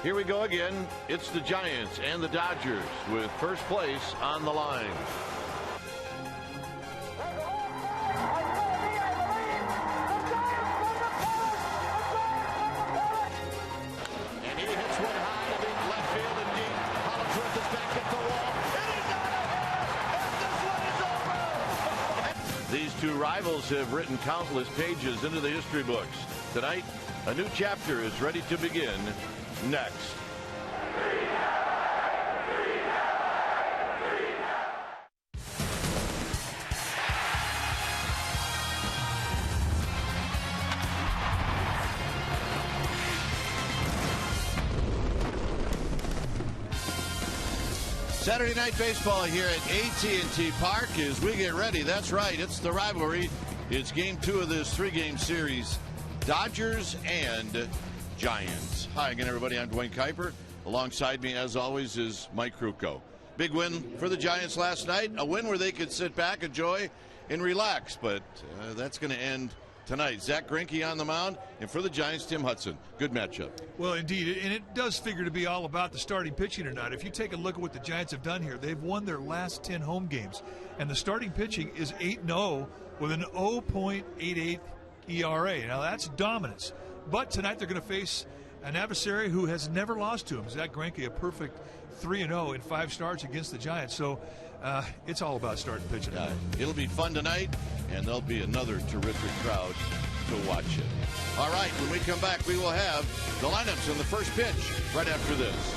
Here we go again. It's the Giants and the Dodgers with first place on the line. And he hits one high to deep left field and deep. Hollingsworth is back at the wall. It is out of here, and this one is over. These two rivals have written countless pages into the history books. Tonight, a new chapter is ready to begin. Next. Saturday night baseball here at AT&T Park as we get ready. That's right, it's the rivalry. It's game 2 of this 3-game series. Dodgers and Giants. Hi again, everybody. I'm Dwayne Kuiper. Alongside me, as always, is Mike Krukow. Big win for the Giants last night. A win where they could sit back, enjoy, and relax. But that's going to end tonight. Zach Greinke on the mound, and for the Giants, Tim Hudson. Good matchup. Well, indeed, and it does figure to be all about the starting pitching tonight. If you take a look at what the Giants have done here, they've won their last 10 home games, and the starting pitching is 8-0 with an 0.88 ERA. Now, that's dominance. But tonight they're going to face an adversary who has never lost to him. Zach Greinke, a perfect 3-0 in 5 starts against the Giants. So it's all about starting pitching. It'll be fun tonight, and there'll be another terrific crowd to watch it. All right, when we come back, we will have the lineups in the first pitch right after this.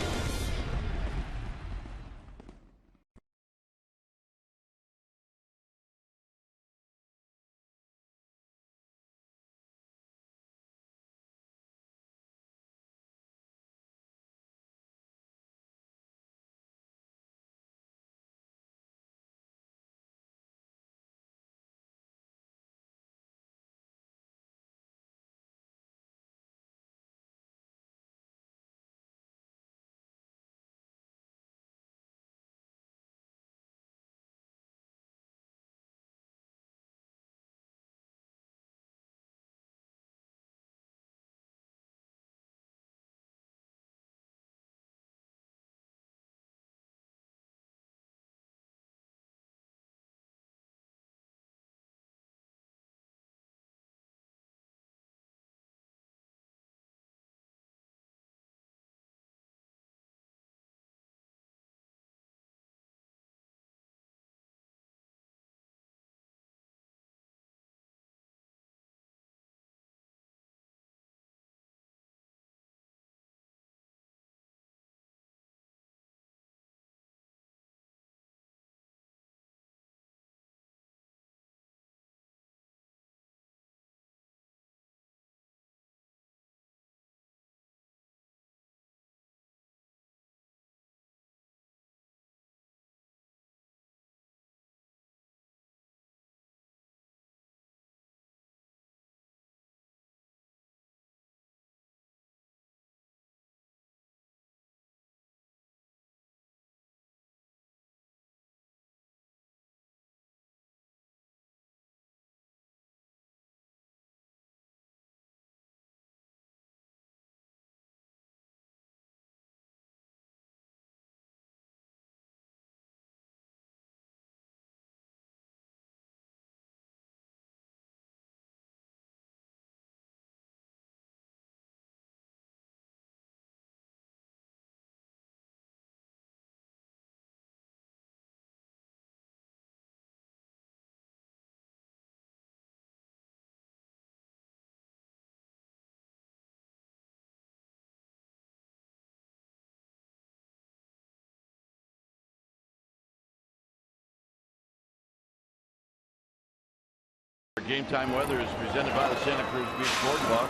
Game time weather is presented by the Santa Cruz Beach Boardwalk.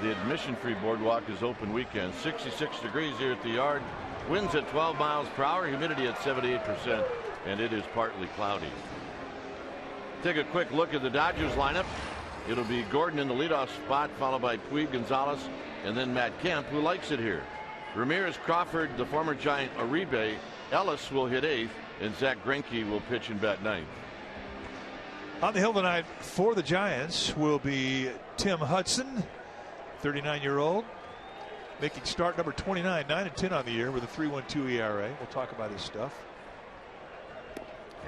The admission-free boardwalk is open weekend. 66 degrees here at the yard. Winds at 12 miles per hour. Humidity at 78%, and it is partly cloudy. Take a quick look at the Dodgers lineup. It'll be Gordon in the leadoff spot, followed by Puig, Gonzalez, and then Matt Kemp, who likes it here. Ramirez, Crawford, the former Giant Uribe, Ellis will hit 8th, and Zach Greinke will pitch and bat 9th. On the hill tonight for the Giants will be Tim Hudson, 39-year-old. making start number 29, 9-10 on the year with a 3.12 ERA. We'll talk about his stuff.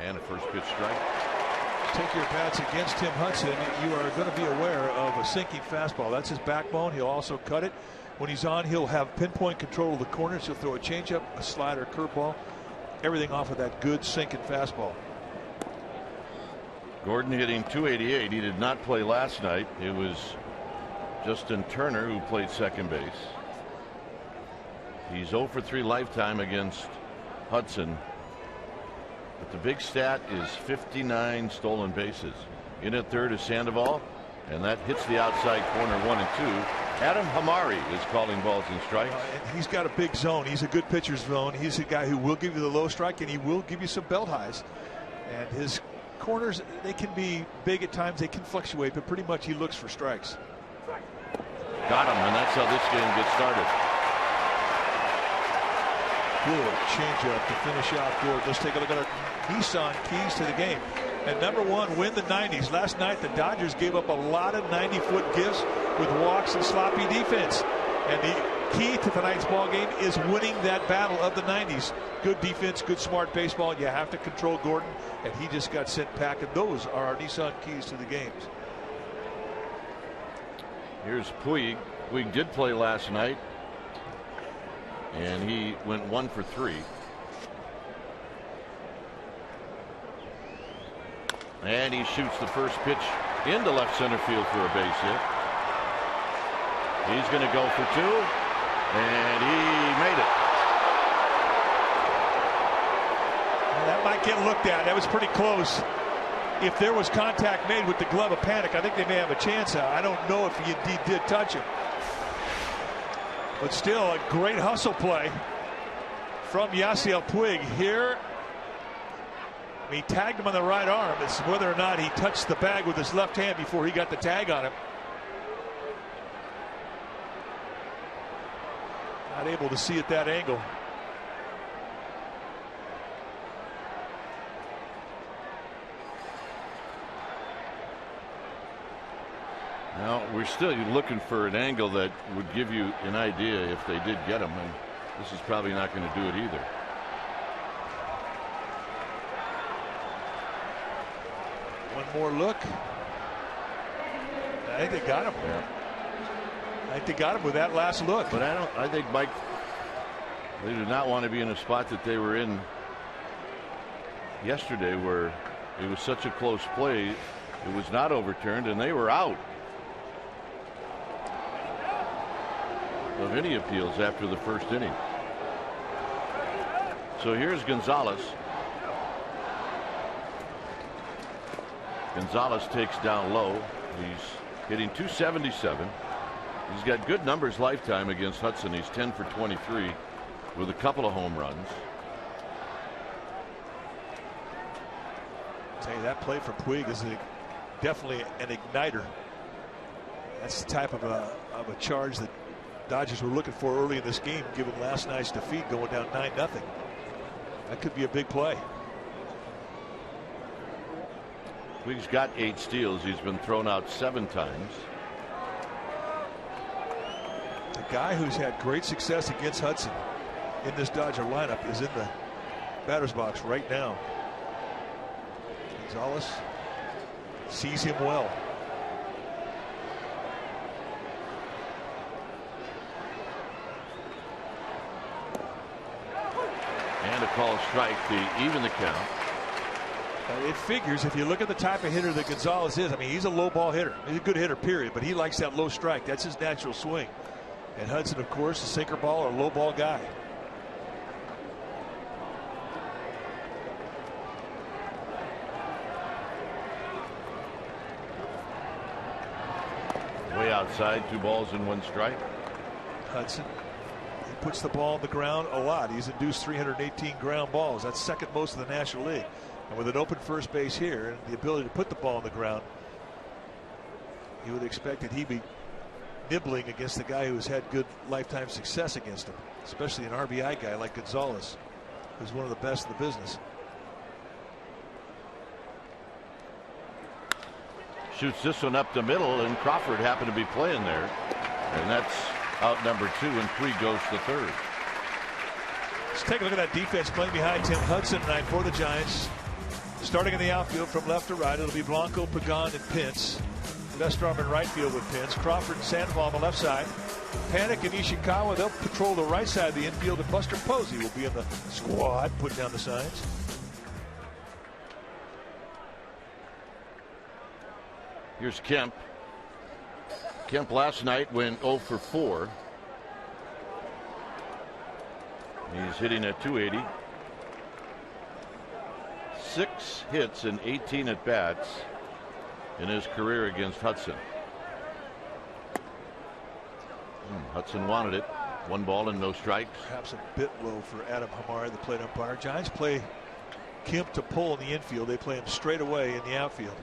And a first pitch strike. Take your bats against Tim Hudson. You are going to be aware of a sinking fastball. That's his backbone. He'll also cut it. When he's on, he'll have pinpoint control of the corners. He'll throw a changeup, a slider, curveball, everything off of that good sinking fastball. Gordon hitting .288. He did not play last night. It was Justin Turner who played second base. He's 0 for 3 lifetime against Hudson. But the big stat is 59 stolen bases. In at third is Sandoval, and that hits the outside corner 1 and 2. Adam Hamari is calling balls and strikes. And he's got a big zone. He's a good pitcher's zone. He's a guy who will give you the low strike, and he will give you some belt highs. And his corners, they can be big at times. They can fluctuate, but pretty much he looks for strikes. Got him, and that's how this game gets started. Good changeup to finish off Gordon. Let's take a look at our Nissan keys to the game. And number one, win the 90s. Last night, the Dodgers gave up a lot of 90-foot gifts with walks and sloppy defense. And the key to tonight's ball game is winning that battle of the 90s. Good defense, good smart baseball. You have to control Gordon, and he just got sent packing. Those are our Nissan keys to the games. Here's Puig. Puig did play last night, and he went 1 for 3. And he shoots the first pitch into left center field for a base hit. He's going to go for 2, and he made it. That might get looked at. That was pretty close. If there was contact made with the glove of panic, I think they may have a chance. I don't know if he indeed did touch him. But still, a great hustle play from Yasiel Puig here. He tagged him on the right arm. It's whether or not he touched the bag with his left hand before he got the tag on him. Not able to see at that angle. Now, we're still looking for an angle that would give you an idea if they did get him, and this is probably not going to do it either. One more look. I think they got him. Yeah. I think they got him with that last look. But I think Mike, they did not want to be in a spot that they were in yesterday where it was such a close play. It was not overturned, and they were out of any appeals after the first inning. So here's Gonzalez. Gonzalez takes down low. He's hitting .277. He's got good numbers lifetime against Hudson. He's 10 for 23 with a couple of home runs. I'll tell you, that play from Puig is definitely an igniter. That's the type of a charge that Dodgers were looking for early in this game, given last night's defeat, going down 9-0. That could be a big play. Puig's got 8 steals. He's been thrown out 7 times. The guy who's had great success against Hudson in this Dodger lineup is in the batter's box right now. Gonzalez sees him well. And a call strike to even the count. It figures if you look at the type of hitter that Gonzalez is. I mean, he's a low ball hitter. He's a good hitter, period. But he likes that low strike. That's his natural swing. And Hudson, of course, a sinker ball or low ball guy. Way outside, 2 balls and 1 strike. Hudson, he puts the ball on the ground a lot. He's induced 318 ground balls. That's second most in the National League. And with an open first base here and the ability to put the ball on the ground, you would expect that he'd be nibbling against the guy who's had good lifetime success against him, especially an RBI guy like Gonzalez, who's one of the best in the business. Shoots this one up the middle, and Crawford happened to be playing there, and that's out number 2, and 3 goes to third. Let's take a look at that defense playing behind Tim Hudson tonight for the Giants. Starting in the outfield from left to right, it'll be Blanco, Pagan, and Pence. Vesterarm in right field with Pence. Crawford and Sandoval on the left side. Panic and Ishikawa, they'll patrol the right side of the infield, and Buster Posey will be in the squad putting down the signs. Here's Kemp. Kemp last night went 0 for 4. He's hitting at 280. 6 hits and 18 at bats in his career against Hudson. Hudson wanted it. 1 ball and no strikes. Perhaps a bit low for Adam Hamari, the plate umpire. Giants play Kemp to pull in the infield. They play him straight away in the outfield.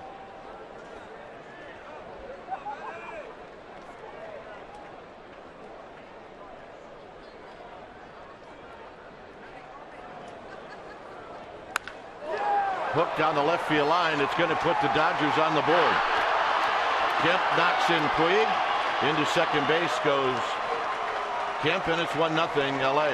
Hook down the left field line. It's going to put the Dodgers on the board. Kemp knocks in Puig. Into second base goes Kemp, and it's 1-0 LA.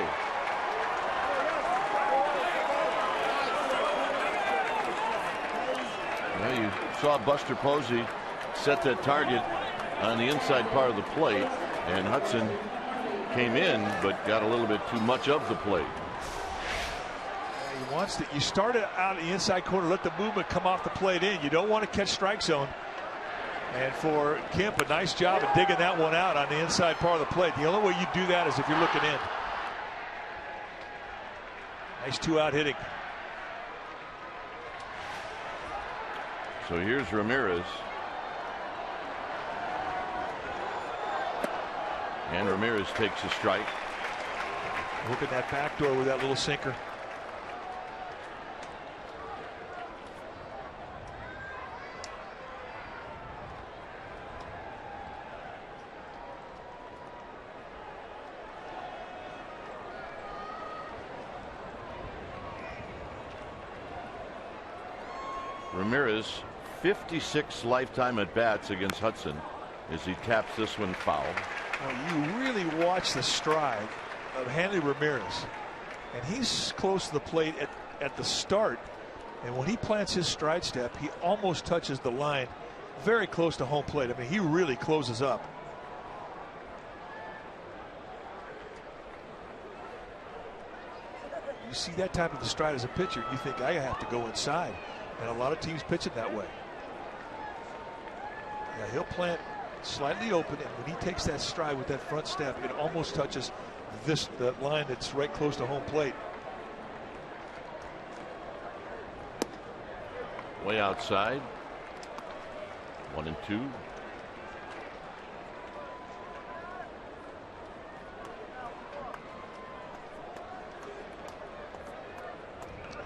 Well, you saw Buster Posey set that target on the inside part of the plate, and Hudson came in but got a little bit too much of the plate. He wants to. You start it out in the inside corner, let the movement come off the plate in. You don't want to catch strike zone. And for Kemp, a nice job of digging that one out on the inside part of the plate. The only way you do that is if you're looking in. Nice 2-out hitting. So here's Ramirez. And Ramirez takes a strike. Look at that back door with that little sinker. Ramirez, 56 lifetime at bats against Hudson as he taps this one foul. Now you really watch the stride of Hanley Ramirez, and he's close to the plate at the start, and when he plants his stride step, he almost touches the line, very close to home plate. I mean, he really closes up. You see that type of a stride as a pitcher, you think, I have to go inside. And a lot of teams pitch it that way. Yeah, he'll plant slightly open, and when he takes that stride with that front step, it almost touches the line that's right close to home plate. Way outside. 1-2.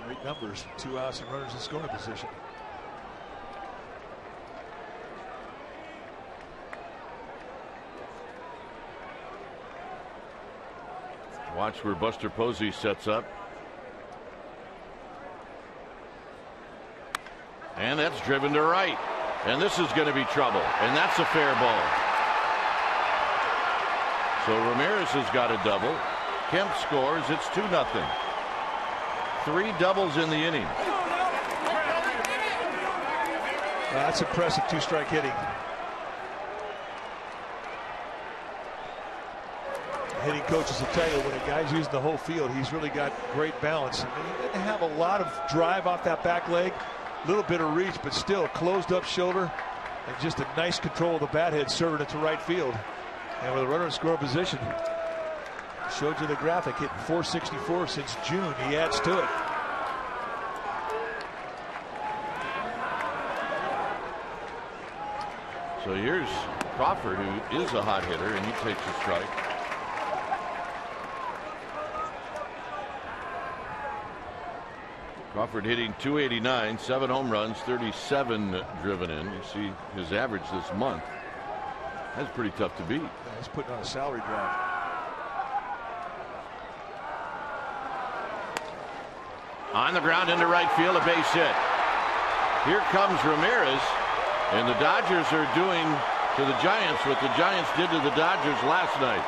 Great numbers, 2 outs and runners in scoring position. Watch where Buster Posey sets up. And that's driven to right. And this is going to be trouble. And that's a fair ball. So Ramirez has got a double. Kemp scores. It's 2-0. 3 doubles in the inning. That's impressive 2-strike hitting. Hitting coaches will tell you when a guy's using the whole field, he's really got great balance. I mean, he didn't have a lot of drive off that back leg, a little bit of reach, but still closed up shoulder and just a nice control of the bat head serving it to right field. And with a runner in scoring position, showed you the graphic, hitting 464 since June. He adds to it. So here's Crawford, who is a hot hitter, and he takes a strike. Crawford hitting .289, 7 home runs, 37 driven in. You see his average this month. That's pretty tough to beat. Yeah, he's putting on a salary drive. On the ground into right field, a base hit. Here comes Ramirez, and the Dodgers are doing to the Giants what the Giants did to the Dodgers last night.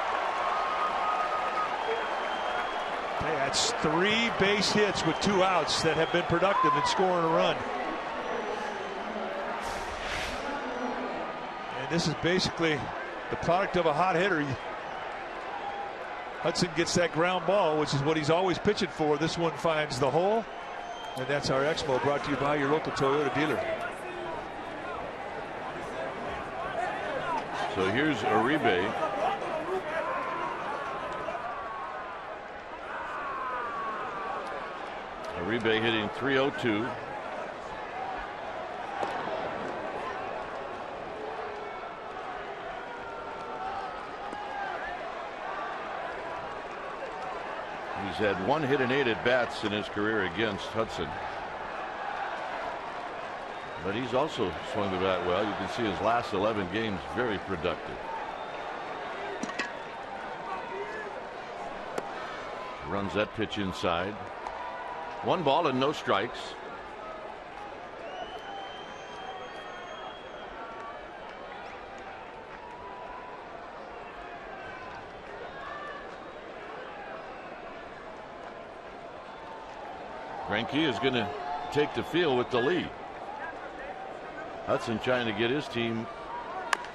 Hey, that's 3 base hits with 2 outs that have been productive in scoring a run. And this is basically the product of a hot hitter. Hudson gets that ground ball, which is what he's always pitching for. This one finds the hole. And that's our Expo, brought to you by your local Toyota dealer. So here's Uribe. Uribe hitting .302. He's had 1 hit and 8 at bats in his career against Hudson. But he's also swung the bat well. You can see his last 11 games very productive. Runs that pitch inside. 1 ball and no strikes. Greinke is going to take the field with the lead. Hudson trying to get his team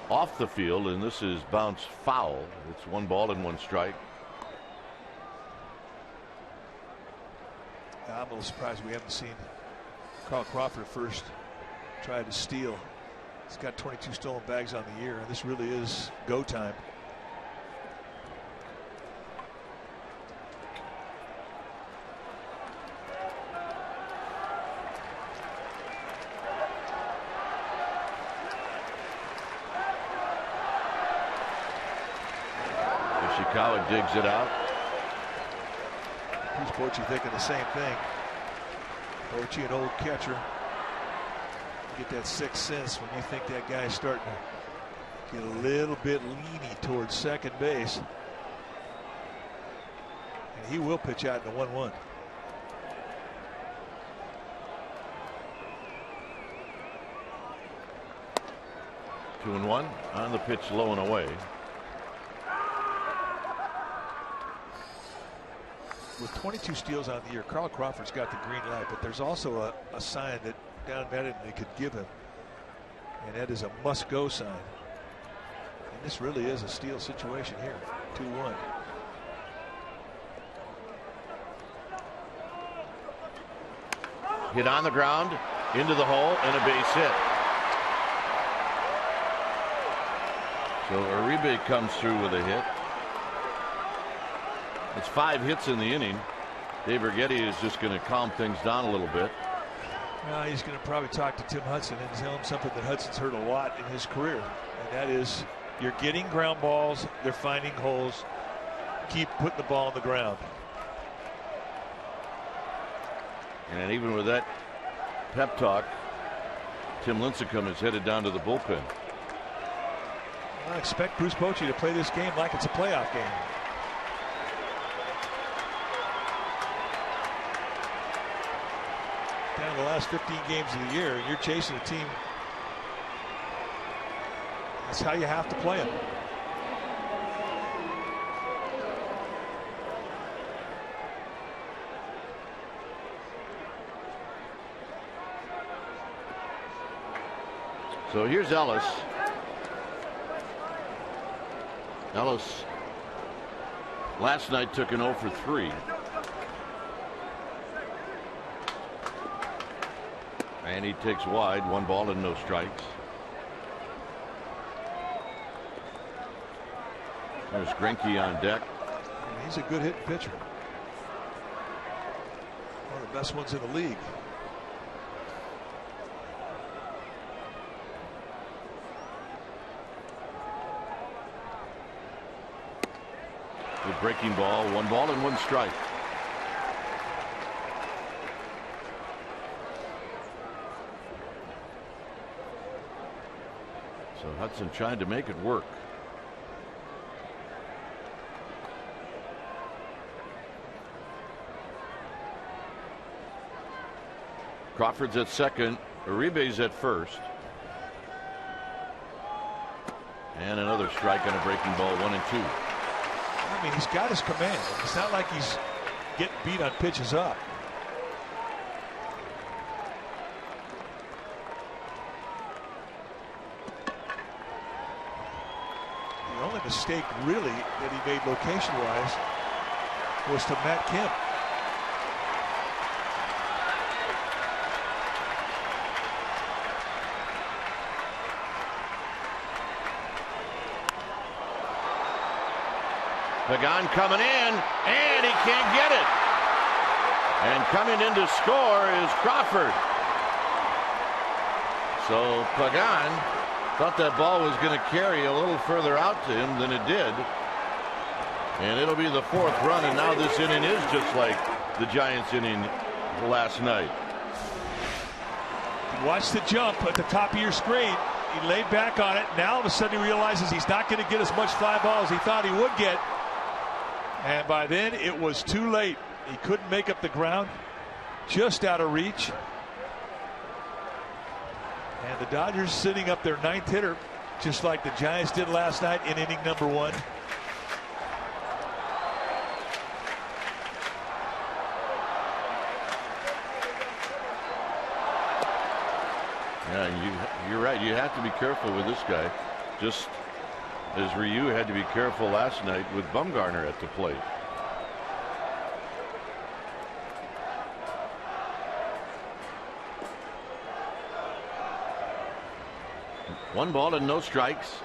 off the field, and this is bounced foul. It's 1 ball and 1 strike. I'm a little surprised we haven't seen Carl Crawford first try to steal. He's got 22 stolen bags on the year, and this really is go time. Ishikawa digs it out. Who's Bochy thinking the same thing? Bochy, an old catcher. Get that 6th sense when you think that guy's starting to get a little bit leany towards second base. And he will pitch out in the 1-1. Two and one on the pitch, low and away. With 22 steals on the year, Carl Crawford's got the green light, but there's also a sign that down Mattingly could give him, and that is a must-go sign. And this really is a steal situation here. 2-1. Hit on the ground, into the hole, and a base hit. So Uribe comes through with a hit. It's 5 hits in the inning. Dave Urgetti is just going to calm things down a little bit. Well, he's going to probably talk to Tim Hudson and tell him something that Hudson's heard a lot in his career, and that is, you're getting ground balls, they're finding holes, keep putting the ball on the ground. And even with that pep talk, Tim Lincecum is headed down to the bullpen. I expect Bruce Bochy to play this game like it's a playoff game. Down the last 15 games of the year, you're chasing a team. That's how you have to play them. So here's Ellis. Ellis last night took an 0 for 3. And he takes wide, 1 ball and no strikes. There's Greinke on deck. And he's a good hitting pitcher. One of the best ones in the league. The breaking ball, 1 ball and 1 strike. So Hudson trying to make it work. Crawford's at second. Uribe's at first. And another strike on a breaking ball, 1 and 2. I mean, he's got his command. It's not like he's getting beat on pitches up. The only mistake really that he made location-wise was to Matt Kemp. Pagan coming in, and he can't get it. And coming in to score is Crawford. So Pagan thought that ball was going to carry a little further out to him than it did. And it'll be the 4th run, and now this inning is just like the Giants inning last night. Watch the jump at the top of your screen. He laid back on it. Now all of a sudden he realizes he's not going to get as much fly ball as he thought he would get. And by then it was too late. He couldn't make up the ground. Just out of reach. And the Dodgers sitting up their 9th hitter, just like the Giants did last night in inning number 1. Yeah, you're right. You have to be careful with this guy. Just as Ryu had to be careful last night with Bumgarner at the plate. One ball and no strikes.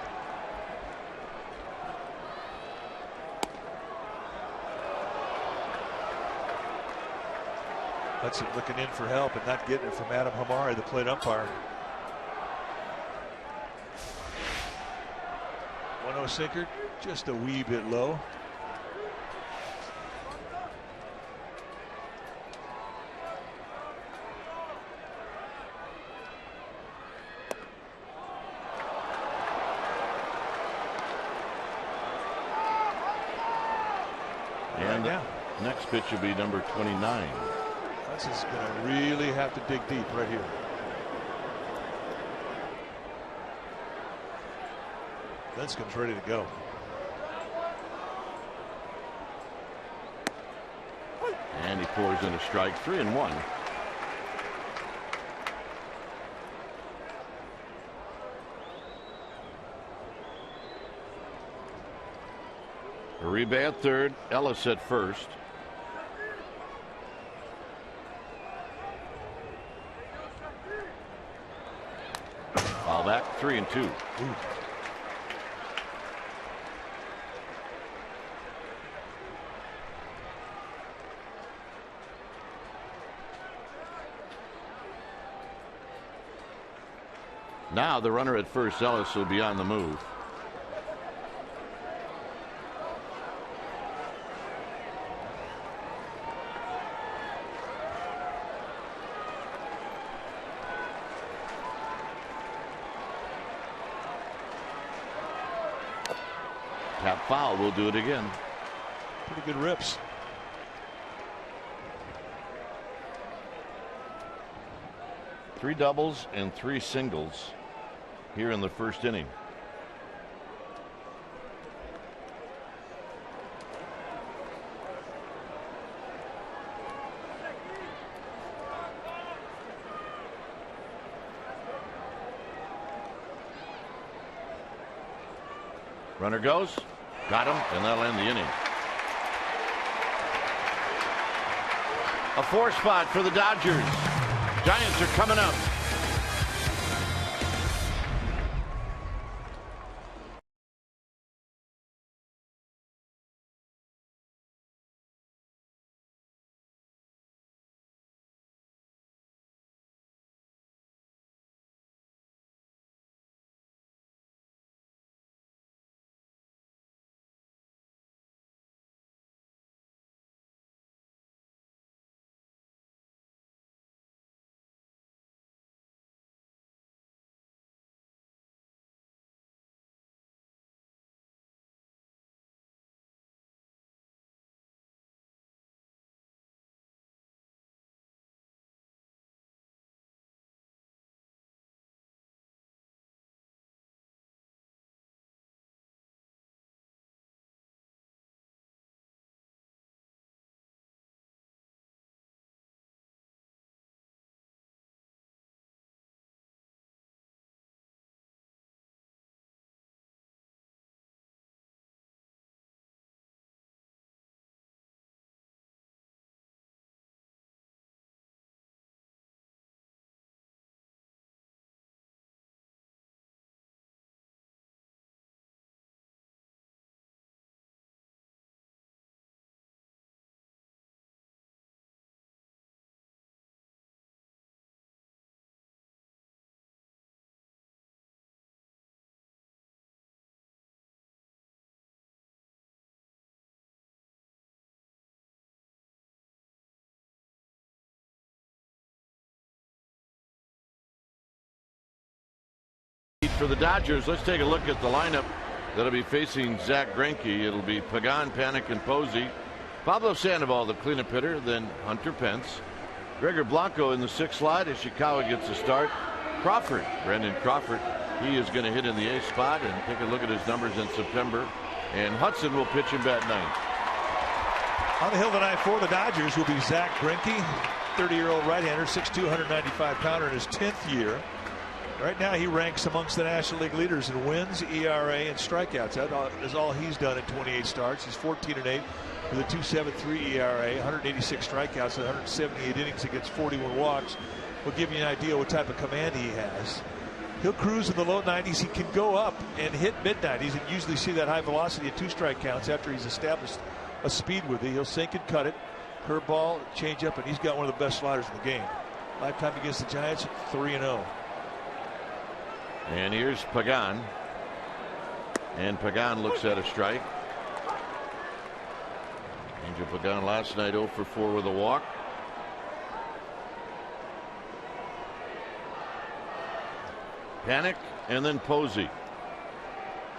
Hudson looking in for help and not getting it from Adam Hamari, the plate umpire. 1-0 sinker, just a wee bit low. And the next pitch will be number 29. This is going to really have to dig deep right here. Lincesum's ready to go. And he pours in a strike. 3-1. Uribe at third, Ellis at first. Foul back, 3-2. Ooh. Now the runner at first, Ellis, will be on the move. Tap foul, will do it again. Pretty good rips. Three doubles and 3 singles here in the first inning. Runner goes, got him, and that'll end the inning. A 4 spot for the Dodgers. Giants are coming up. for the Dodgers. Let's take a look at the lineup that'll be facing Zach Greinke. It'll be Pagan, Panik, and Posey. Pablo Sandoval, the cleanup hitter, then Hunter Pence. Gregor Blanco in the 6th slot. Ishikawa gets a start. Crawford, Brandon Crawford, he is going to hit in the 8th spot, and take a look at his numbers in September. And Hudson will pitch him bat 9th. On the hill tonight for the Dodgers will be Zach Greinke, 30-year-old right-hander, 6'2", 195-pounder in his 10th year. Right now he ranks amongst the National League leaders in wins, ERA, and strikeouts. That is all he's done in 28 starts. He's 14-8 with a 2.73 ERA, 186 strikeouts, and 178 innings against 41 walks. Will give you an idea what type of command he has. He'll cruise in the low 90s. He can go up and hit mid-90s and usually see that high velocity at 2 strike counts after he's established a speed with it. He'll sink and cut it, curveball, changeup, and he's got one of the best sliders in the game. Lifetime against the Giants, 3-0. And here's Pagan. And Pagan looks at a strike. Angel Pagan last night 0 for 4 with a walk. Panik and then Posey.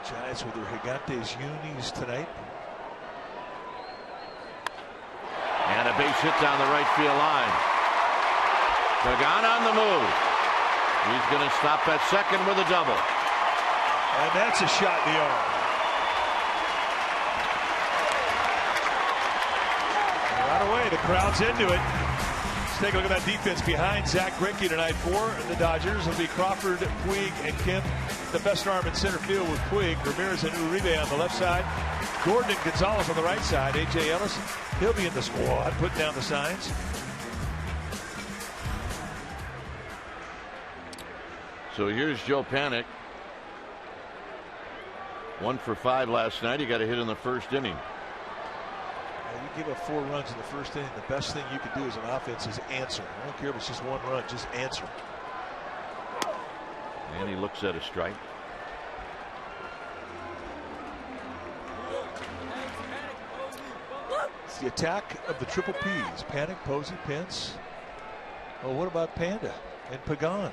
Giants with their Gigantes unis tonight. And a base hit down the right field line. Pagan on the move. He's going to stop at second with a double. And that's a shot in the arm. Right away, the crowd's into it. Let's take a look at that defense behind Zach Greinke tonight for the Dodgers. It'll be Crawford, Puig, and Kemp. The best arm in center field with Puig, Ramirez, and Uribe on the left side. Gordon and Gonzalez on the right side. A.J. Ellis, he'll be in the squad, putting down the signs. So here's Joe Panik. 1 for 5 last night. He got a hit in the 1st inning. You give up 4 runs in the 1st inning. The best thing you can do as an offense is answer. I don't care if it's just 1 run, just answer. And he looks at a strike. It's the attack of the triple P's. Panik, Posey, Pence. Oh, what about Panda and Pagan?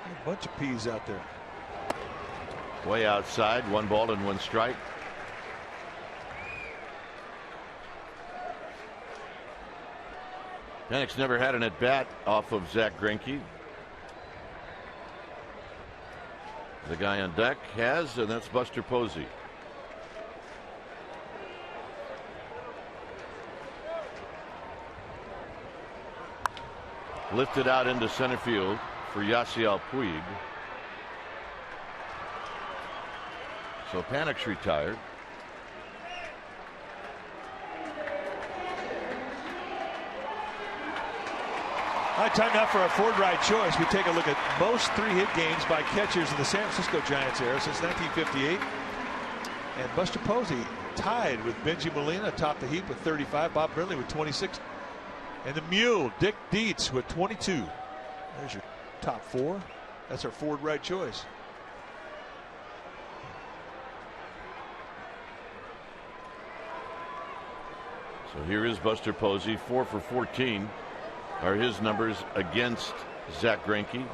A bunch of P's out there. Way outside, 1 ball and 1 strike. Panik's never had an at-bat off of Zach Greinke. The guy on deck has, and that's Buster Posey. Lifted out into center field for Yasiel Puig. So Panik's retired. All right, time now for our Ford Ride choice. We take a look at most 3-hit games by catchers in the San Francisco Giants era since 1958. And Buster Posey tied with Benji Molina atop the heap with 35. Bob Brenly with 26. And the Mule, Dick Dietz, with 22. There's your top 4. That's our Ford Ride choice. So here is Buster Posey. 4 for 14 are his numbers against Zach Greinke.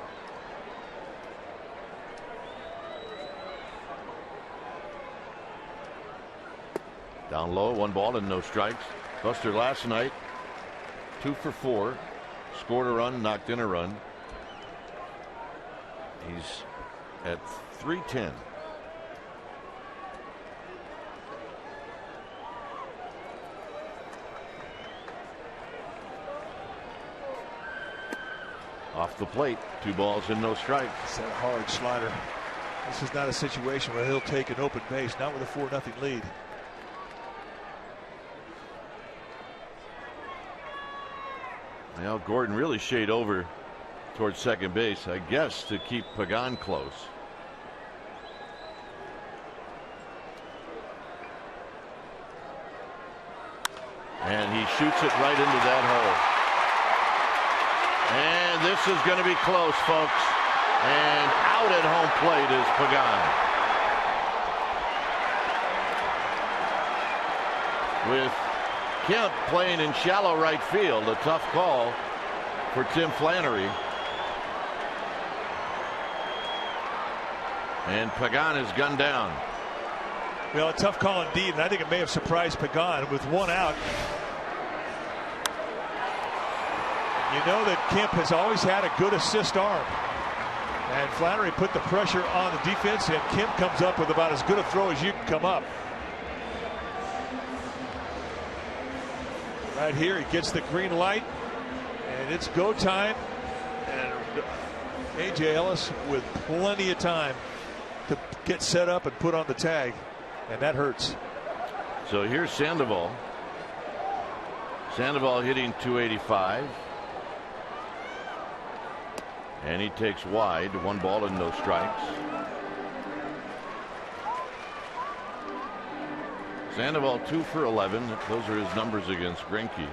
Down low, 1 ball and no strikes. Buster last night 2 for 4, scored a run, knocked in a run. He's at .310. Off the plate, 2 balls and no strikes. It's that hard slider. This is not a situation where he'll take an open base, not with a 4-0 lead. Now Gordon really shade over towards second base, I guess, to keep Pagan close. And he shoots it right into that hole. And this is going to be close, folks. And out at home plate is Pagan. With Kemp playing in shallow right field, a tough call for Tim Flannery. And Pagan is gunned down. Well, a tough call indeed, and I think it may have surprised Pagan with one out. You know that Kemp has always had a good assist arm. And Flannery put the pressure on the defense, and Kemp comes up with about as good a throw as you can come up. Right here, he gets the green light, and it's go time. And A.J. Ellis with plenty of time to get set up and put on the tag, and that hurts. So here's Sandoval. Sandoval hitting .285. And he takes wide, 1 ball and no strikes. Sandoval 2 for 11. Those are his numbers against Greinke.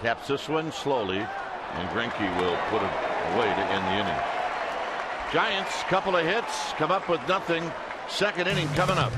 Taps this one slowly, and Greinke will put it away to end the inning. Giants, couple of hits, come up with nothing. Second inning coming up.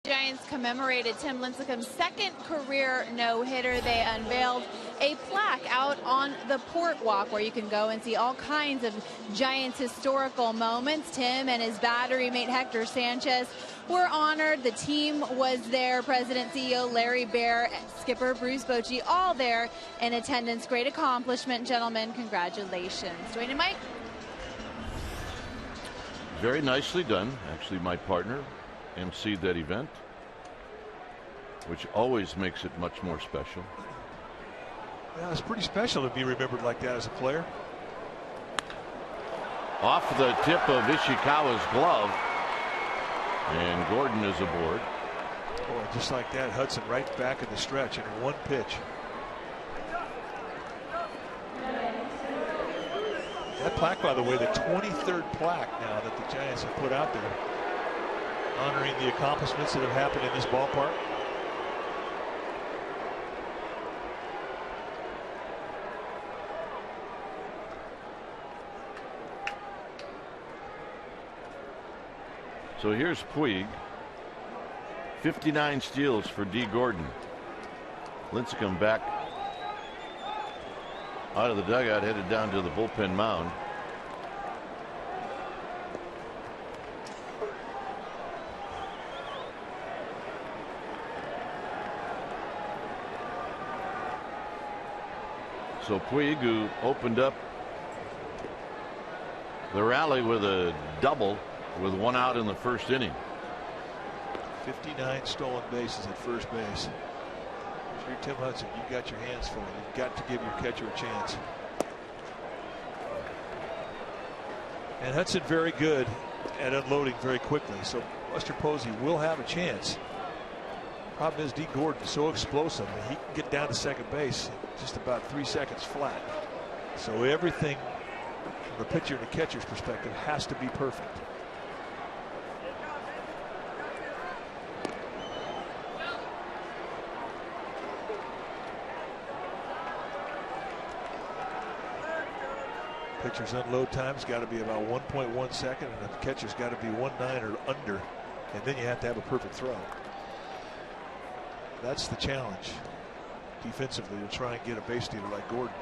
Giants commemorated Tim Lincecum's second career no-hitter. They unveiled a plaque out on the Port Walk where you can go and see all kinds of Giants historical moments. Tim and his battery mate Hector Sanchez were honored. The team was there. President CEO Larry Baer, skipper Bruce Bochy, all there in attendance. Great accomplishment, gentlemen. Congratulations. Dwayne and Mike. Very nicely done. Actually, my partner emceed that event, which always makes it much more special. Yeah, it's pretty special to be remembered like that as a player. Off the tip of Ishikawa's glove, and Gordon is aboard. Boy, just like that, Hudson right back in the stretch in one pitch. That plaque, by the way, the 23rd plaque now that the Giants have put out there, honoring the accomplishments that have happened in this ballpark. So here's Puig. 59 steals for D. Gordon. Lincecum back out of the dugout, headed down to the bullpen mound. So Puig, who opened up the rally with a double with one out in the first inning. 59 stolen bases at first base. If you're Tim Hudson, you've got your hands full. You've got to give your catcher a chance. And Hudson very good at unloading very quickly. So Buster Posey will have a chance. Problem is, D. Gordon is so explosive that he can get down to second base in just about 3 seconds flat. So everything from the pitcher and the catcher's perspective has to be perfect. Pitcher's unload time's got to be about 1.1 second, and the catcher's got to be 1.9 or under, and then you have to have a perfect throw. That's the challenge defensively, to try and get a base stealer like Gordon.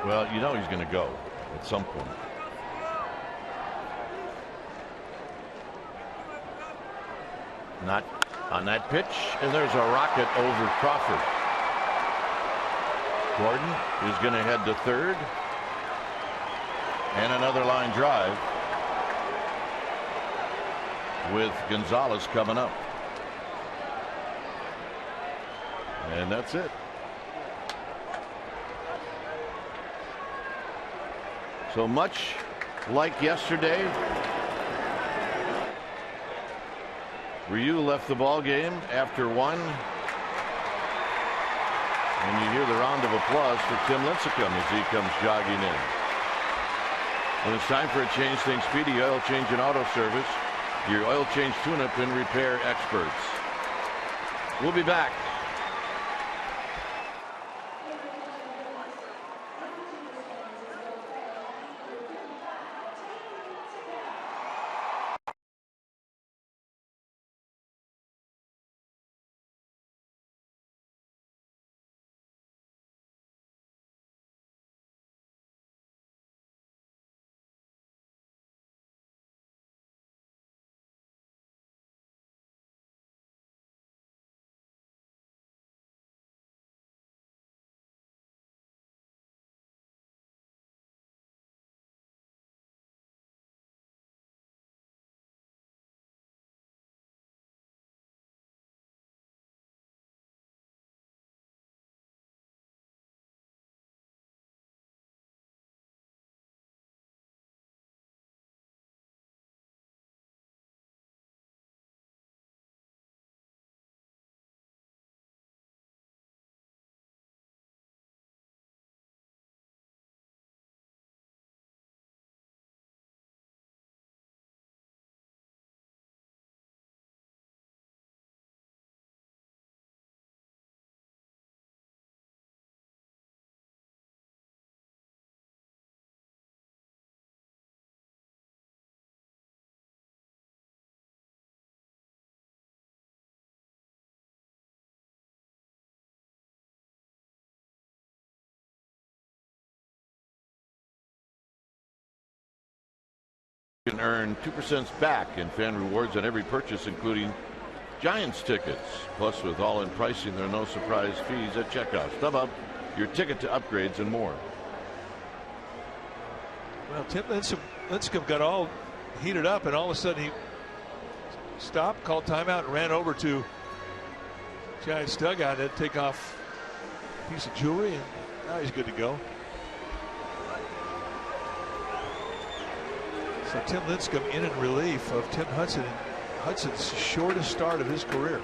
Well, you know he's going to go at some point. Not on that pitch, and there's a rocket over Crawford. Gordon is going to head to third, and another line drive with Gonzalez coming up. And that's it. So much like yesterday, Ryu left the ball game after 1. And you hear the round of applause for Tim Lincecum as he comes jogging in. When it's time for a change, think Speedy Oil Change and Auto Service, your oil change tune-up and repair experts. We'll be back. You can earn 2% back in fan rewards on every purchase, including Giants tickets. Plus, with all-in pricing, there are no surprise fees at checkout. StubHub, your ticket to upgrades and more. Well, Tim Lincecum got all heated up, and all of a sudden he stopped, called timeout, and ran over to Giants dugout and take off a piece of jewelry, and now he's good to go. So Tim Lincecum in relief of Tim Hudson, Hudson's shortest start of his career.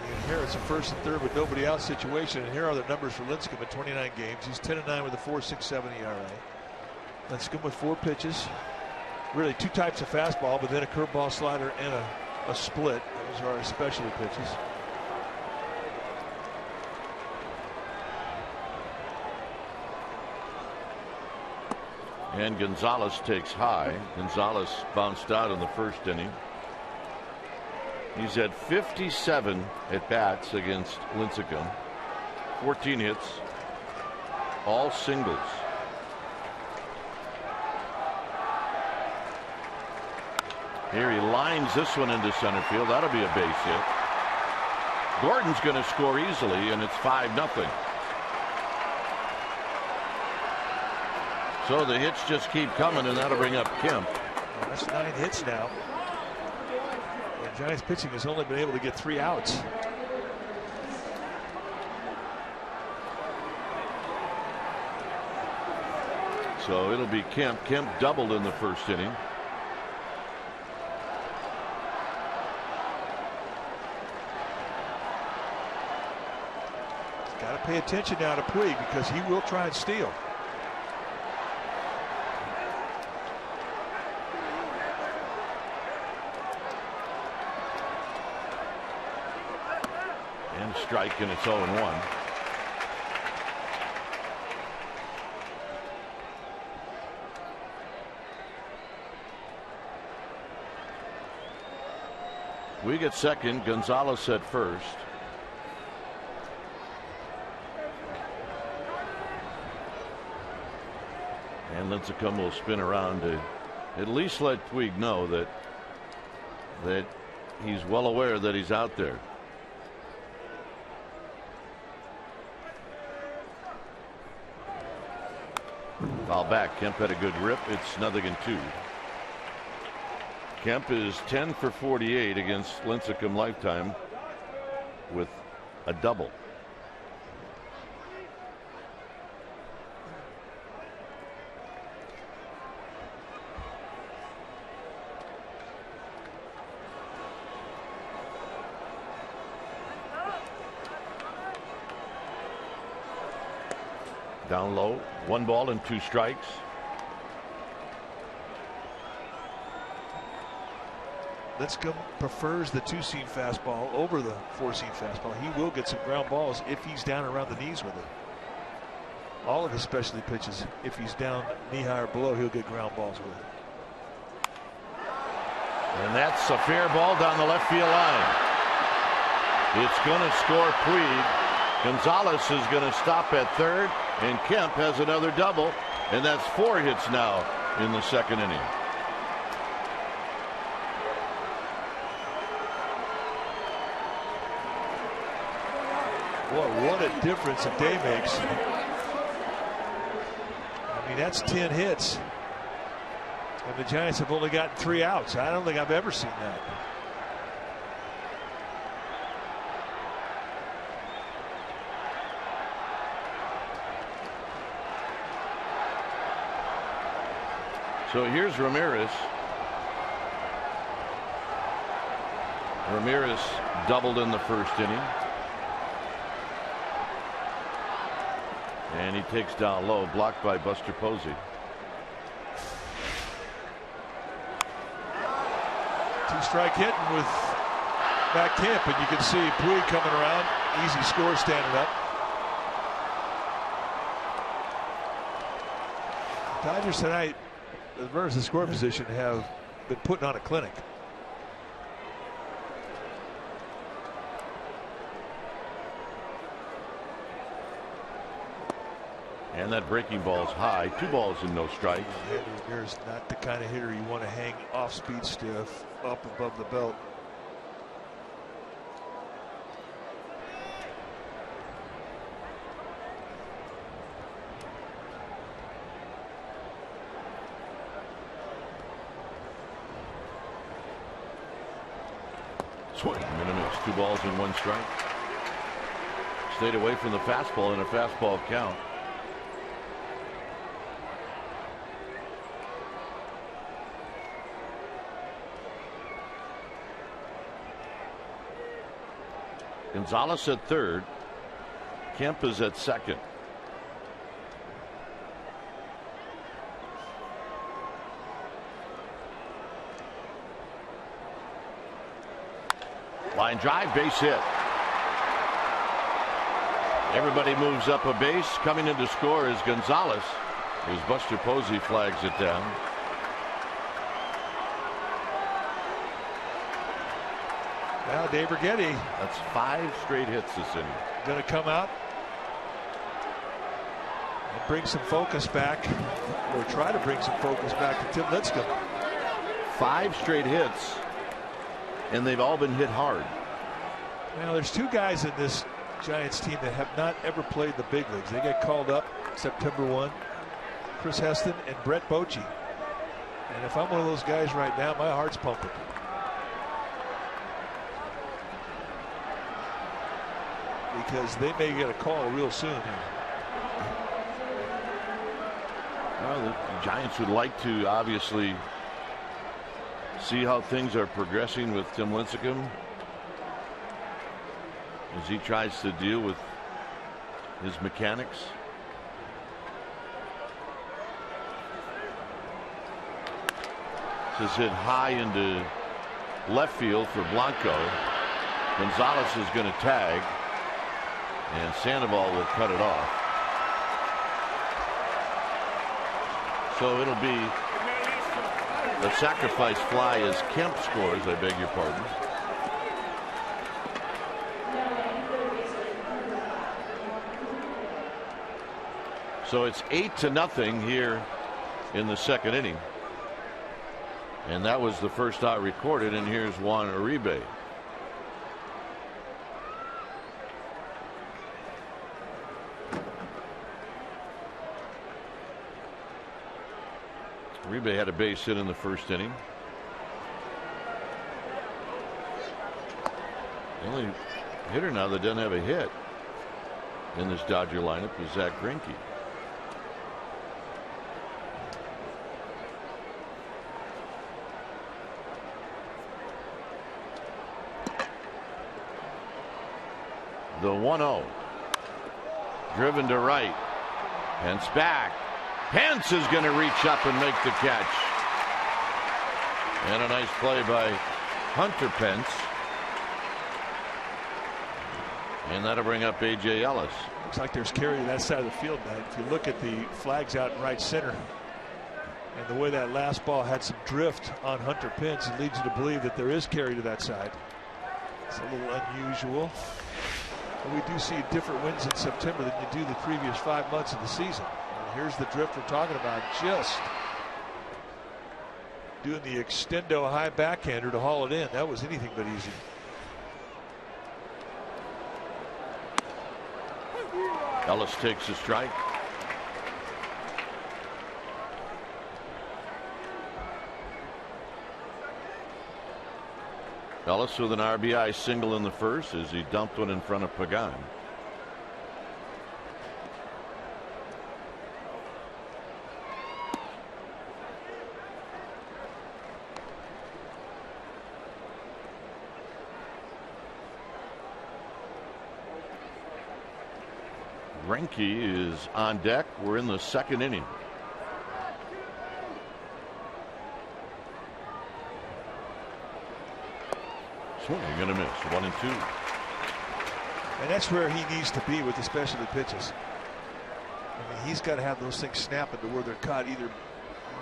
He inherits a first and third with nobody out situation, and here are the numbers for Lincecum in 29 games. He's 10-9 with a 4.67 ERA. Lincecum with 4 pitches, really 2 types of fastball, but then a curveball, slider, and a split. Those are our specialty pitches. And Gonzalez takes high. Gonzalez bounced out in the first inning. He's had 57 at bats against Lincecum, 14 hits, all singles. Here he lines this one into center field. That'll be a base hit. Gordon's going to score easily, and it's 5-0. So the hits just keep coming, and that'll bring up Kemp. Well, that's 9 hits now. And Giants pitching has only been able to get 3 outs. So it'll be Kemp. Kemp doubled in the first inning. Got to pay attention now to Puig because he will try and steal. And strike, and it's 0-1. We get second, Gonzalez at first. And Lincecum will spin around to at least let Puig know that he's well aware that he's out there. Foul back. Kemp had a good rip. It's 0-2. Kemp is 10 for 48 against Lincecum lifetime with a double. Down low, 1 ball and 2 strikes. Lincecum prefers the 2-seam fastball over the 4-seam fastball. He will get some ground balls if he's down around the knees with it. All of his specialty pitches, if he's down knee high or below, he'll get ground balls with it. And that's a fair ball down the left field line. It's going to score Puig. Gonzalez is going to stop at third, and Kemp has another double, and that's 4 hits now in the second inning. Boy, what a difference a day makes. I mean, that's 10 hits. And the Giants have only gotten 3 outs. I don't think I've ever seen that. So here's Ramirez. Ramirez doubled in the first inning. And he takes down low, blocked by Buster Posey. 2-strike hitting with Matt Kemp, and you can see Puig coming around. Easy score standing up. Dodgers tonight, as far as the score position, have been putting on a clinic. And that breaking ball's high. 2 balls and no strikes. Ramirez not the kind of hitter you want to hang off speed stiff up above the belt. Swing and a miss. 2 balls and 1 strike. Stayed away from the fastball in a fastball count. Gonzalez at third. Kemp is at second. Line drive, base hit. Everybody moves up a base. Coming in to score is Gonzalez, as Buster Posey flags it down. Now Dave Grenkie. That's 5 straight hits this inning. Going to come out and bring some focus back, or try to bring some focus back to Tim Lincecum. 5 straight hits, and they've all been hit hard. Now there's 2 guys in this Giants team that have not ever played the big leagues. They got called up September 1. Chris Heston and Brett Bochy. And if I'm one of those guys right now, my heart's pumping. Because they may get a call real soon here. Well, the Giants would like to obviously see how things are progressing with Tim Lincecum as he tries to deal with his mechanics. This is hit high into left field for Blanco. Gonzalez is going to tag, and Sandoval will cut it off. So it'll be the sacrifice fly as Kemp scores. I beg your pardon. So it's 8-0 here in the second inning. And that was the first out recorded, and here's Juan Uribe. Uribe had a base hit in the first inning. The only hitter now that doesn't have a hit in this Dodger lineup is Zach Greinke. The 1-0. Driven to right. Pence back. Pence is going to reach up and make the catch. And a nice play by Hunter Pence. And that'll bring up A.J. Ellis. Looks like there's carry to that side of the field, man. If you look at the flags out in right center and the way that last ball had some drift on Hunter Pence, it leads you to believe that there is carry to that side. It's a little unusual. But we do see different wins in September than you do the previous 5 months of the season. And here's the drift we're talking about. Just doing the extendo high backhander to haul it in. That was anything but easy. Ellis takes a strike. Ellis with an RBI single in the first as he dumped one in front of Pagan. Grenkie is on deck. We're in the second inning. Swing and a miss. 1-2. And that's where he needs to be with the specialty pitches. I mean, he's got to have those things snapping to where they're caught either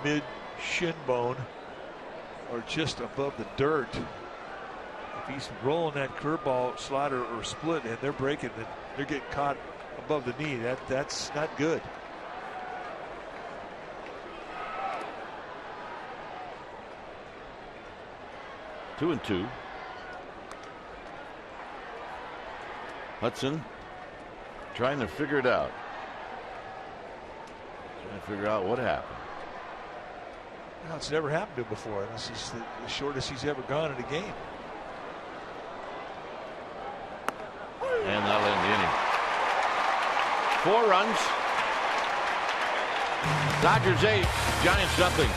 mid shin bone or just above the dirt. If he's rolling that curveball, slider, or split, and they're breaking it, they're getting caught above the knee. That's not good. Two and two. Hudson trying to figure it out. Trying to figure out what happened. Well, it's never happened to him before. This is the shortest he's ever gone in a game. And that'll end the inning. 4 runs. Dodgers 8, Giants nothing.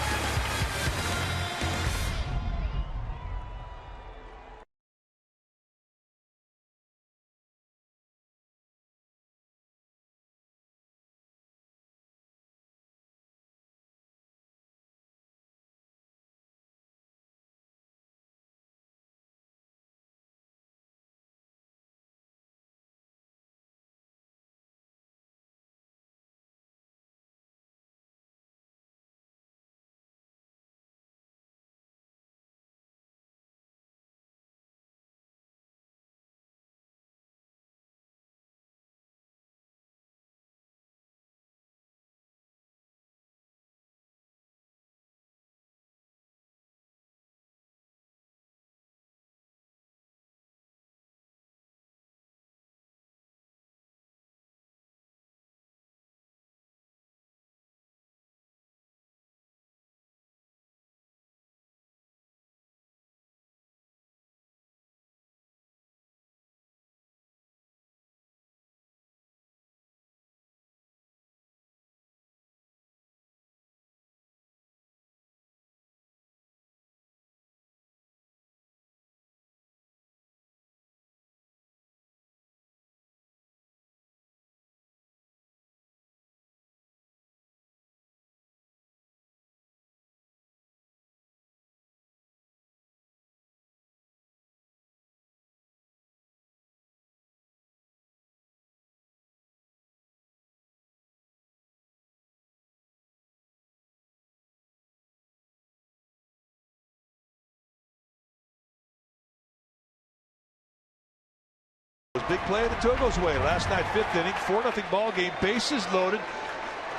Big play of the Togo's way last night, 5th inning, 4-0 ball game, bases loaded.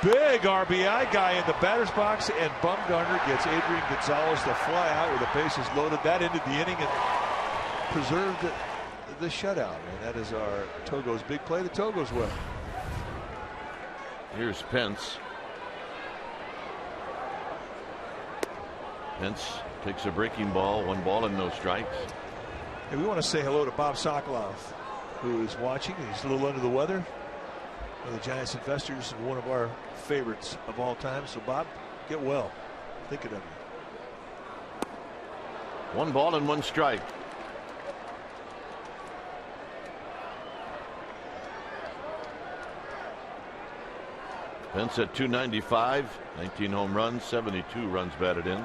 Big RBI guy in the batter's box, and Bumgarner gets Adrian Gonzalez to fly out with the bases loaded. That ended the inning and preserved the shutout. And that is our Togo's big play, the Togo's way. Here's Pence. Pence takes a breaking ball, 1 ball and no strikes. Hey, we want to say hello to Bob Sokoloff, who is watching. He's a little under the weather. One of the Giants investors and one of our favorites of all time. So Bob, get well. Thinking of you. 1 ball and 1 strike. Pence at 295, 19 home runs, 72 runs batted in.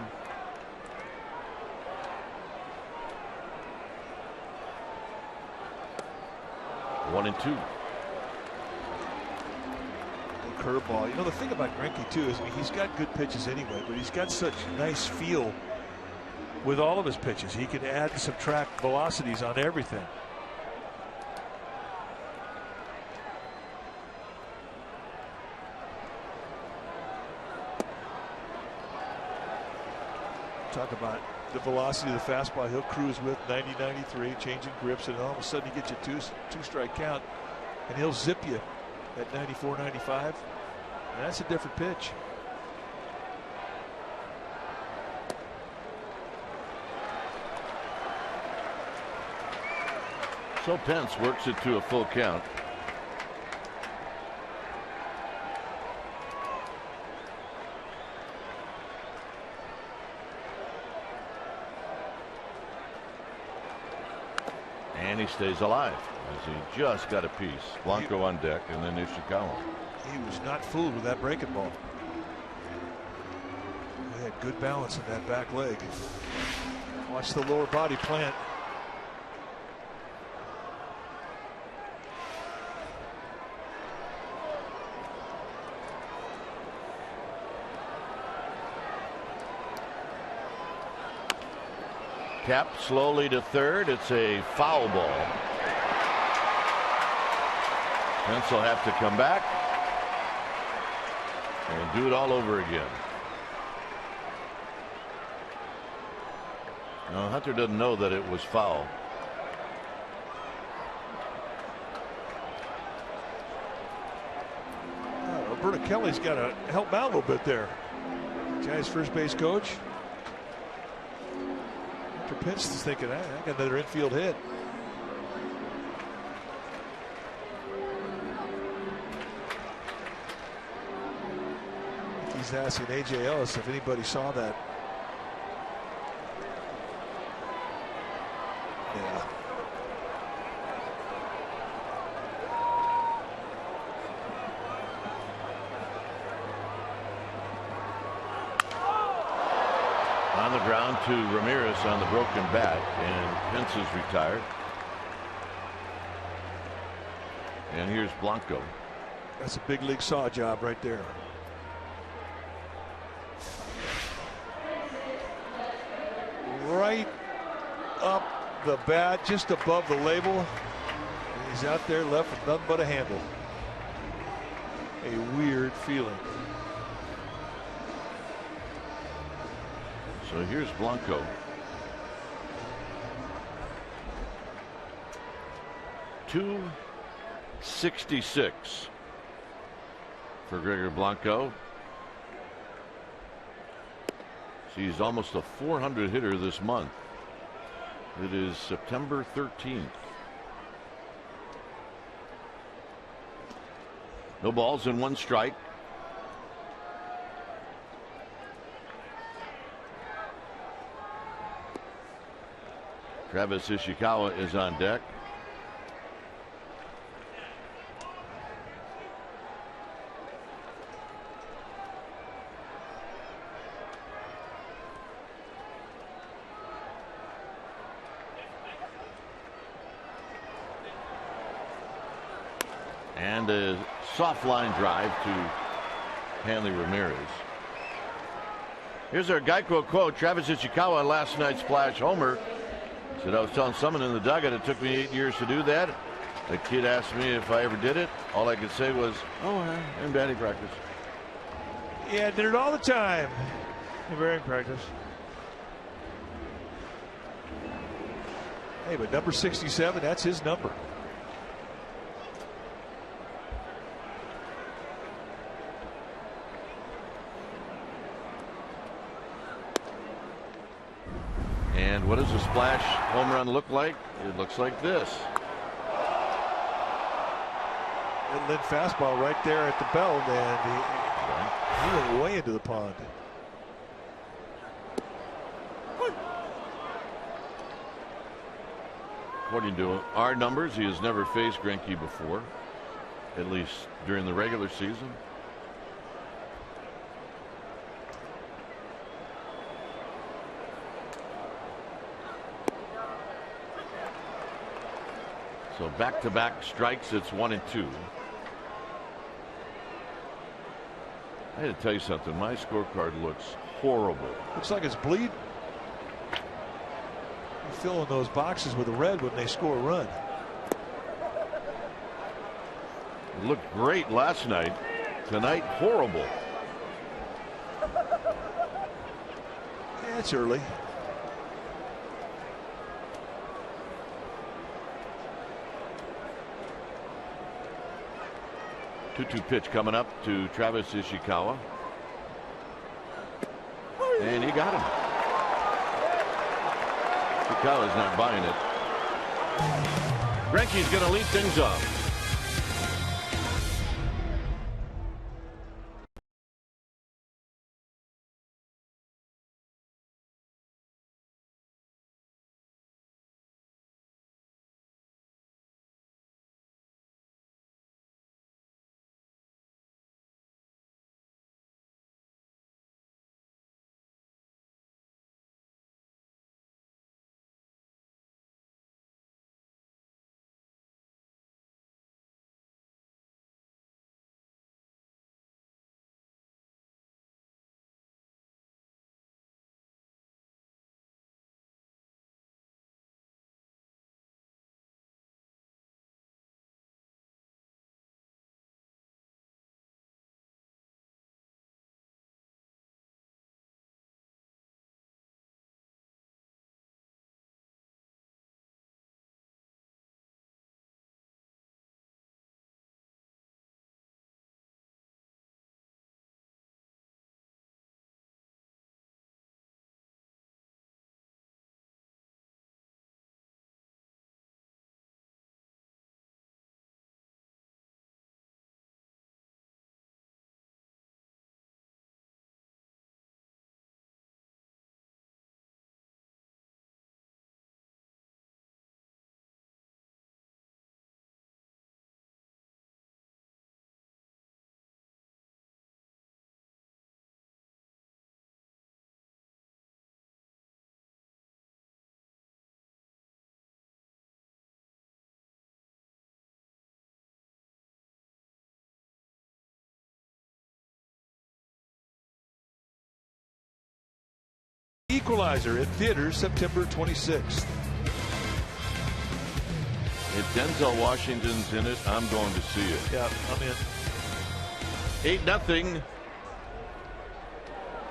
One and 2. Curveball. You know, the thing about Grenkie too is, I mean, he's got good pitches anyway, but he's got such nice feel with all of his pitches. He can add and subtract velocities on everything. Talk about the velocity of the fastball. He'll cruise with 90, 93, changing grips, and all of a sudden he gets you two strike count, and he'll zip you at 94, 95. That's a different pitch. So Pence works it to a full count. And he stays alive as he just got a piece. Blanco on deck, and then Ishikawa. He was not fooled with that breaking ball. He had good balance in that back leg. Watch the lower body plant. Tapped slowly to third. It's a foul ball. Pence will have to come back and do it all over again. Now Hunter doesn't know that it was foul. Roberto Kelly's got to help out a little bit there. Giants first base coach. Hunter Pence is thinking, I got another infield hit. He's asking A.J. Ellis if anybody saw that. Yeah. On the ground to Ramirez on the broken bat, and Pence is retired. And here's Blanco. That's a big league saw job right there. Right up the bat, just above the label. And he's out there left with nothing but a handle. A weird feeling. So here's Blanco. .266 for Gregor Blanco. He's almost a 400 hitter this month. It is September 13th. No balls and 1 strike. Travis Ishikawa is on deck. And a soft line drive to Hanley Ramirez. Here's our Geico quote. Travis Ishikawa, last night's splash homer, said, I was telling someone in the dugout it took me 8 years to do that. The kid asked me if I ever did it. All I could say was, "Oh, I'm batting practice." Yeah, I did it all the time. In batting practice. Hey, but number 67, that's his number. And what does a splash home run look like? It looks like this. Lit fastball right there at the belt, and he went way into the pond. According to our numbers, he has never faced Grenkie before, at least during the regular season. So back-to-back strikes, it's 1-2. I had to tell you something. My scorecard looks horrible. Looks like it's bleed. You fill in those boxes with the red when they score a run. It looked great last night. Tonight, horrible. Yeah, it's early. Two-two pitch coming up to Travis Ishikawa. And he got him. Ishikawa's not buying it. Grenke's going to lead things off. Equalizer in theaters September 26th. If Denzel Washington's in it, I'm going to see it. Yeah, I'm in. 8-0.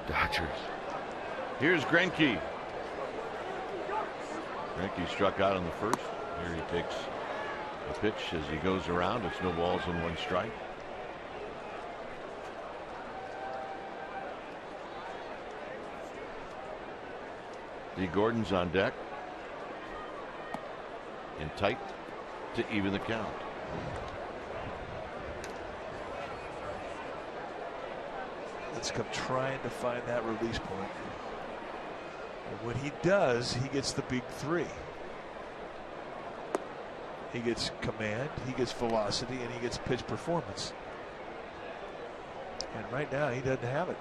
Dodgers. Here's Greinke. Greinke struck out in the first. Here he takes a pitch as he goes around. It's no balls and one strike. Lee Gordon's on deck. And tight to even the count. Let's come trying to find that release point. And when he does, he gets the big three. He gets command, he gets velocity, and he gets pitch performance. And right now, he doesn't have it.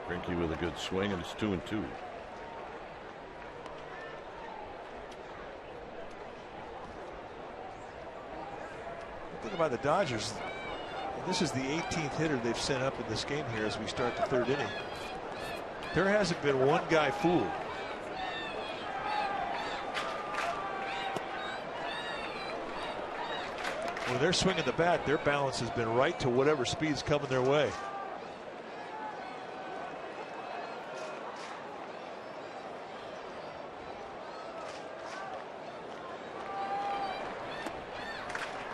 Greinke with a good swing, and it's 2-2. Think about the Dodgers. This is the 18th hitter they've sent up in this game here as we start the third inning. There hasn't been one guy fooled. When they're swinging the bat, their balance has been right to whatever speed's coming their way.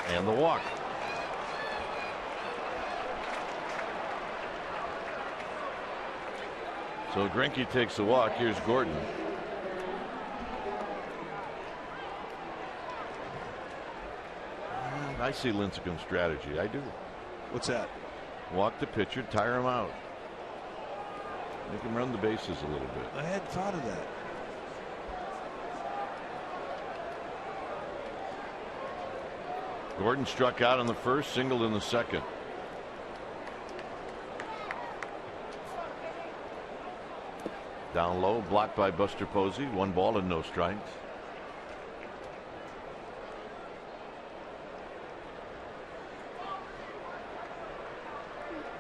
And the walk. So Greinke takes the walk. Here's Gordon. I see Lincecum's strategy. I do. What's that? Walk the pitcher, tire him out. Make him run the bases a little bit. I hadn't thought of that. Gordon struck out in the first, singled in the second. Down low, blocked by Buster Posey. 1 ball and no strikes.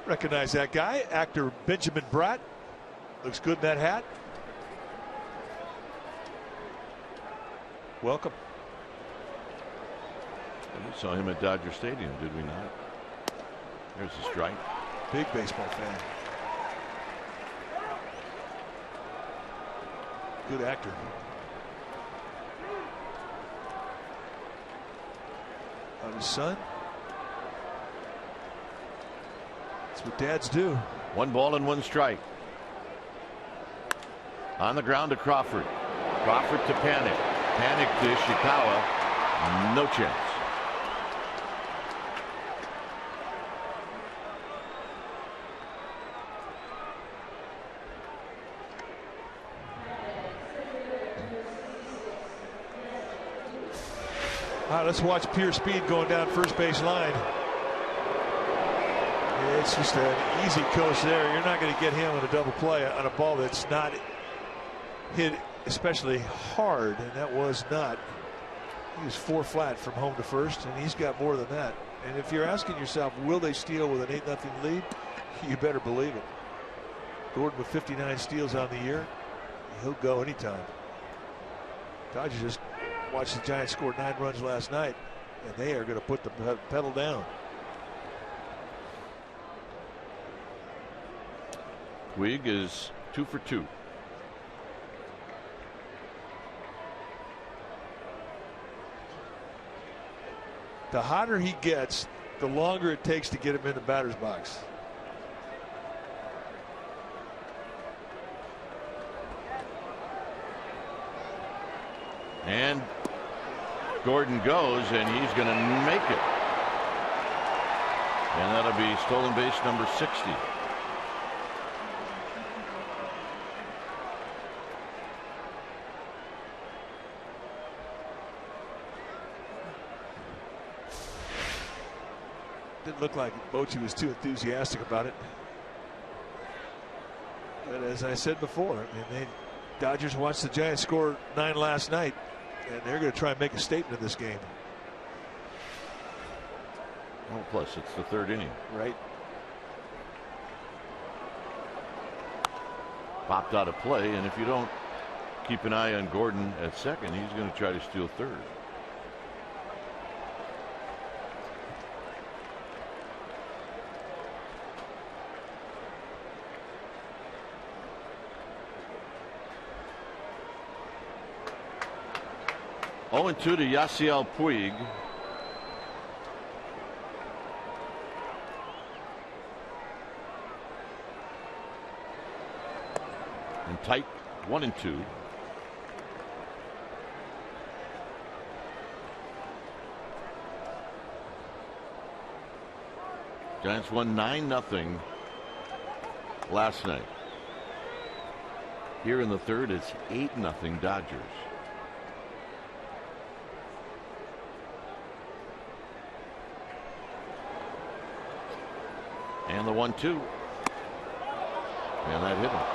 Recognize that guy, actor Benjamin Bratt. Looks good in that hat. Welcome. We saw him at Dodger Stadium, did we not? There's a strike. Big baseball fan. Good actor. On his son. That's what dads do. 1 ball and 1 strike. On the ground to Crawford. Crawford to Panic. Panic to Ishikawa. No chance. All right, let's watch pure speed going down first base line. It's just an easy coach there. You're not going to get him on a double play on a ball that's not hit especially hard, and that was not. He was 4 flat from home to first, and he's got more than that. And if you're asking yourself, will they steal with an 8-0 lead? You better believe it. Gordon with 59 steals on the year. He'll go anytime. Dodgers just watched the Giants score 9 runs last night, and they are going to put the pedal down. Puig is 2 for 2. The hotter he gets, the longer it takes to get him in the batter's box. And Gordon goes, and he's going to make it. And that'll be stolen base number 60. Didn't look like Bochy was too enthusiastic about it. But as I said before, I mean, Dodgers watched the Giants score 9 last night, and they're going to try and make a statement in this game. Well, plus it's the 3rd inning. Right. Popped out of play, and if you don't keep an eye on Gordon at second, he's going to try to steal 3rd. Oh, 0-2 to Yasiel Puig. And tight 1-2. Giants won 9-0 last night. Here in the 3rd, it's 8-0 Dodgers. And the 1-2. And that hit him.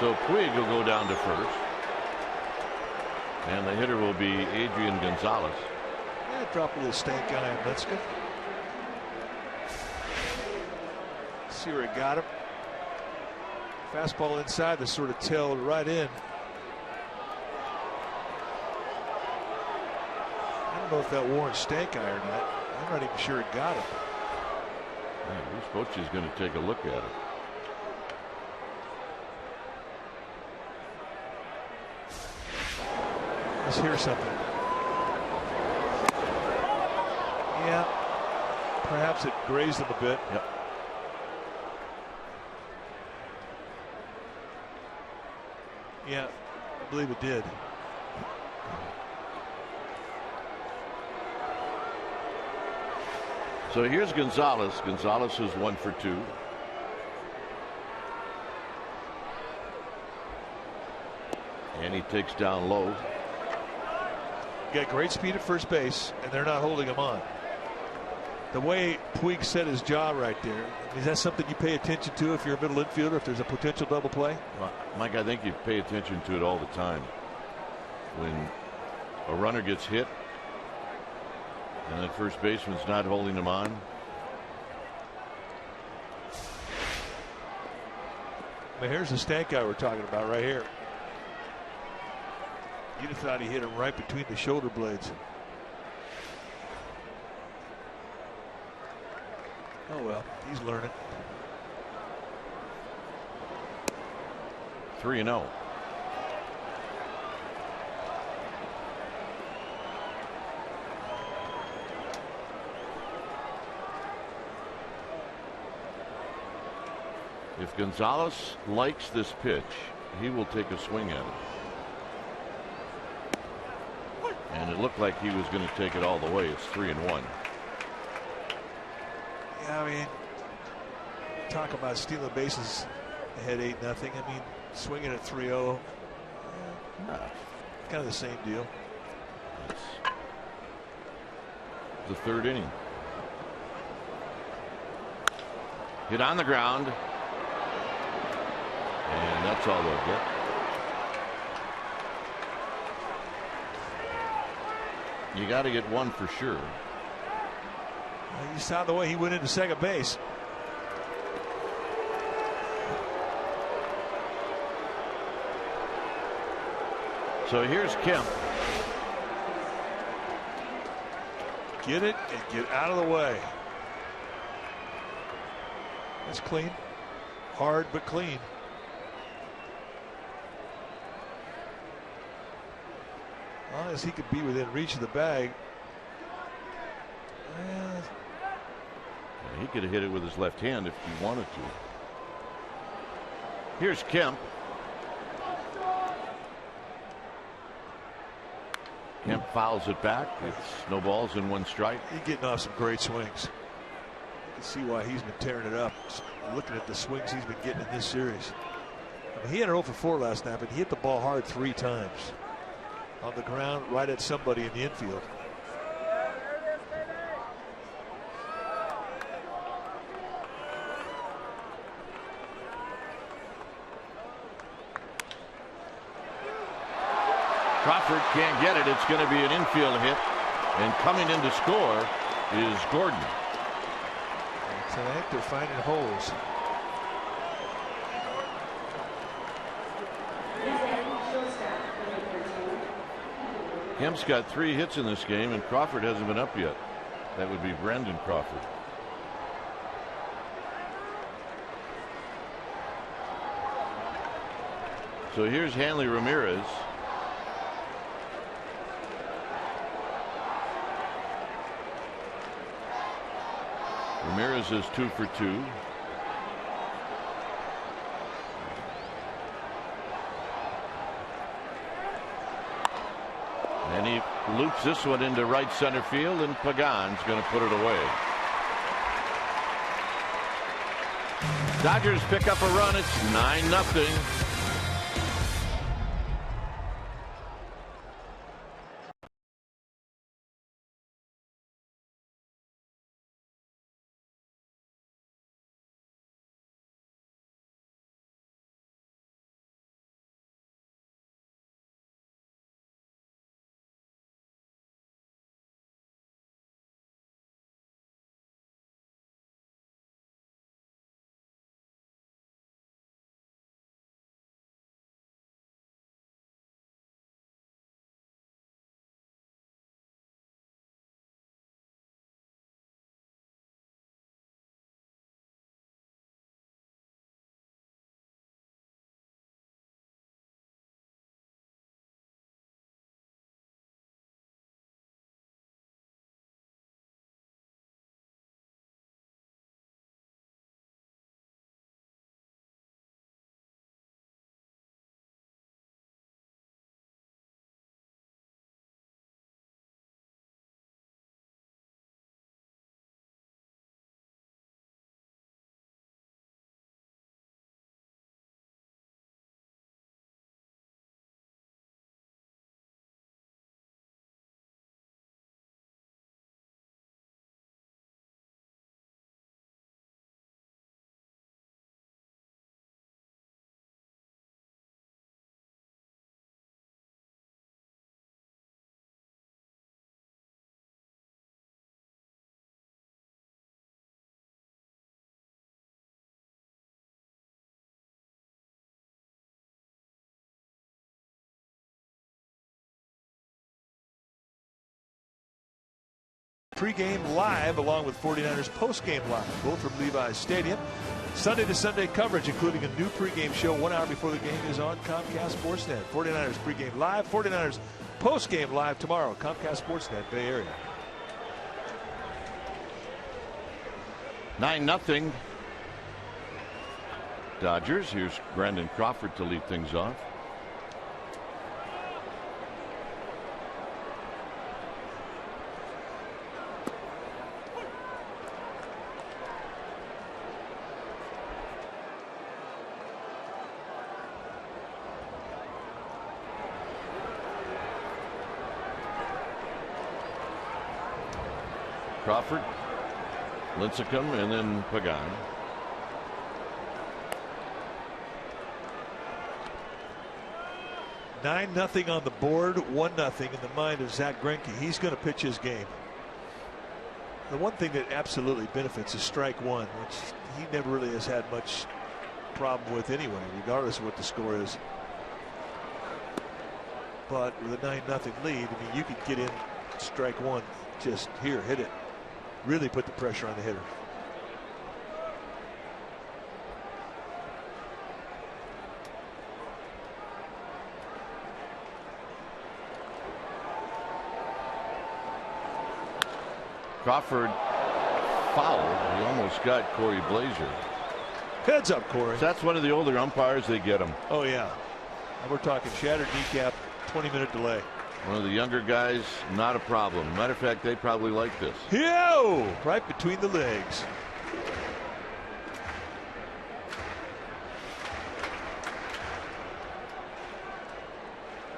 So Puig will go down to first. And the hitter will be Adrian Gonzalez. Yeah, drop a little stank guy in Lincecum. See where he got him. Fastball inside that sort of tailed right in. I don't know if that warrants stank eye or not. I'm not even sure it got him. Yeah, Bochy's going to take a look at it. Let's hear something. Yeah, perhaps it grazed him a bit. Yep. Yeah, I believe it did. So here's Gonzalez. Gonzalez is 1 for 2. And he takes down low. Got great speed at first base, and they're not holding him on. The way Puig set his jaw right there, is that something you pay attention to if you're a middle infielder, if there's a potential double play? Well, Mike, I think you pay attention to it all the time. When a runner gets hit and that first baseman's not holding him on. But here's the stank guy we're talking about right here. You'd have thought he hit him right between the shoulder blades. Oh well, he's learning. 3-0. If Gonzalez likes this pitch, he will take a swing at it. And it looked like he was going to take it all the way. It's 3-1. Yeah, I mean, talk about stealing bases ahead 8-0. I mean, swinging at 3-0. Kind of the same deal. It's the third inning. Hit on the ground. And that's all they'll get. You got to get one for sure. Well, you saw the way he went into second base. So here's Kemp. Get it and get out of the way. That's clean. Hard but clean. As long as he could be within reach of the bag. He could have hit it with his left hand if he wanted to. Here's Kemp. Kemp fouls it back. It's no balls and 1 strike. He's getting off some great swings. You can see why he's been tearing it up. Just looking at the swings he's been getting in this series. I mean, he had an 0 for 4 last night, but he hit the ball hard 3 times. On the ground, right at somebody in the infield. Crawford can't get it. It's going to be an infield hit. And coming in to score is Gordon. And tonight they're finding holes. Kemp's got 3 hits in this game, and Crawford hasn't been up yet. That would be Brandon Crawford. So here's Hanley Ramirez. Ramirez is 2 for 2. And he loops this one into right center field, and Pagan's going to put it away. Dodgers pick up a run. It's 9-0. Pre-game live along with 49ers post-game live, both from Levi's Stadium. Sunday to Sunday coverage, including a new pre-game show 1 hour before the game is on Comcast Sportsnet. 49ers pre-game live, 49ers post-game live tomorrow, Comcast Sportsnet, Bay Area. 9-0 Dodgers. Here's Brandon Crawford to lead things off. Crawford, Lincecum, and then Pagan. Nine nothing on the board, 1-0 in the mind of Zach Greinke. He's going to pitch his game. The one thing that absolutely benefits is strike one, which he never really has had much problem with anyway, regardless of what the score is. But with a 9-0 lead, I mean, you could get in strike one, just here, hit it. Really put the pressure on the hitter. Crawford fouled. He almost got Corey Blazier. Heads up, Corey. So that's one of the older umpires. They get him. Oh, yeah. And we're talking shattered kneecap, 20-minute delay. One of the younger guys, not a problem. Matter of fact, they probably like this. Yo! Right between the legs.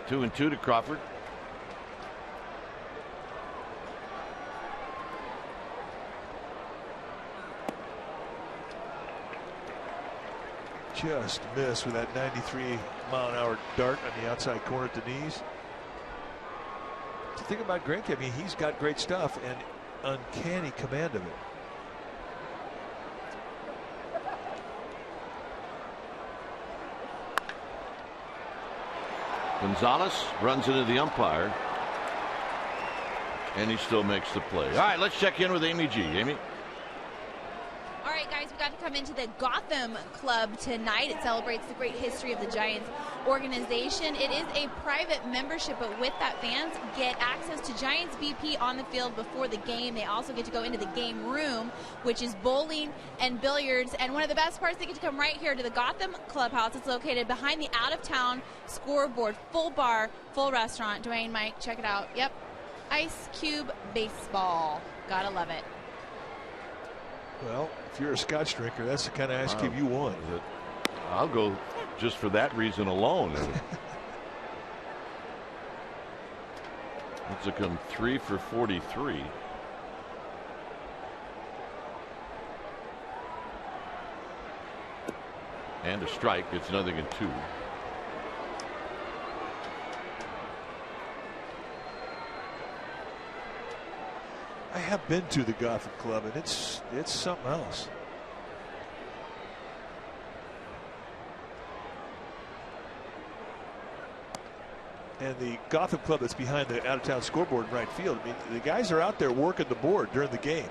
2-2 to Crawford. Just missed with that 93-mile-an-hour dart on the outside corner at the knees. The thing about Greinke, I mean, he's got great stuff and uncanny command of it. Gonzalez runs into the umpire, and he still makes the play. All right, let's check in with Amy G. Amy. All right, guys, we got to come into the Gotham Club tonight. It celebrates the great history of the Giants organization. It is a private membership, but with that, fans get access to Giants BP on the field before the game. They also get to go into the game room, which is bowling and billiards. And one of the best parts, they get to come right here to the Gotham Clubhouse. It's located behind the out-of-town scoreboard. Full bar, full restaurant. Dwayne, Mike, check it out. Yep. Ice Cube Baseball. Gotta love it. Well, if you're a Scotch drinker, that's the kind of ice cube you want. I'll go just for that reason alone. It's come 3 for 43. And a strike. It's 0-2. I have been to the Gotham Club, and it's something else. And the Gotham Club that's behind the out-of-town scoreboard in right field, I mean, the guys are out there working the board during the game.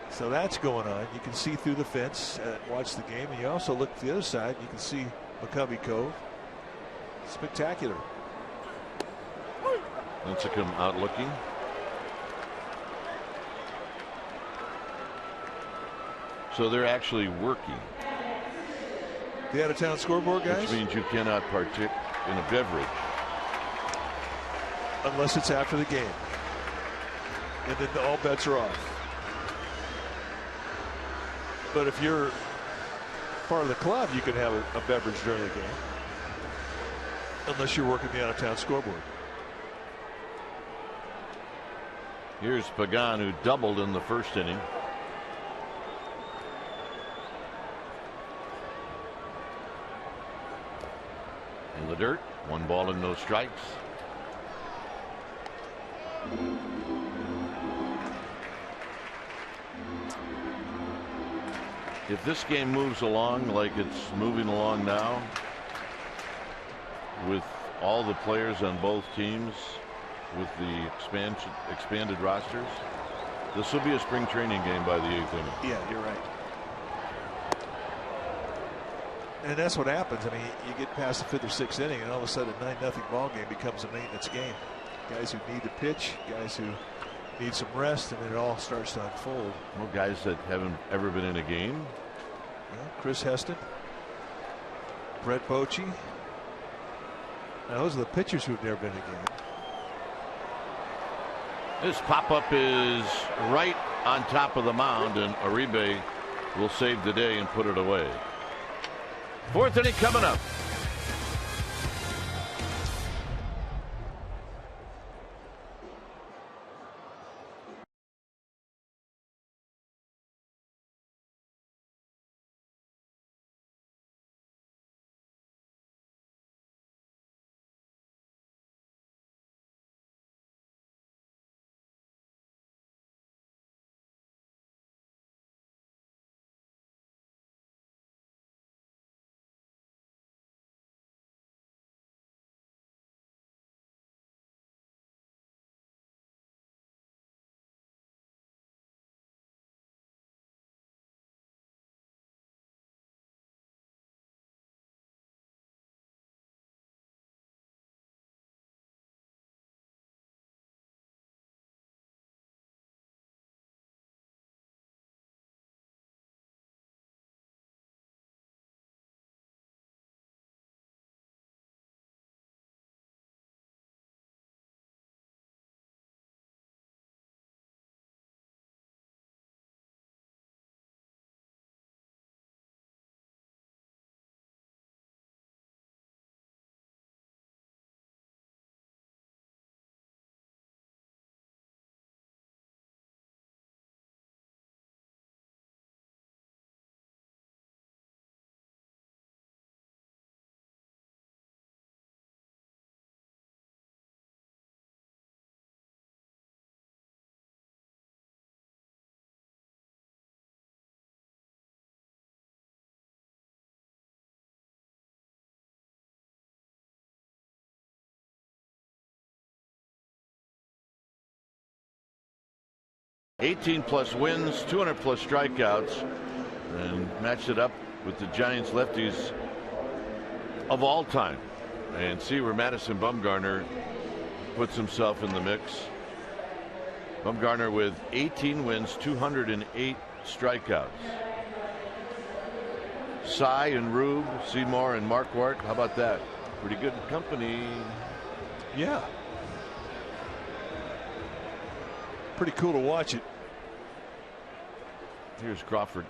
So that's going on. You can see through the fence and watch the game, and you also look to the other side. You can see McCovey Cove. Spectacular. Lincecum out looking. So they're actually working. The out-of-town scoreboard guys? Which means you cannot partake in a beverage. Unless it's after the game. And then all bets are off. But if you're part of the club, you can have a beverage during the game. Unless you're working the out-of-town scoreboard. Here's Pagan, who doubled in the first inning. In the dirt, 1 ball and no strikes. If this game moves along like it's moving along now, with all the players on both teams with the expanded rosters. This will be a spring training game by the 8th inning. Yeah, you're right. And that's what happens. I mean, you get past the 5th or 6th inning, and all of a sudden, a 9-0 ball game becomes a maintenance game. Guys who need to pitch, guys who need some rest, and it all starts to unfold. Well, guys that haven't ever been in a game. Well, Chris Heston, Brett Bochy. Now, those are the pitchers who've never been in a game. This pop-up is right on top of the mound, and Uribe will save the day and put it away. 4th inning coming up. +18 wins, 200+ strikeouts, and matched it up with the Giants lefties of all time. And see where Madison Bumgarner puts himself in the mix. Bumgarner with 18 wins, 208 strikeouts. Cy and Rube, Seymour and Marquardt. How about that? Pretty good company. Yeah. Pretty cool to watch it. Here's Crawford.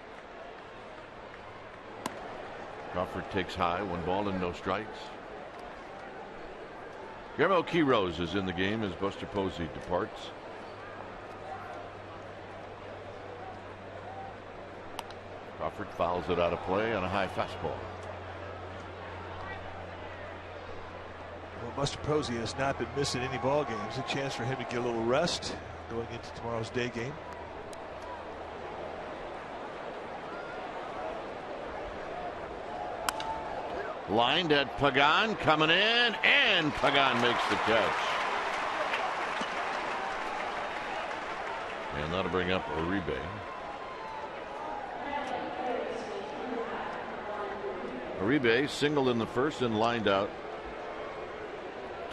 Crawford takes high, 1 ball and no strikes. Guillermo Quiroz is in the game as Buster Posey departs. Crawford fouls it out of play on a high fastball. Well, Buster Posey has not been missing any ball games. A chance for him to get a little rest going into tomorrow's day game. Lined at Pagan, coming in, and Pagan makes the catch. And that'll bring up Uribe. Uribe singled in the first and lined out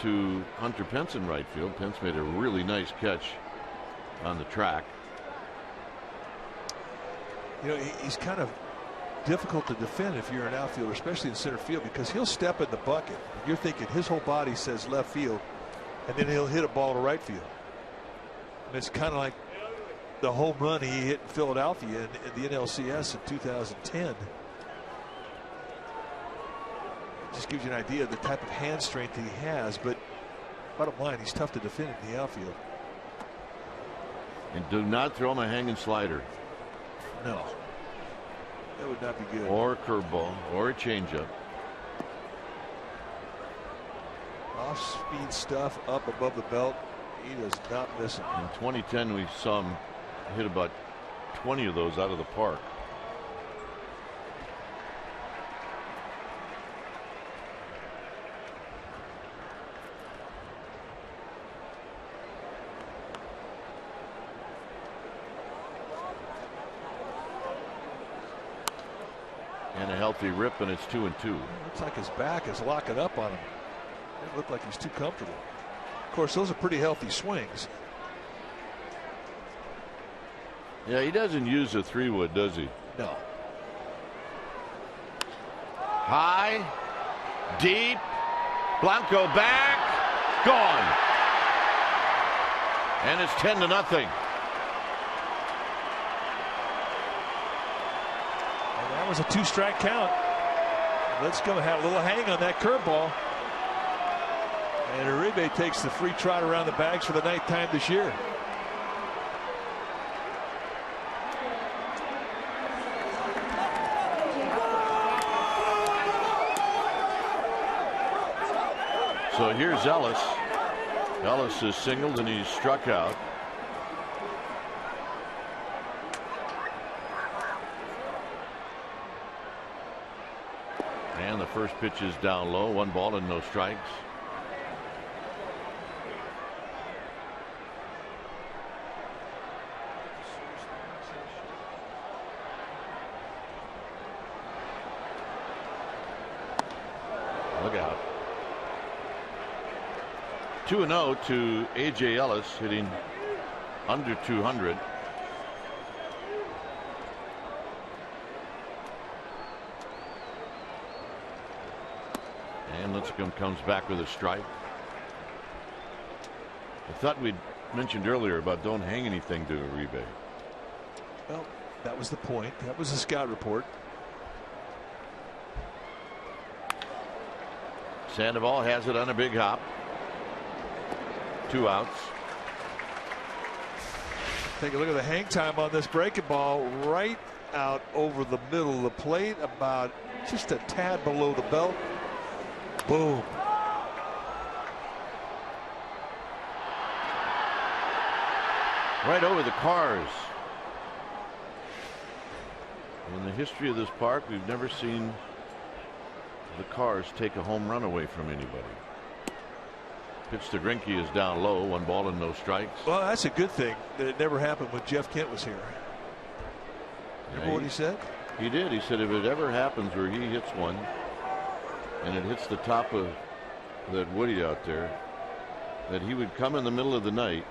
to Hunter Pence in right field. Pence made a really nice catch on the track. You know, he's kind of difficult to defend if you're an outfielder, especially in center field, because he'll step in the bucket. You're thinking his whole body says left field, and then he'll hit a ball to right field. And it's kind of like the home run he hit in Philadelphia in the NLCS in 2010. Just gives you an idea of the type of hand strength he has, but bottom line, he's tough to defend in the outfield. And do not throw him a hanging slider. No. That would not be good. Or a curveball, or a changeup. Off-speed stuff up above the belt. He does not miss it. In 2010, we saw him hit about 20 of those out of the park. And a healthy rip, and it's 2-2. Looks like his back is locking up on him. It looked like he's too comfortable. Of course, those are pretty healthy swings. Yeah, he doesn't use a 3-wood, does he? No. High, deep, Blanco back, gone. And it's 10-0. That was a 2-strike count. Lincesum had a little hang on that curveball. And Uribe takes the free trot around the bags for the 9th time this year. So here's Ellis. Ellis is singled and he's struck out. And the first pitch is down low. 1 ball and no strikes. Look out. 2-0 to A.J. Ellis, hitting under 200. And Lincesum comes back with a strike. I thought we'd mentioned earlier about don't hang anything to Uribe. Well, that was the point. That was the scout report. Sandoval has it on a big hop. 2 outs. Take a look at the hang time on this breaking ball. Right out over the middle of the plate, about just a tad below the belt. Boom. Right over the cars. In the history of this park, we've never seen the Cars take a home run away from anybody. Pitch to Greinke is down low. 1 ball and no strikes. Well, that's a good thing that it never happened when Jeff Kent was here. Remember what he said? He did. He said if it ever happens where he hits one and it hits the top of that woody out there, that he would come in the middle of the night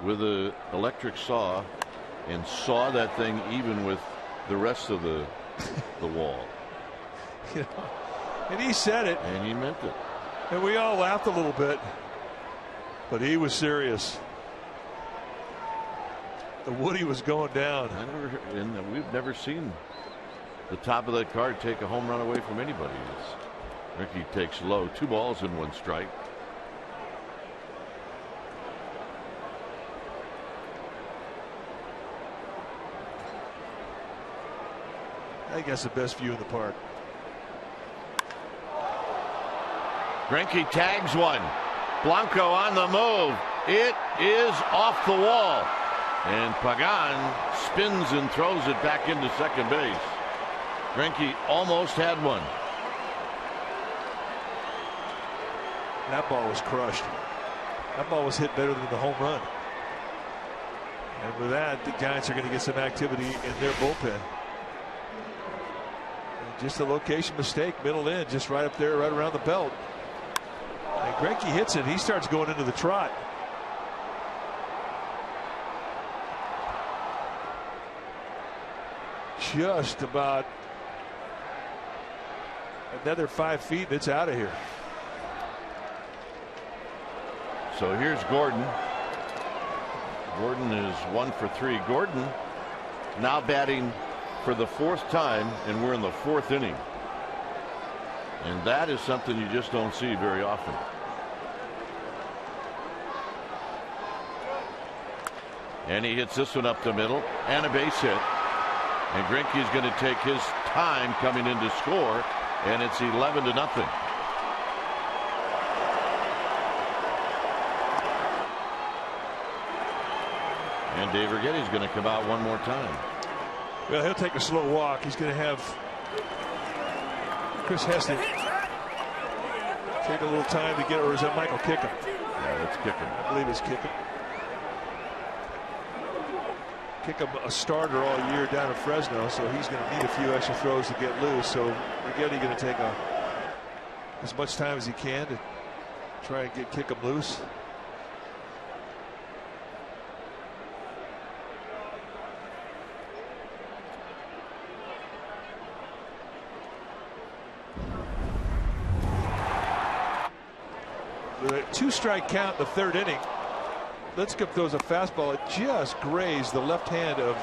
with an electric saw and saw that thing even with the rest of the wall. You know, and he said it. And he meant it. And we all laughed a little bit, but he was serious. The woody was going down. We've never seen the top of that card take a home run away from anybody. Ricky takes low. 2 balls and 1 strike. I think that's the best view in the park. Greinke tags one. Blanco on the move. It is off the wall. And Pagan spins and throws it back into second base. Greinke almost had one. That ball was crushed. That ball was hit better than the home run. And with that, the Giants are going to get some activity in their bullpen. And just a location mistake, middle in, just right up there, right around the belt. And Greinke hits it. He starts going into the trot. Just about another 5 feet, and it's out of here. So here's Gordon. Gordon is 1 for 3. Gordon now batting for the 4th time, and we're in the 4th inning. And that is something you just don't see very often. And he hits this one up the middle, and a base hit. And Greinke is going to take his time coming in to score, and it's 11-0. And Dave Righetti's going to come out one more time. Well, he'll take a slow walk. He's going to have Chris Heston take a little time to get, or is that Michael Kickham? Yeah, that's Kickham. I believe it's Kickham. kick him a starter all year down in Fresno, so he's going to need a few extra throws to get loose. So Grenkie going to take as much time as he can to try and kick him loose. With a 2-strike count in the 3rd inning, Lincesum throws a fastball. It just grazed the left hand of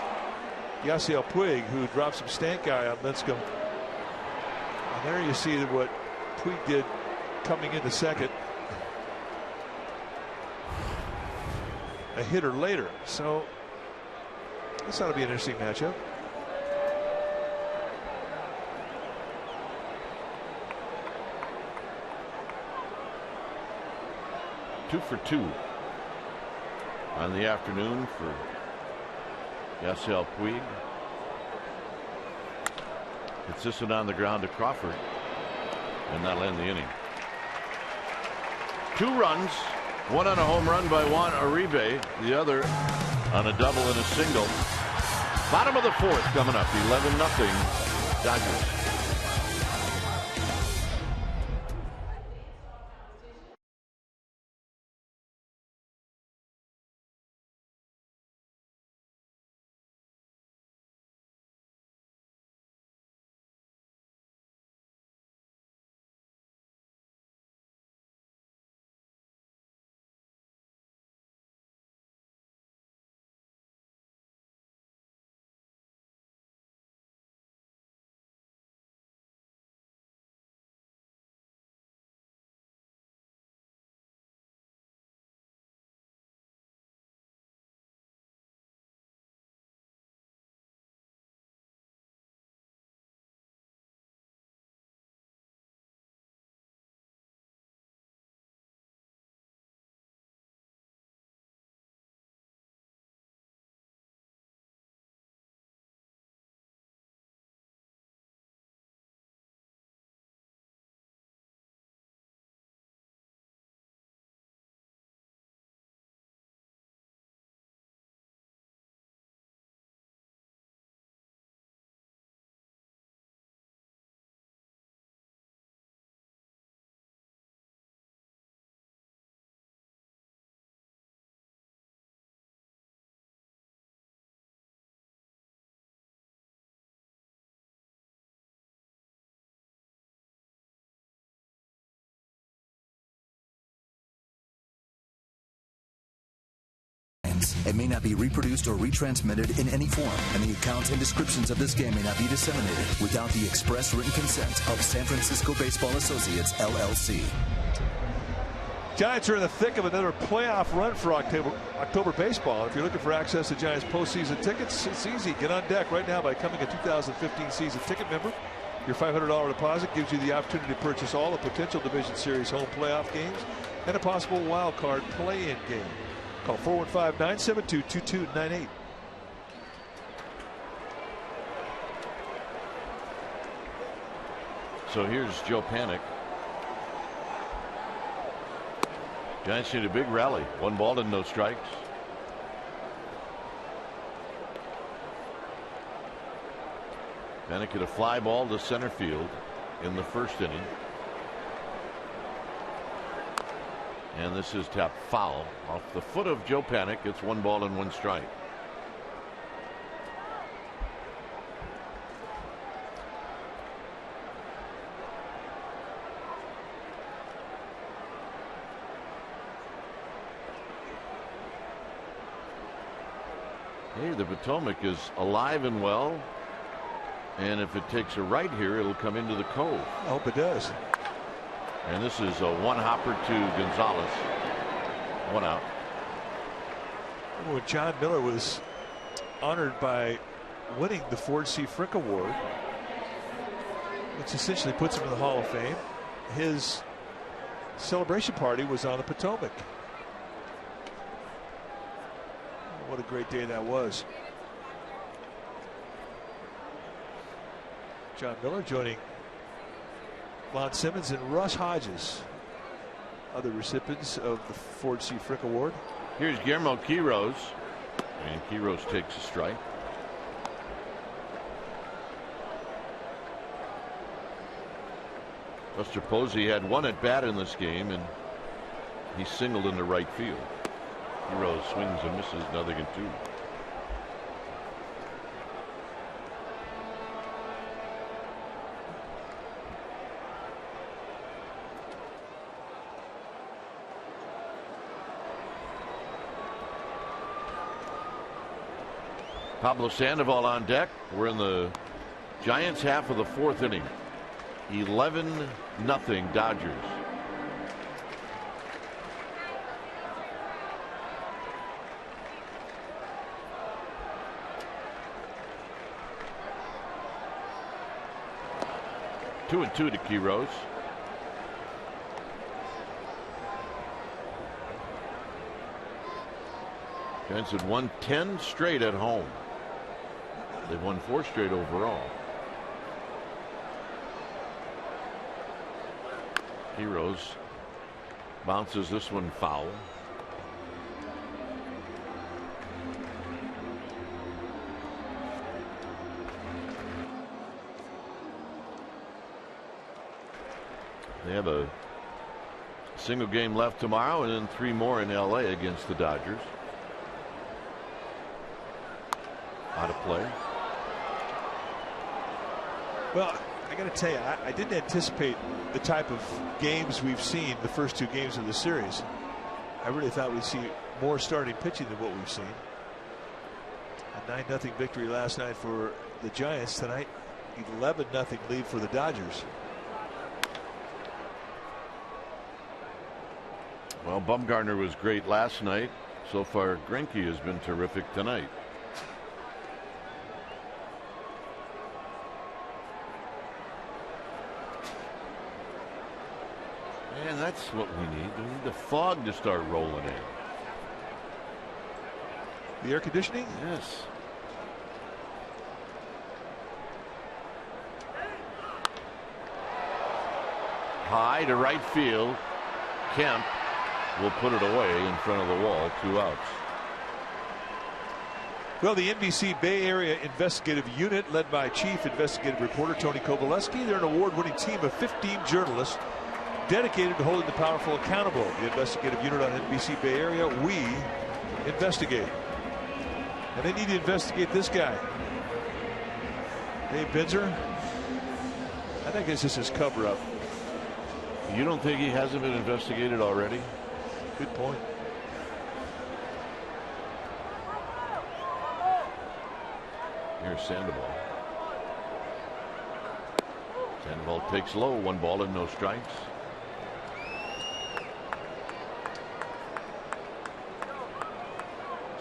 Yasiel Puig, who dropped some stank eye on Lincesum. And there you see what Puig did coming into second. A hitter later. So this ought to be an interesting matchup. Two for two on the afternoon for Yasiel Puig. Hits this one on the ground to Crawford, and that'll end the inning. 2 runs, one on a home run by Juan Uribe, the other on a double and a single. Bottom of the 4th coming up, 11-0 Dodgers. It may not be reproduced or retransmitted in any form, and the accounts and descriptions of this game may not be disseminated without the express written consent of San Francisco Baseball Associates, LLC. Giants are in the thick of another playoff run for October baseball. If you're looking for access to Giants postseason tickets, it's easy. Get on deck right now by becoming a 2015 season ticket member. Your $500 deposit gives you the opportunity to purchase all the potential Division Series home playoff games and a possible wild card play-in game. Call 415-972-2298. So here's Joe Panik. Giants need a big rally. 1 ball and no strikes. Panik hit a fly ball to center field in the 1st inning. And this is tapped foul off the foot of Joe Panik. It's 1 ball and 1 strike. Hey, the Potomac is alive and well. And if it takes a right here, it'll come into the Cove. I hope it does. And this is a 1-hopper to Gonzalez. 1 out. When John Miller was honored by winning the Ford C. Frick Award, which essentially puts him in the Hall of Fame, his celebration party was on the Potomac. What a great day that was. John Miller joining Lon Simmons and Russ Hodges, other recipients of the Ford C. Frick Award. Here's Guillermo Quiroz. And Quiros takes a strike. Buster Posey had one at bat in this game, and he singled into right field. Quiros swings and misses, 0-2. Pablo Sandoval on deck. We're in the Giants half of the 4th inning. 11-0 Dodgers. Two and 2 to Quiros. Giants had won 10 straight at home. They've won 4 straight overall. Quiros bounces this one foul. They have a single game left tomorrow and then 3 more in LA against the Dodgers. Out of play. Well, I got to tell you, I didn't anticipate the type of games we've seen the first 2 games of the series. I really thought we'd see more starting pitching than what we've seen. A 9-0 victory last night for the Giants. Tonight, 11-0 lead for the Dodgers. Well, Bumgarner was great last night. So far, Greinke has been terrific tonight. And that's what we need. We need the fog to start rolling in. The air conditioning? Yes. High to right field. Kemp will put it away in front of the wall. 2 outs. Well, the NBC Bay Area Investigative Unit, led by Chief Investigative Reporter Tony Kowaleski, they're an award-winning team of 15 journalists dedicated to holding the powerful accountable. The investigative unit on NBC Bay Area, we investigate. And they need to investigate this guy. Dave Binzer. I think this is his cover-up. You don't think he hasn't been investigated already? Good point. Here's Sandoval. Sandoval takes low. 1 ball and no strikes.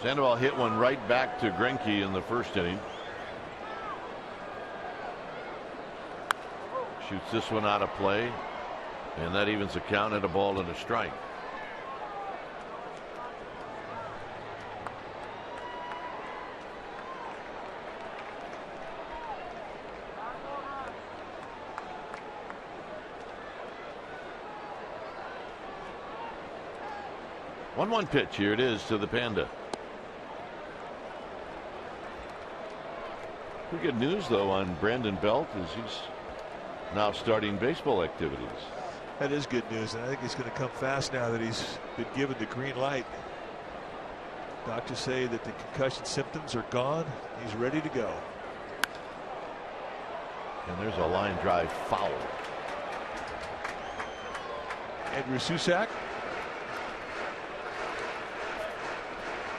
Sandoval hit one right back to Greinke in the 1st inning. Shoots this one out of play, and that evens the count at a ball and a strike. One pitch. Here it is to the Panda. Pretty good news, though, on Brandon Belt as he's now starting baseball activities. That is good news, and I think he's going to come fast now that he's been given the green light. Doctors say that the concussion symptoms are gone. He's ready to go. And there's a line drive foul. Andrew Susac.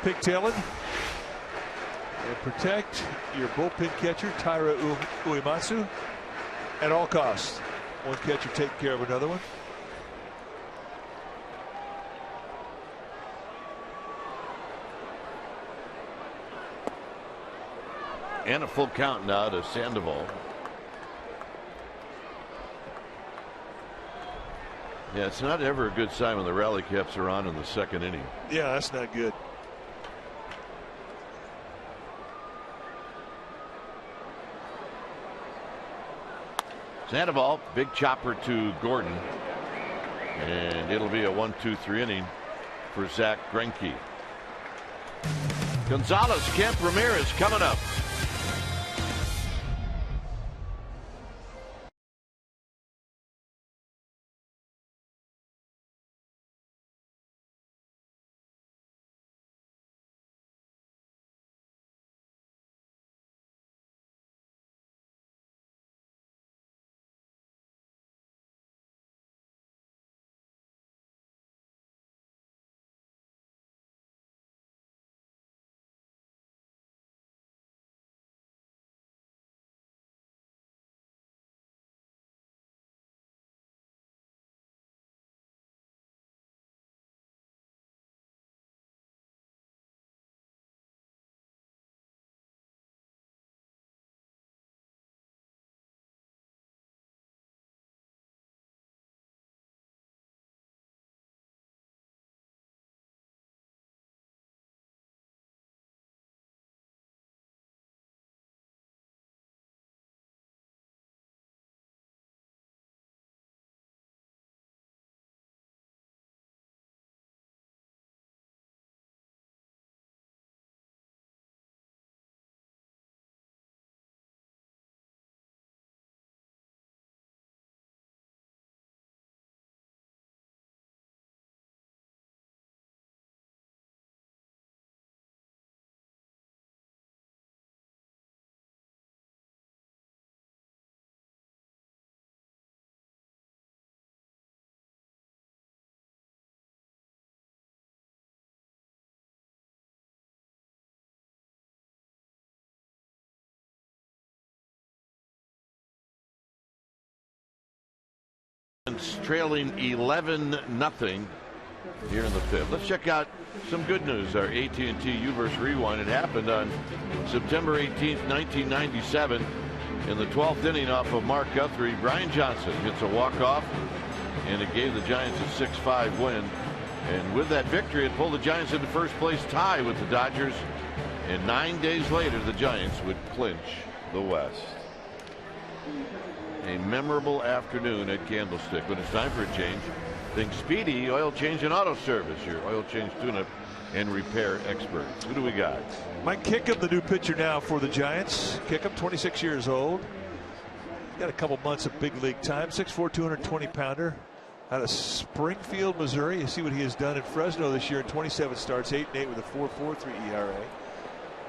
Pigtailing. And protect your bullpen catcher, Taira Uematsu, at all costs. One catcher taking care of another one. And a full count now to Sandoval. Yeah, it's not ever a good sign when the rally caps are on in the 2nd inning. Yeah, that's not good. Sandoval, big chopper to Gordon, and it'll be a 1-2-3 inning for Zach Greinke. Gonzalez, Kemp, Ramirez coming up. Trailing 11-0 here in the fifth. Let's check out some good news. Our AT&T U-verse rewind. It happened on September 18th, 1997. In the 12th inning off of Mark Guthrie, Brian Johnson hits a walk-off, and it gave the Giants a 6-5 win. And with that victory, it pulled the Giants into first place tie with the Dodgers. And 9 days later, the Giants would clinch the West. A memorable afternoon at Candlestick. When it's time for a change, think Speedy Oil Change and Auto Service, your oil change tune-up and repair experts. Who do we got? Mike Kickham, the new pitcher now for the Giants. Kickham, 26 years old. Got a couple months of big league time. 6'4", 220-pounder. Out of Springfield, Missouri. You see what he has done in Fresno this year in 27 starts, 8-8 with a 4.43 ERA.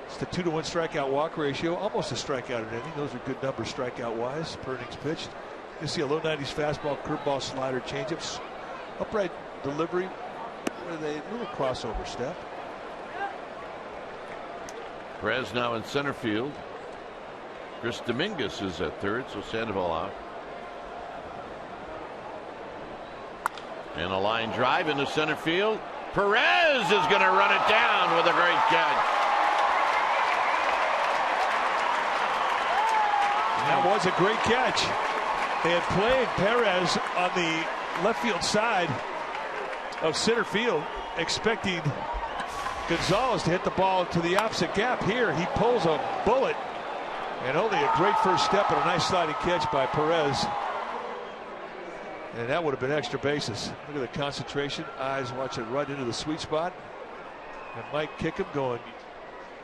It's the 2-to-1 strikeout walk ratio, almost a strikeout an inning. Those are good numbers strikeout wise per innings pitched. You see a low 90s fastball, curveball, slider, changeups, upright delivery with a little crossover step. Perez now in center field. Chris Dominguez is at third, so Sandoval out. And a line drive into center field. Perez is going to run it down with a great catch. That was a great catch. They had played Perez on the left field side of center field, expecting Gonzalez to hit the ball to the opposite gap. Here he pulls a bullet, and only a great first step and a nice sliding catch by Perez. And that would have been extra bases. Look at the concentration. Eyes watch it right into the sweet spot. And Mike Kickham going,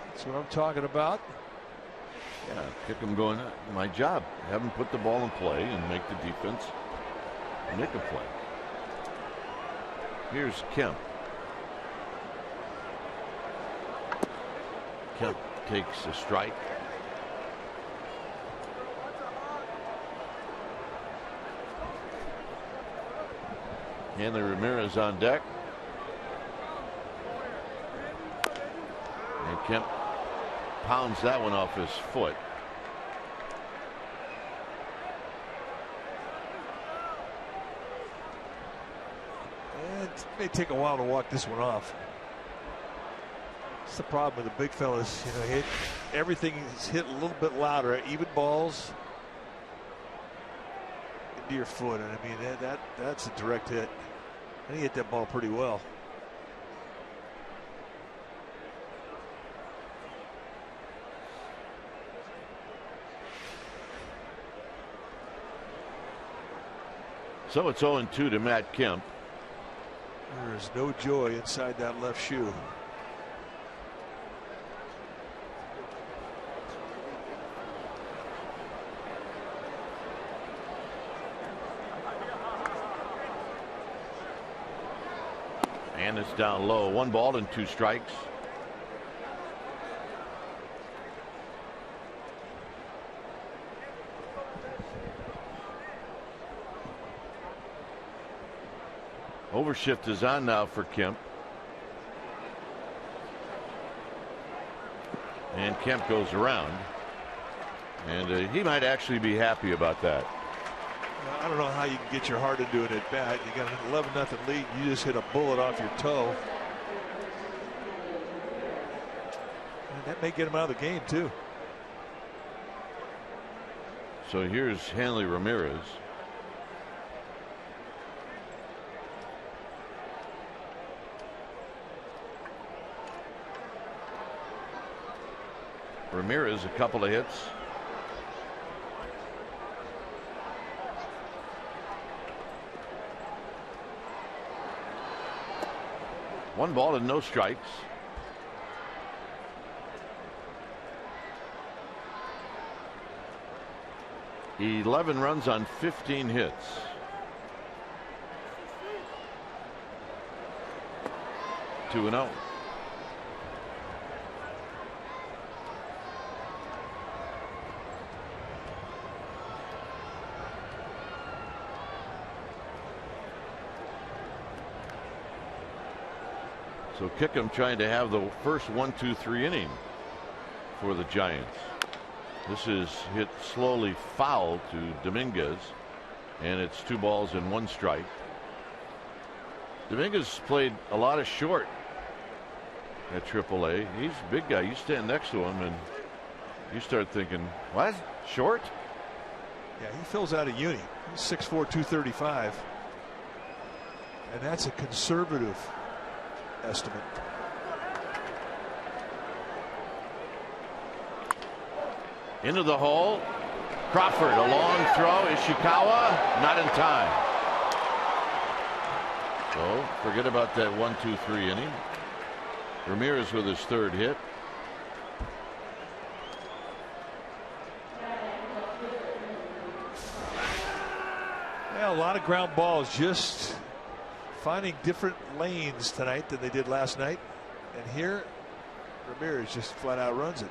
that's what I'm talking about. Yeah, Kickham going, my job. Have him put the ball in play and make the defense make a play. Here's Kemp. Kemp takes a strike. Hanley Ramirez on deck. And Kemp pounds that one off his foot. And it may take a while to walk this one off. That's the problem with the big fellas. You know, everything is hit a little bit louder. Even balls into your foot. And I mean, that's a direct hit. And he hit that ball pretty well. So it's 0-2 to Matt Kemp. There's no joy inside that left shoe. And it's down low. 1 ball and 2 strikes. Overshift is on now for Kemp. And Kemp goes around. And he might actually be happy about that. I don't know how you can get your heart into it at bat. You got an 11-0 lead. You just hit a bullet off your toe. And that may get him out of the game, too. So here's Hanley Ramirez. Ramirez, a couple of hits. One ball and no strikes. He 11 runs on 15 hits. Two and 0. So Kickham trying to have the first 1-2-3 inning for the Giants. This is hit slowly foul to Dominguez, and it's 2 balls and 1 strike. Dominguez played a lot of short at AAA. He's a big guy. You stand next to him and you start thinking, what? Short? Yeah, he fills out a uni. He's 6'4", 235. And that's a conservative estimate. Into the hole. Crawford, a long throw. Ishikawa not in time. So forget about that 1-2-3 inning. Ramirez with his 3rd hit. Yeah, a lot of ground balls, just finding different lanes tonight than they did last night. And here, Ramirez just flat out runs it.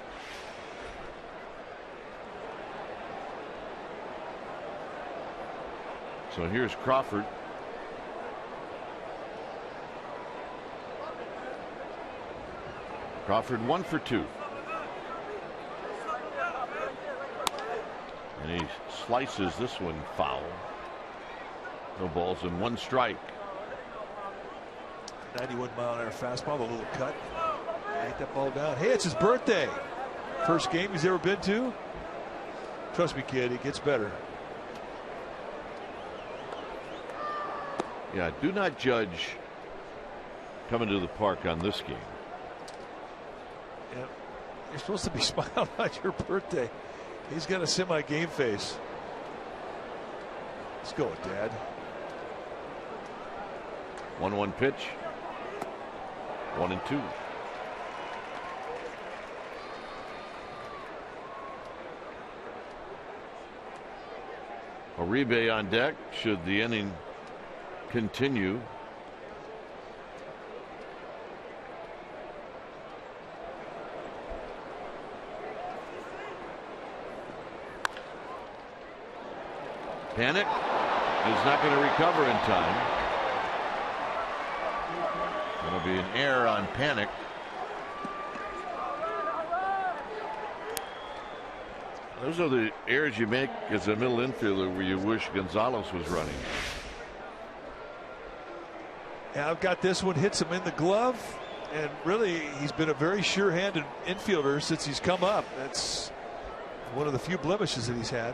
So here's Crawford. Crawford 1 for 2. And he slices this one foul. No balls and 1 strike. 91-mile-an-hour fastball, the little cut. Ain't that ball down. Hey, it's his birthday. First game he's ever been to. Trust me, kid, it gets better. Yeah, do not judge coming to the park on this game. Yeah, you're supposed to be smiling on your birthday. He's got a semi-game face. Let's go, Dad. 1-1 pitch. 1-2. Uribe on deck should the inning continue. Panic is not going to recover in time. Going to be an error on Panic. Those are the errors you make as a middle infielder where you wish Gonzalez was running. Yeah, I've got this one, hits him in the glove, and really he's been a very sure-handed infielder since he's come up. That's one of the few blemishes that he's had.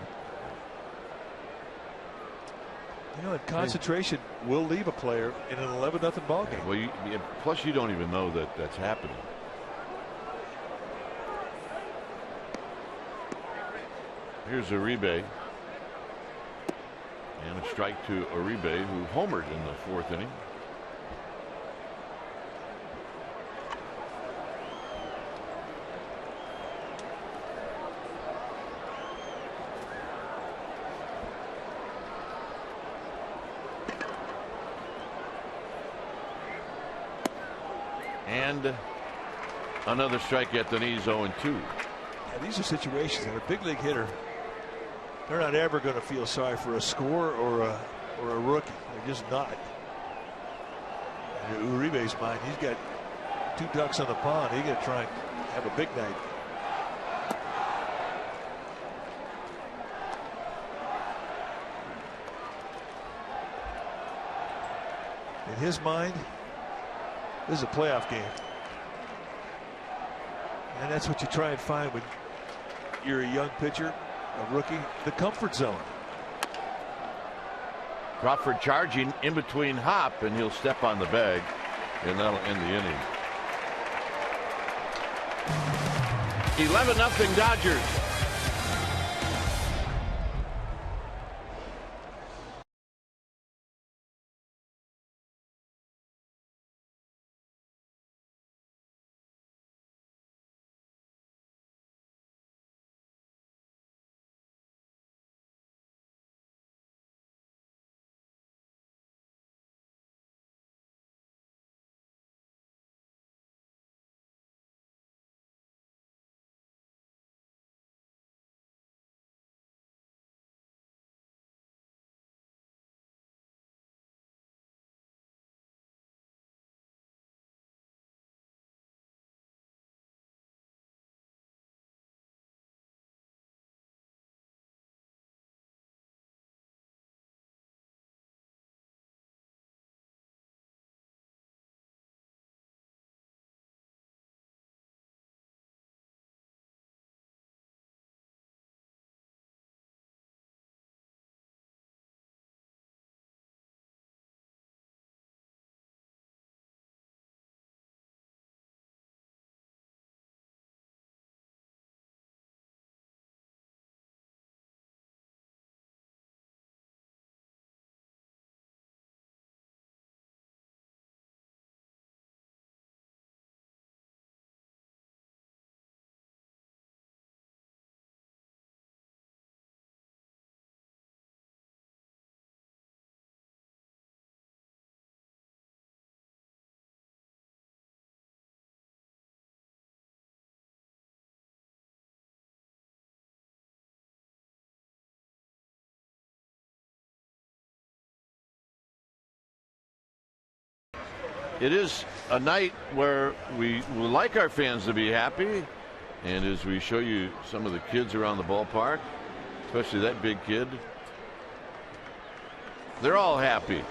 You know, and concentration will leave a player in an 11-0 ball game. Well, plus you don't even know that that's happening. Here's Uribe. And a strike to Uribe, who homered in the 4th inning. And another strike at the knees, 0-2. Yeah, these are situations that a big league hitter, they're not ever going to feel sorry for a scorer or a rookie. They're just not. In Uribe's mind, he's got 2 ducks on the pond. He's going to try and have a big night. In his mind, this is a playoff game. And that's what you try and find when you're a young pitcher, a rookie, the comfort zone. Crawford charging in between Hop, and he'll step on the bag, and that'll end the inning. 11-0 Dodgers. It is a night where we would like our fans to be happy, and as we show you some of the kids around the ballpark, especially that big kid, they're all happy.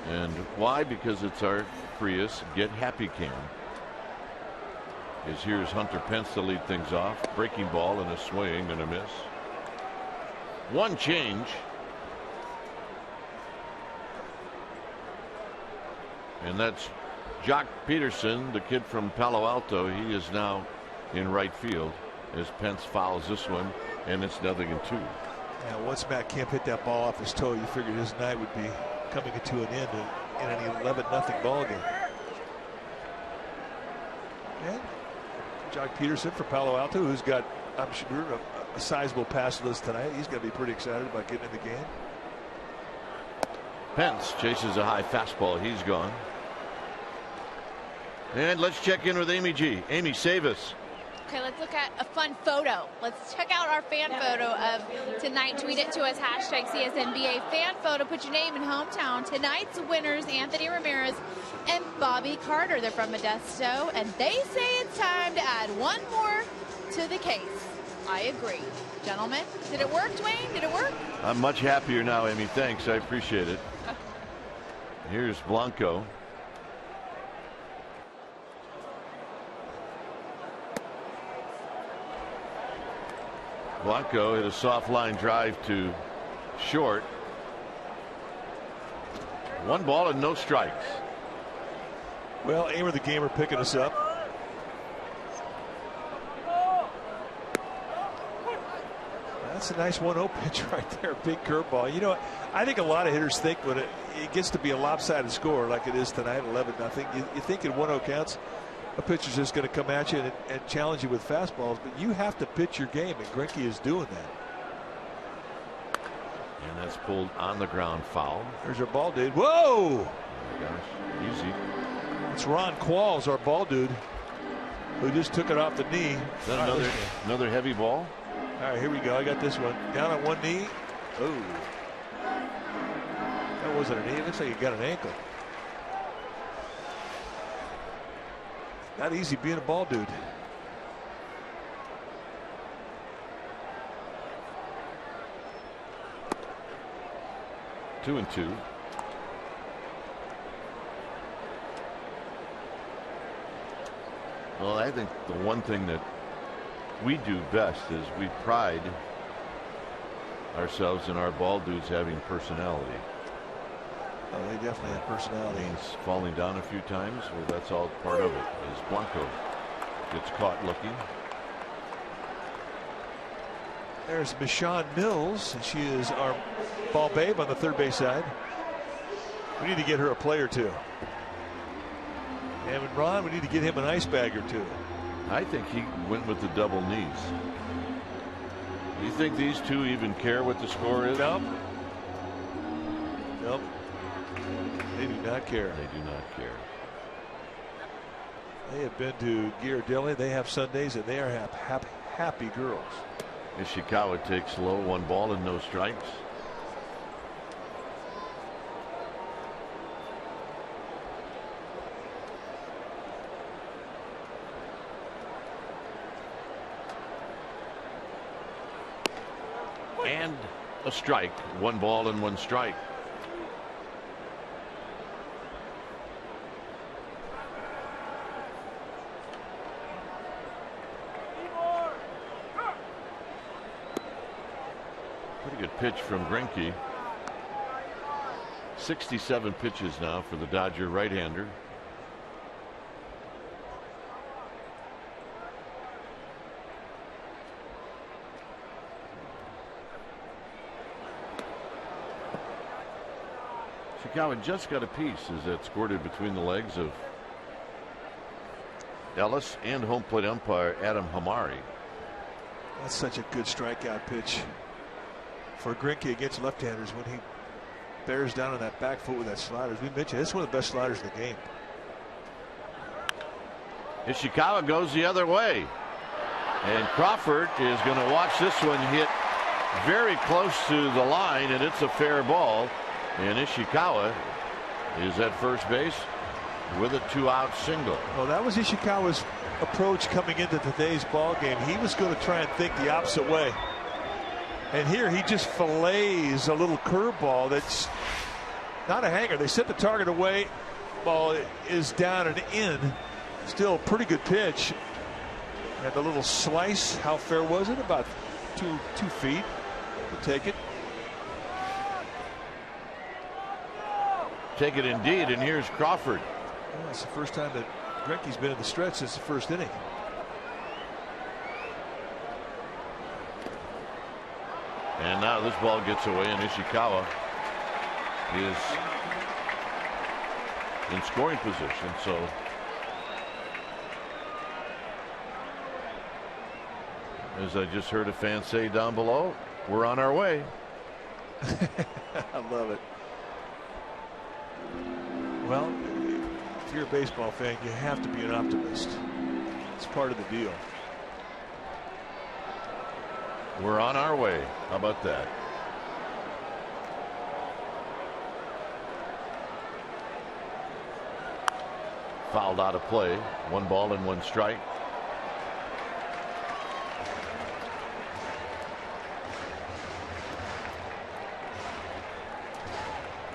And why? Because it's our Prius Get Happy Cam. As here's Hunter Pence to lead things off. Breaking ball and a swing and a miss. One change. And that's Jock Peterson, the kid from Palo Alto. He is now in right field as Pence fouls this one, and it's 0-2. Yeah, once Matt Kemp hit that ball off his toe, you figured his night would be coming to an end in an 11-0 ball game. And Jock Peterson for Palo Alto, who's got, I'm sure, a sizable pass list tonight. He's going to be pretty excited about getting in the game. Pence chases a high fastball. He's gone. And let's check in with Amy G. Amy, save us. Okay, let's look at a fun photo. Let's check out our fan photo of tonight. Tweet it to us, hashtag CSNBA fan photo. Put your name and hometown. Tonight's winners, Anthony Ramirez and Bobby Carter. They're from Modesto, and they say it's time to add one more to the case. I agree. Gentlemen, did it work, Dwayne? Did it work? I'm much happier now, Amy. Thanks. I appreciate it. Here's Blanco. Blanco hit a soft line drive to short. 1 ball and no strikes. Well, Amer the Gamer picking us up. That's a nice 1-0 pitch right there. Big curveball. You know, I think a lot of hitters think when it gets to be a lopsided score like it is tonight, 11-0, you think in 1-0 counts, a pitcher's just going to come at you and challenge you with fastballs, but you have to pitch your game, and Greinke is doing that. And that's pulled on the ground, foul. There's your ball, dude. Whoa! Oh my gosh, easy. It's Ron Qualls, our ball dude, who just took it off the knee. Is that another heavy ball? All right, here we go. I got this one. Down on one knee. Oh. That wasn't a knee. It looks like you got an ankle. Not easy being a ball dude. Two and two. Well, I think the one thing that we do best is we pride ourselves in our ball dudes having personality. Oh, they definitely have personality. Means falling down a few times. Well, that's all part of it. As Blanco gets caught looking. There's Michonne Mills, and she is our ball babe on the third base side. We need to get her a play or two. And Ron, we need to get him an ice bag or two. I think he went with the double knees. Do you think these two even care what the score is? Nope. Nope. They do not care. They do not care. They have been to Ghirardelli. They have Sundays, and they are happy girls. Ishikawa takes low, 1 ball and no strikes. And a strike. 1 ball and 1 strike. Pretty good pitch from Greinke. 67 pitches now for the Dodger right-hander. Ishikawa just got a piece as that squirted between the legs of Ellis and home plate umpire Adam Hamari. That's such a good strikeout pitch for Greinke against left-handers when he bears down on that back foot with that slider. As we mentioned, it's one of the best sliders in the game. Ishikawa goes the other way, and Crawford is going to watch this one hit very close to the line, and it's a fair ball. And Ishikawa is at first base with a 2-out single. Well, that was Ishikawa's approach coming into today's ball game. He was going to try and think the opposite way. And here he just fillets a little curveball that's not a hanger. They set the target away. Ball is down and in. Still a pretty good pitch. And the little slice, how fair was it? About two feet. We'll take it. Take it indeed, and here's Crawford. Well, it's the first time that Grenke's been in the stretch since the first inning. And now this ball gets away, and Ishikawa is in scoring position. So as I just heard a fan say down below, we're on our way. I love it. Well, if you're a baseball fan, you have to be an optimist. It's part of the deal. We're on our way. How about that? Fouled out of play. 1 ball and 1 strike.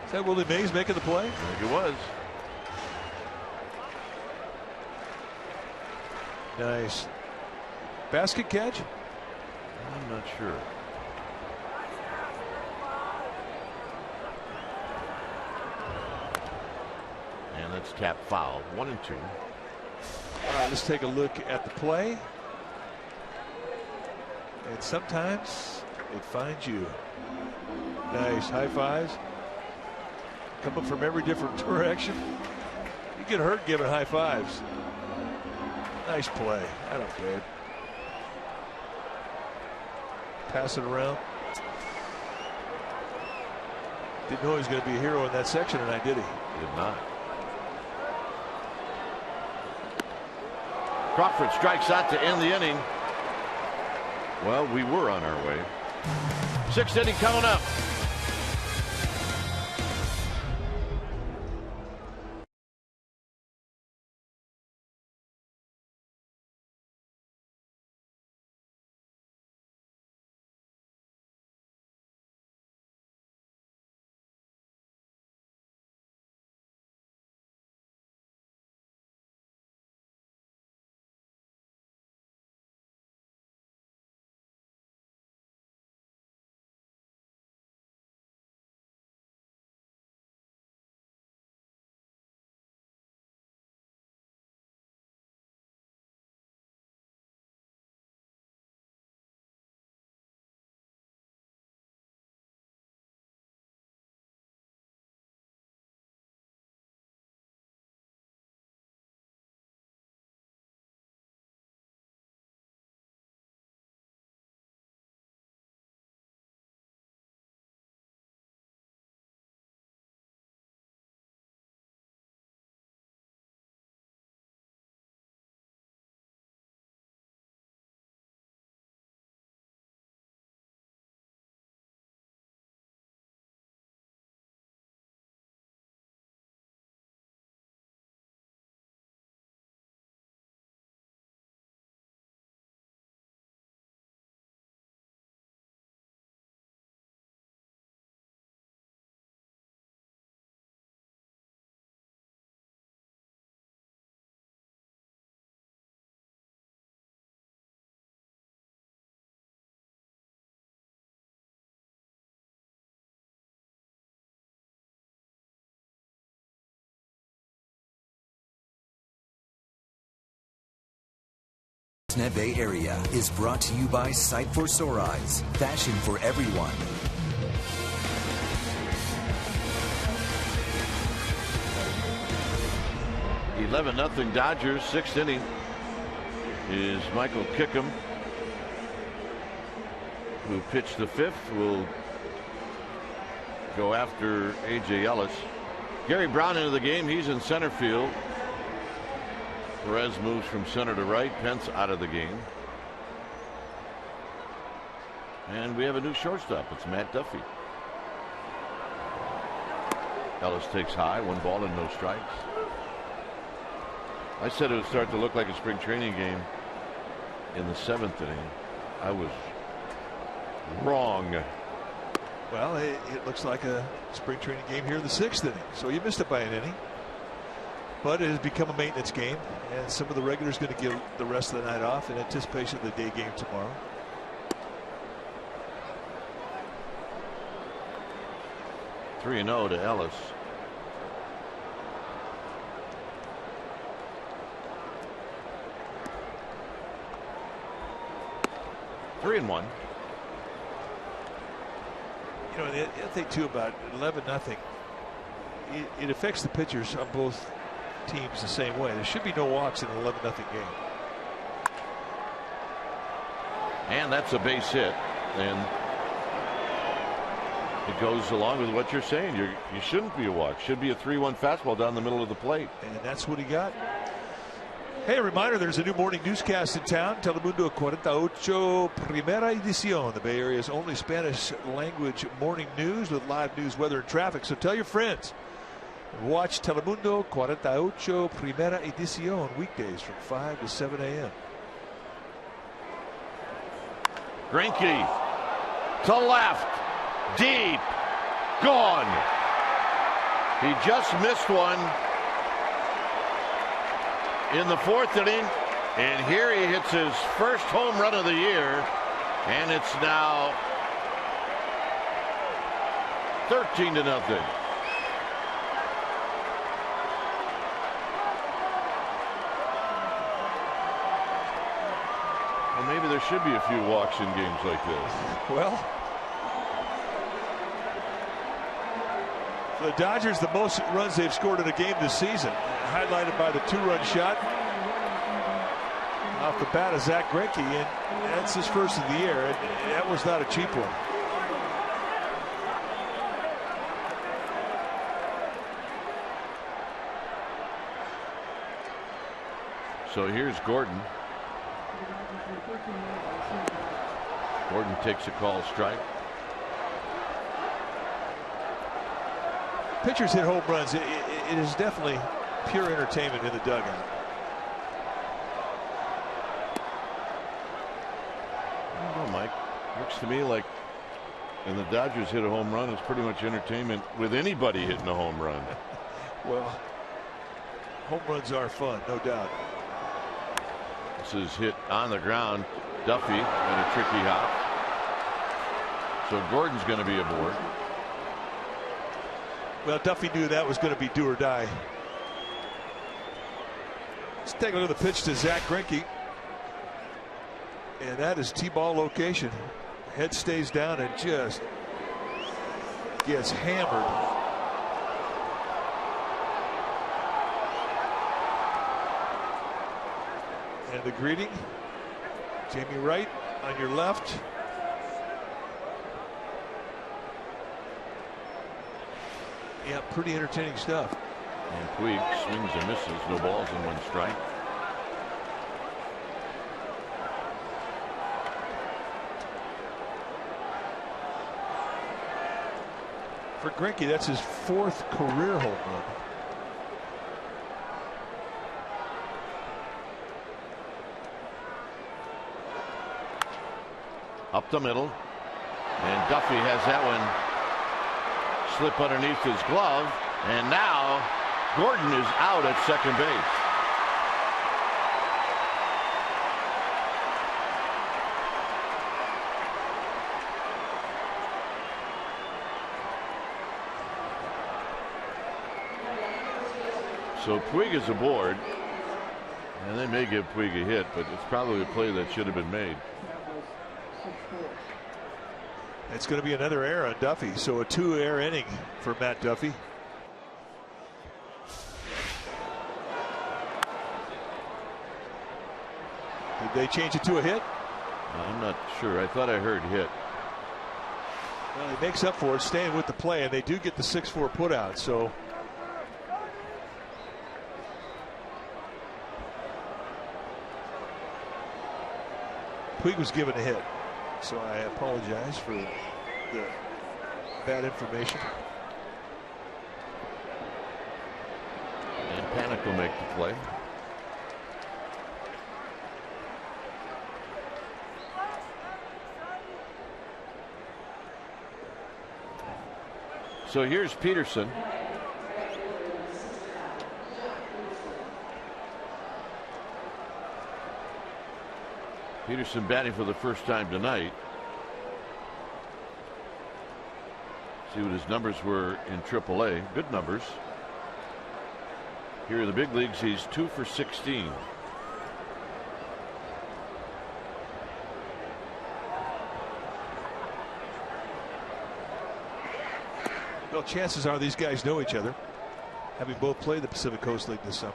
Is that Willie Mays making the play? I think it was. Nice. Basket catch? I'm not sure. And that's tap foul. 1 and 2. All right, let's take a look at the play. And sometimes it finds you. Nice. High fives. Coming from every different direction. You get hurt giving high fives. Nice play. I don't care. Pass it around. Didn't know he was going to be a hero in that section tonight, did he? Did not. Crawford strikes out to end the inning. Well, we were on our way. 6th inning coming up. Net Bay area is brought to you by Sight for Sore Eyes, fashion for everyone. (11-0) Dodgers. 6th inning is Michael Kickham, who pitched the 5th. Will go after A.J. Ellis. Gary Brown into the game. He's in center field. Perez moves from center to right. Pence out of the game. And we have a new shortstop. It's Matt Duffy. Ellis takes high. 1 ball and no strikes. I said it would start to look like a spring training game in the 7th inning. I was wrong. Well, it looks like a spring training game here in the 6th inning. So you missed it by an inning. But it has become a maintenance game, and some of the regulars going to give the rest of the night off in anticipation of the day game tomorrow. (3-0) to Ellis. Three and 1. You know, the thing too about 11-0, it affects the pitchers on both teams the same way. There should be no walks in an 11-0 game. And that's a base hit, and it goes along with what you're saying. You shouldn't be a walk. Should be a 3-1 fastball down the middle of the plate. And that's what he got. Hey, a reminder, there's a new morning newscast in town. Telemundo 48, Primera Edición, the Bay Area's only Spanish language morning news with live news, weather, and traffic. So tell your friends. Watch Telemundo 48 Primera Edición weekdays from 5 to 7 a.m. Greinke to left, deep, gone. He just missed one in the 4th inning, and here he hits his first home run of the year, and it's now 13-0. Well, maybe there should be a few walks in games like this. Well, for the Dodgers, the most runs they've scored in a game this season, highlighted by the 2-run shot off the bat of Zach Greinke, and that's his first of the year, and that was not a cheap one. So here's Gordon. Gordon takes a call strike. Pitchers hit home runs. It is definitely pure entertainment in the dugout. I don't know, Mike. Looks to me like when the Dodgers hit a home run, it's pretty much entertainment with anybody hitting a home run. Well, home runs are fun, no doubt. This is hit on the ground. Duffy in a tricky hop. So Gordon's going to be aboard. Well, Duffy knew that was going to be do or die. Let's take a look at the pitch to Zach Greinke. And that is T-ball location. Head stays down and just gets hammered. And the greeting, Jamie Wright on your left. Yeah, pretty entertaining stuff. And Puig swings and misses. No balls and 1 strike. For Greinke, that's his 4th career home run. Up the middle. And Duffy has that one slip underneath his glove. And now Gordon is out at second base. So Puig is aboard, and they may give Puig a hit, but it's probably a play that should have been made. It's going to be another error on Duffy, so a 2-error inning for Matt Duffy. Did they change it to a hit? I'm not sure. I thought I heard hit. Well, he makes up for it, staying with the play, and they do get the 6-4 putout. So Puig was given a hit, so I apologize for the bad information. And Panic will make the play. So here's Peterson. Peterson batting for the first time tonight. See what his numbers were in AAA. Good numbers. Here in the big leagues, he's 2 for 16. Well, chances are these guys know each other, having both played the Pacific Coast League this summer.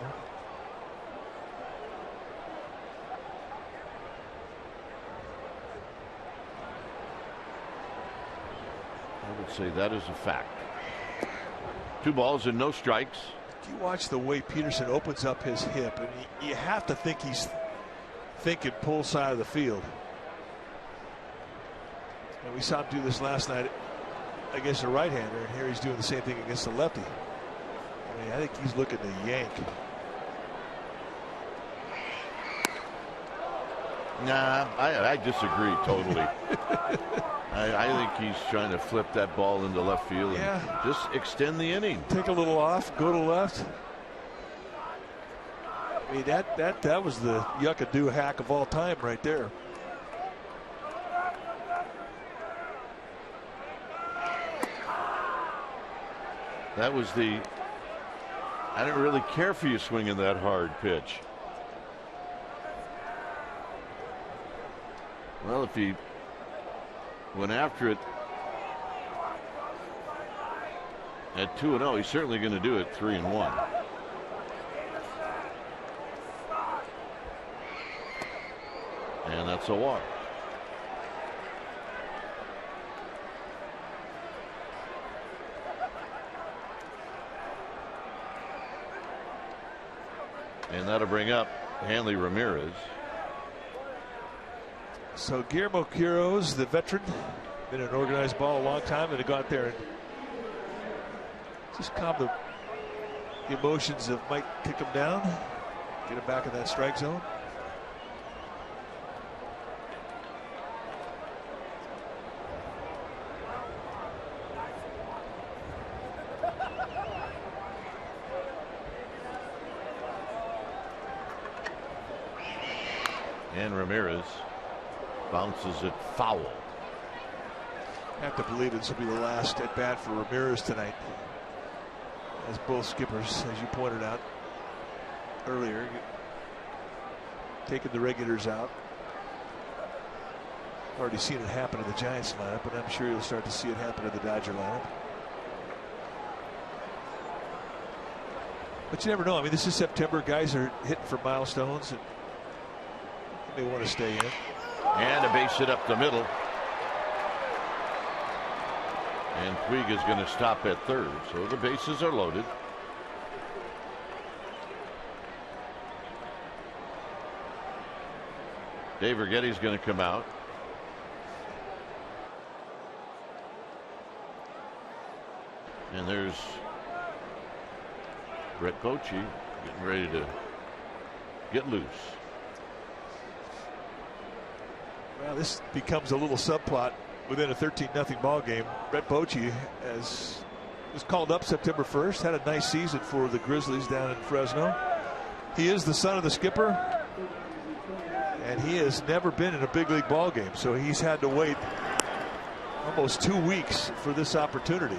I would say that is a fact. 2 balls and no strikes. You watch the way Peterson opens up his hip, and you have to think he's thinking pull side of the field. And we saw him do this last night against a right-hander, and here he's doing the same thing against the lefty. I mean, I think he's looking to yank. Nah, I disagree totally. I think he's trying to flip that ball into left field and just extend the inning. Take a little off, go to left. I mean, that was the yuckadoo hack of all time right there. That was the I didn't really care for you swinging that hard pitch. Well, if he went after it at 2-0, he's certainly going to do it 3-1. And that's a walk. And that'll bring up Hanley Ramirez. So Guillermo Quiroz, the veteran, been in organized ball a long time, and to go out there and just calm the emotions of Mike, kick him down, get him back in that strike zone. And Ramirez bounces it foul. I have to believe this will be the last at bat for Ramirez tonight, as both skippers, as you pointed out earlier, taking the regulars out. Already seen it happen in the Giants lineup, but I'm sure you'll start to see it happen in the Dodger lineup. But you never know. I mean, this is September. Guys are hitting for milestones, and they want to stay in. And a base hit up the middle. And Puig is going to stop at third, so the bases are loaded. Dave Urgetty's going to come out. And there's Brett Bochy getting ready to get loose. Well, this becomes a little subplot within a 13-0 ball game. Brett Bochy was called up September 1st, had a nice season for the Grizzlies down in Fresno. He is the son of the skipper, and he has never been in a big league ball game, so he's had to wait almost 2 weeks for this opportunity.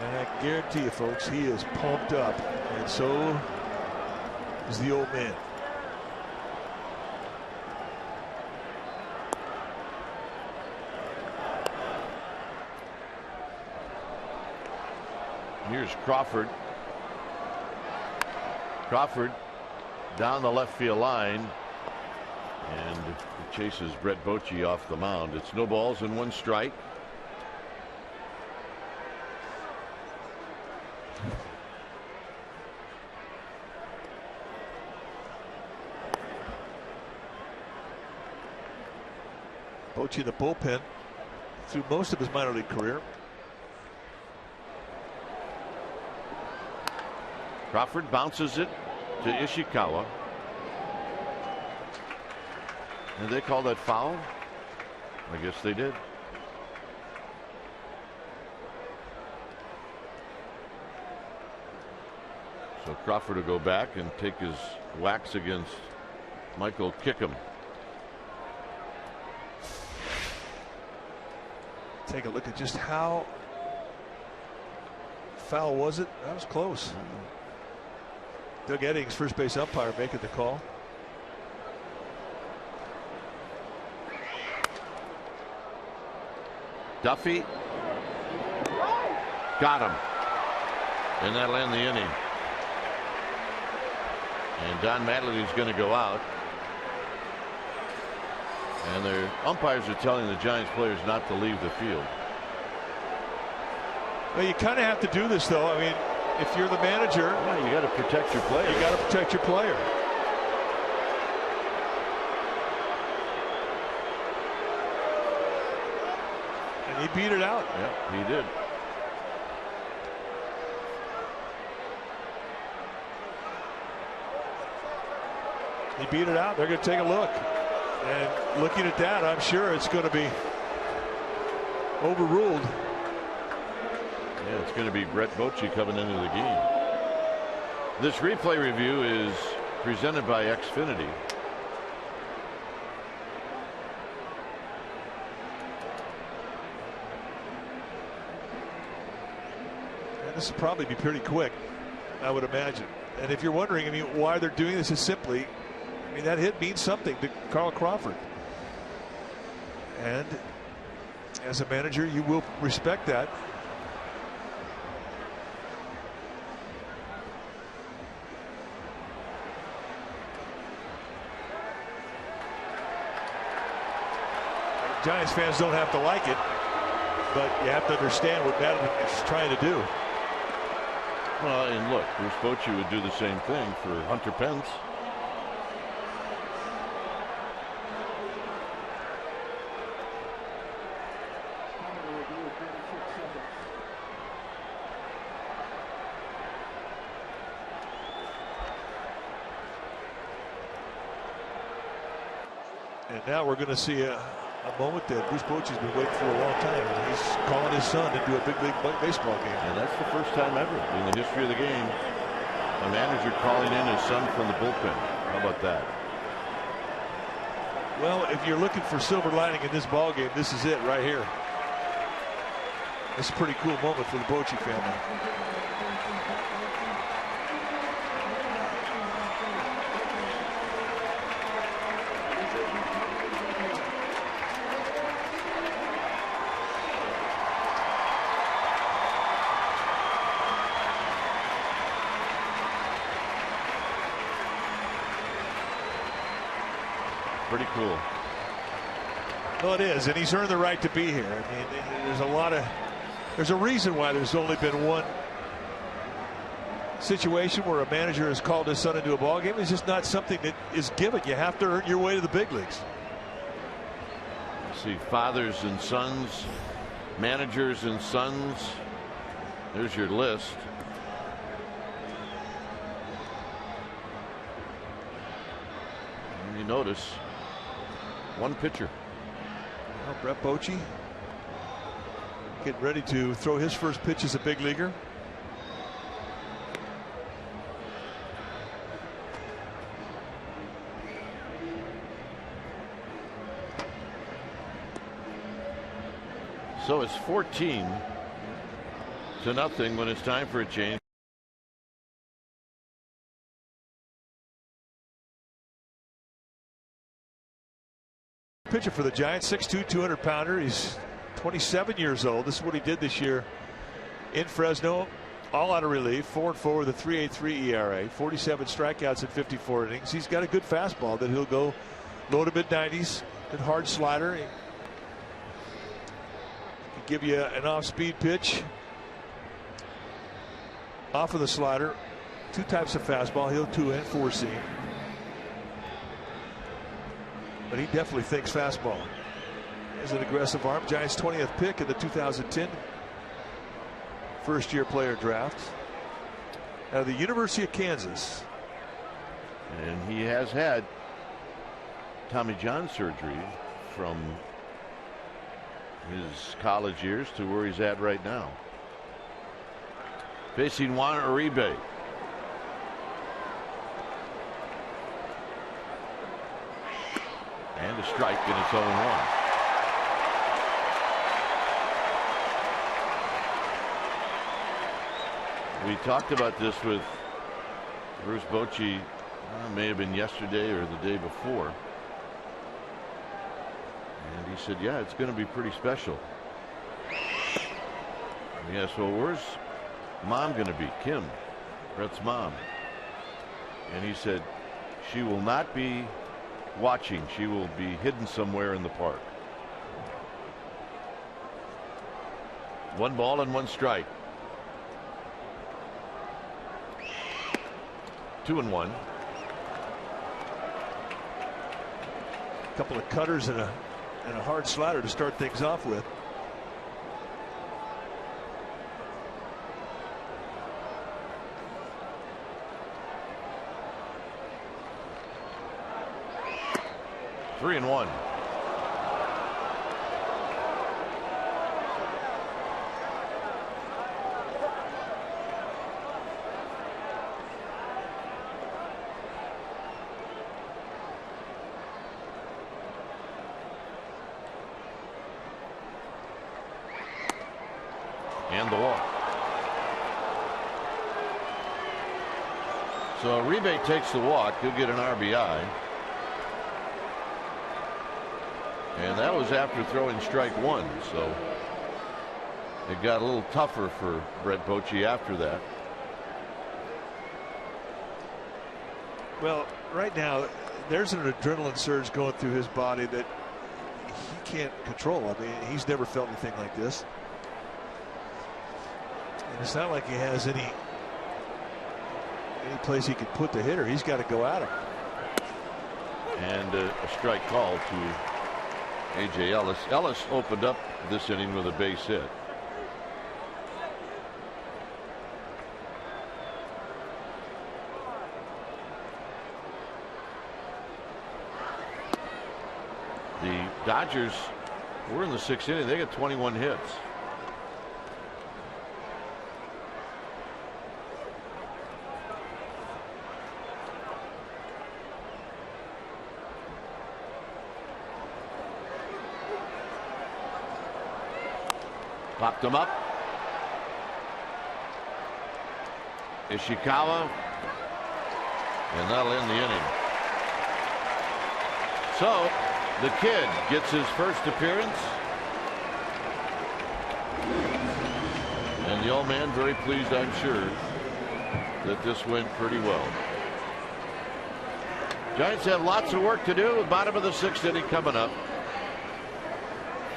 And I guarantee you, folks, he is pumped up, and so is the old man. Here's Crawford. Crawford down the left field line, and he chases Brett Bochy off the mound. It's no balls and 1 strike. Bochy in the bullpen through most of his minor league career. Crawford bounces it to Ishikawa. Did they call that foul? I guess they did. So Crawford will go back and take his whacks against Michael Kickham. Take a look at just how foul was it. That was close. Doug Eddings, first base umpire, making the call. Duffy got him, and that'll end the inning. And Don Mattingly's going to go out, and their umpires are telling the Giants players not to leave the field. Well, you kind of have to do this, though. I mean, if you're the manager, yeah, you got to protect your player. You got to protect your player. And he beat it out. Yeah, he did. He beat it out. They're going to take a look. And looking at that, I'm sure it's going to be overruled. Yeah, it's going to be Brett Bochy coming into the game. This replay review is presented by Xfinity. And this will probably be pretty quick, I would imagine. And if you're wondering, I mean, why they're doing this is simply, I mean, that hit means something to Carl Crawford. And as a manager, you will respect that. Giants fans don't have to like it, but you have to understand what Madden is trying to do. Well, and look, Bruce Bochy would do the same thing for Hunter Pence. And now we're going to see a moment that Bruce Bochy's been waiting for a long time. He's calling his son into a big league baseball game. And that's the first time ever in the history of the game a manager calling in his son from the bullpen. How about that? Well, if you're looking for silver lining in this ball game, this is it right here. It's a pretty cool moment for the Bochy family. Pretty cool. Well, it is, and he's earned the right to be here. I mean, there's a reason why there's only been one situation where a manager has called his son into a ball game. It's just not something that is given. You have to earn your way to the big leagues. See, fathers and sons, managers and sons. There's your list. And you notice one pitcher. Well, Brett Bochy getting ready to throw his first pitch as a big leaguer. So it's 14-0 when it's time for a change. Pitcher for the Giants, 6'2", 200-pounder. He's 27 years old. This is what he did this year in Fresno. All out of relief, 4-4 with a 3.83 ERA, 47 strikeouts in 54 innings. He's got a good fastball that he'll go low to mid-90s. Good hard slider. He can give you an off-speed pitch off of the slider. Two types of fastball. He'll 2 and 4 seam. But he definitely thinks fastball. As an aggressive arm. Giants 20th pick in the 2010 first-year player draft out of the University of Kansas. And he has had Tommy John surgery from his college years to where he's at right now. Facing Juan Uribe. And a strike, and it's 0-1. We talked about this with Bruce Bochy, may have been yesterday or the day before. And he said, yeah, it's going to be pretty special. Yes, well, where's Mom going to be? Kim, Brett's mom. And he said, she will not be watching. She will be hidden somewhere in the park. 1 ball and 1 strike. 2-1. A couple of cutters and a hard slider to start things off with. Three and 1. And the walk. So Uribe takes the walk. He'll get an RBI. And that was after throwing strike 1. So it got a little tougher for Brett Bochy after that. Well, right now there's an adrenaline surge going through his body that he can't control. I mean, he's never felt anything like this. And it's not like he has any Any place he can put the hitter, he's got to go at him. And a strike call to A.J. Ellis. Ellis opened up this inning with a base hit. The Dodgers were in the 6th inning. They got 21 hits. Popped him up. Ishikawa. And that'll end the inning. So the kid gets his first appearance. And the old man very pleased, I'm sure, that this went pretty well. Giants have lots of work to do. Bottom of the 6th inning coming up.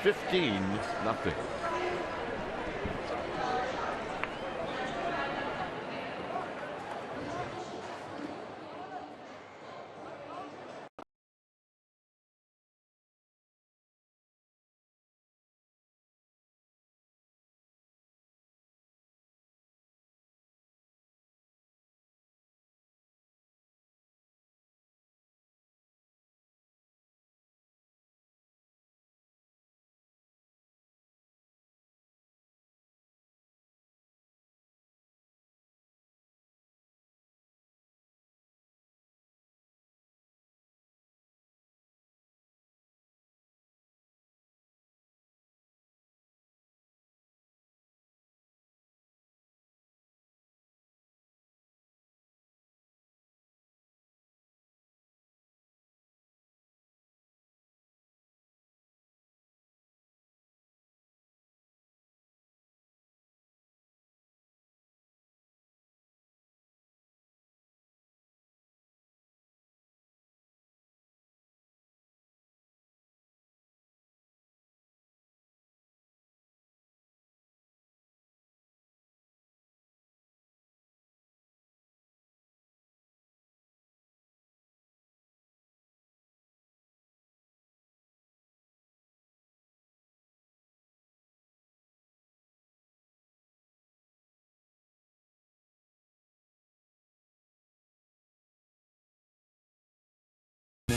15-0.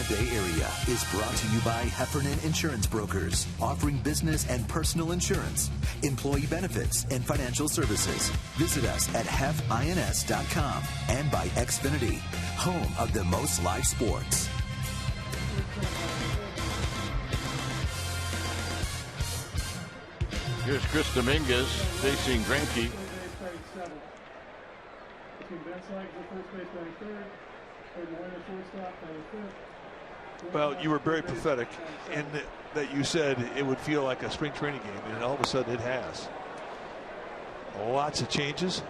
Bay Area is brought to you by Heffernan Insurance Brokers, offering business and personal insurance, employee benefits, and financial services. Visit us at hefins.com and by Xfinity, home of the most live sports. Here's Chris Dominguez facing Grenkie. Well, you were very prophetic in that you said it would feel like a spring training game, and all of a sudden it has. Lots of changes.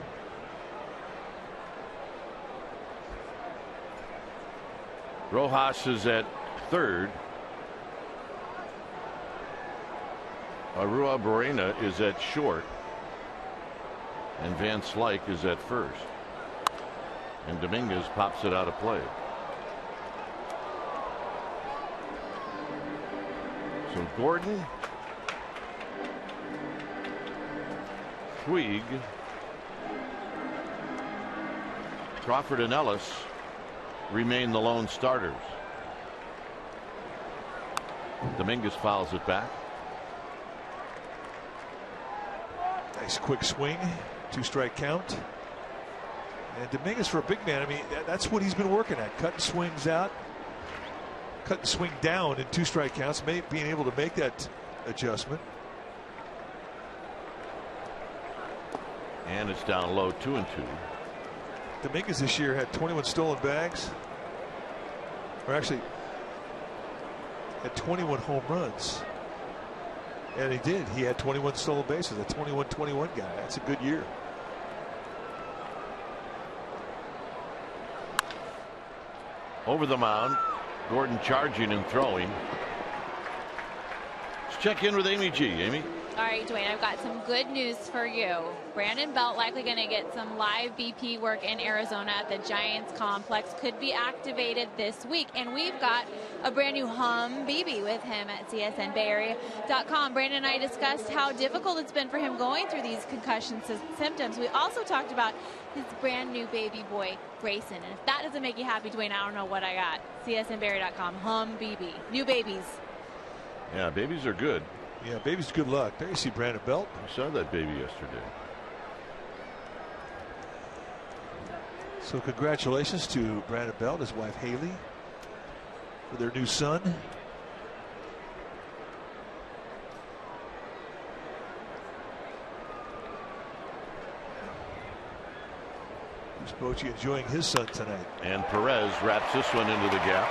Rojas is at third. Arua Borena is at short. And Van Slyke is at first. And Dominguez pops it out of play. So Gordon, Puig, Crawford, and Ellis remain the lone starters. Dominguez fouls it back. Nice quick swing, 2-strike count. And Dominguez, for a big man, I mean, that's what he's been working at, cutting swings out, cutting swing down in 2-strike counts, being able to make that adjustment. And it's down low, 2-2. Dominguez this year had 21 stolen bags, or actually had 21 home runs. And he did. He had 21 stolen bases, a 21-21 guy. That's a good year. Over the mound, Gordon charging and throwing. Let's check in with Amy G. Amy? All right, Dwayne, I've got some good news for you. Brandon Belt likely going to get some live BP work in Arizona at the Giants complex. Could be activated this week. And we've got a brand new hum BB with him at csnbayarea.com. Brandon and I discussed how difficult it's been for him going through these concussion symptoms. We also talked about his brand new baby boy, Grayson. And if that doesn't make you happy, Dwayne, I don't know what I got. csnbayarea.com, hum BB. New babies. Yeah, babies are good. Yeah, baby's good luck. There you see Brandon Belt. I saw that baby yesterday. So congratulations to Brandon Belt, his wife Haley, for their new son. Here's Bochy enjoying his son tonight. And Perez wraps this one into the gap.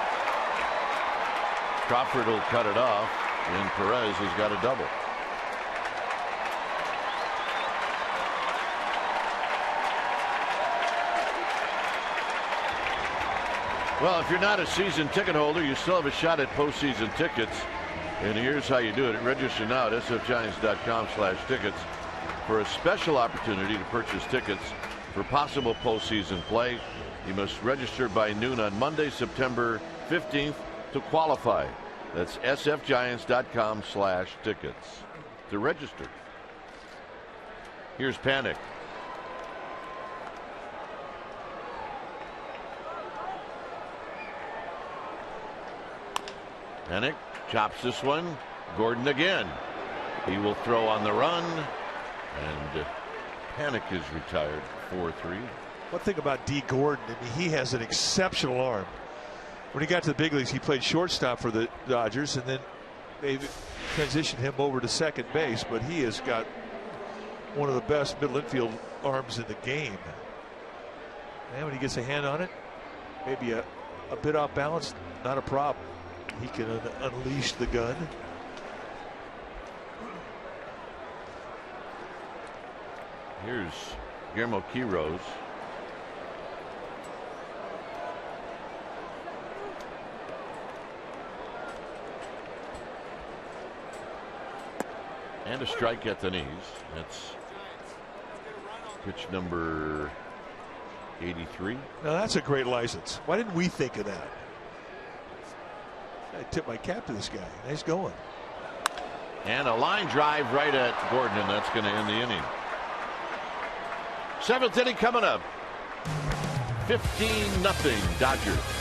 Crawford will cut it off. And Perez has got a double. Well, if you're not a season ticket holder, you still have a shot at postseason tickets. And here's how you do it. Register now at sfgiants.com/tickets for a special opportunity to purchase tickets for possible postseason play. You must register by noon on Monday, September 15th to qualify. That's sfgiants.com/tickets to register. Here's Panic. Panic chops this one. Gordon again. He will throw on the run. And Panic is retired 4-3. One thing about D. Gordon, I mean, he has an exceptional arm. When he got to the big leagues, he played shortstop for the Dodgers, and then they transitioned him over to second base. But he has got one of the best middle infield arms in the game. And when he gets a hand on it, maybe a bit off balance, not a problem. He can unleash the gun. Here's Guillermo Quiroz. And a strike at the knees. That's pitch number 83. Now that's a great license. Why didn't we think of that? I tip my cap to this guy. Nice going. And a line drive right at Gordon, and that's going to end the inning. Seventh inning coming up. 15-0 Dodgers.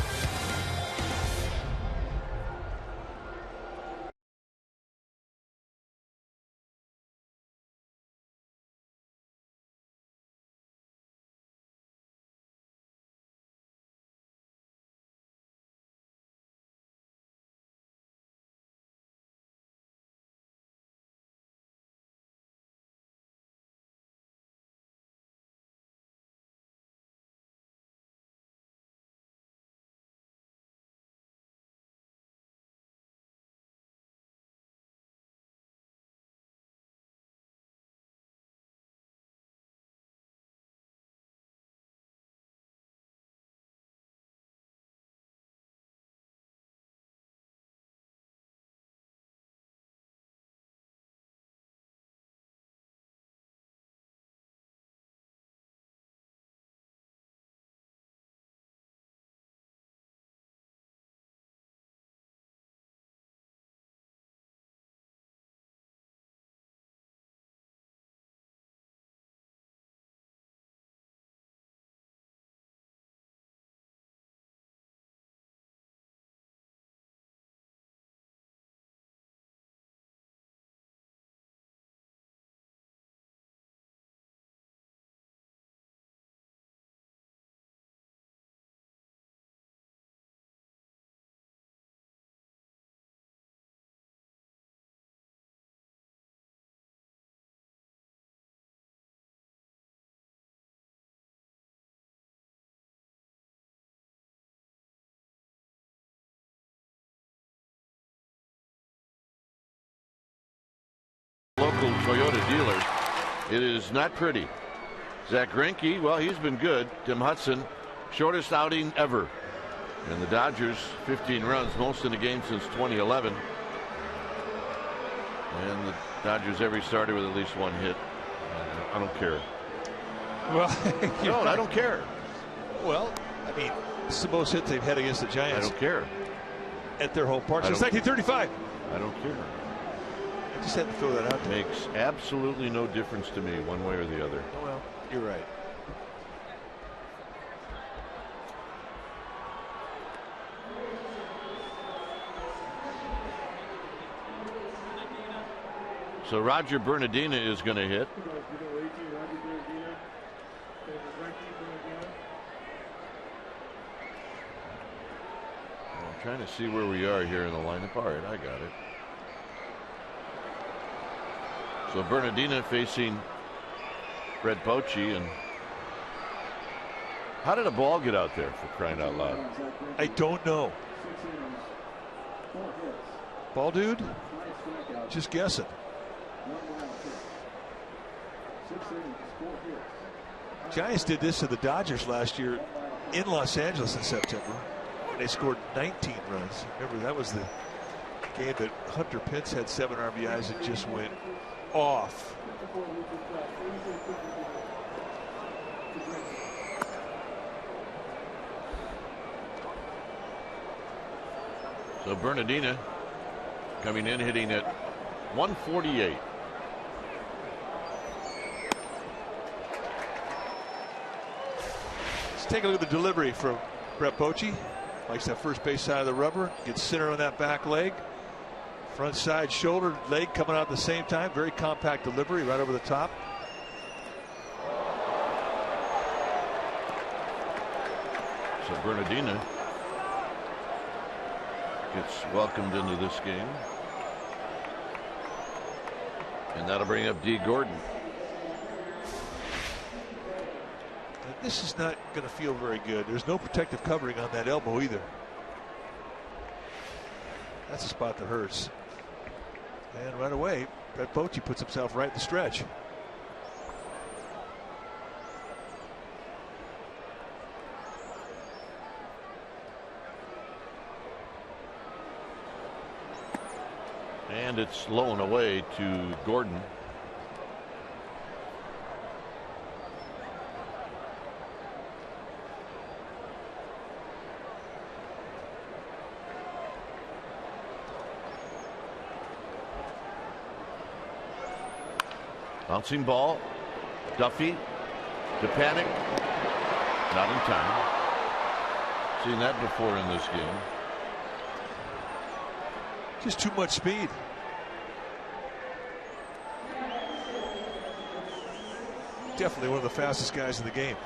Local Toyota dealer. It is not pretty. Zach Greinke, well, he's been good. Tim Hudson, shortest outing ever. And the Dodgers, 15 runs, most in the game since 2011. And the Dodgers every starter with at least one hit. I don't care. Well, no, I don't care. Well, I mean, it's the most hits they've had against the Giants. I don't care. At their home park since 1935. I don't care. I just had to throw that out there. Makes absolutely no difference to me one way or the other. Well, you're right. So Roger Bernardina is going to hit. I'm trying to see where we are here in the lineup. All right, I got it. So Bernardina facing Brett Bochy. And how did a ball get out there, for crying out loud? I don't know. Ball dude? Just guessing. Giants did this to the Dodgers last year in Los Angeles in September. They scored 19 runs. Remember, that was the game that Hunter Pence had 7 RBIs and just went off. So Bernardina coming in, hitting at 148. Let's take a look at the delivery from Brett Bochy. Likes that first base side of the rubber. Gets center on that back leg. Front side shoulder, leg coming out at the same time. Very compact delivery right over the top. So Bernardina gets welcomed into this game. And that'll bring up D. Gordon. This is not going to feel very good. There's no protective covering on that elbow either. That's a spot that hurts. And right away, Brett Bochy puts himself right in the stretch. And it's low and away to Gordon. Bouncing ball. Duffy to Panic. Not in time. Seen that before in this game. Just too much speed. Definitely one of the fastest guys in the game.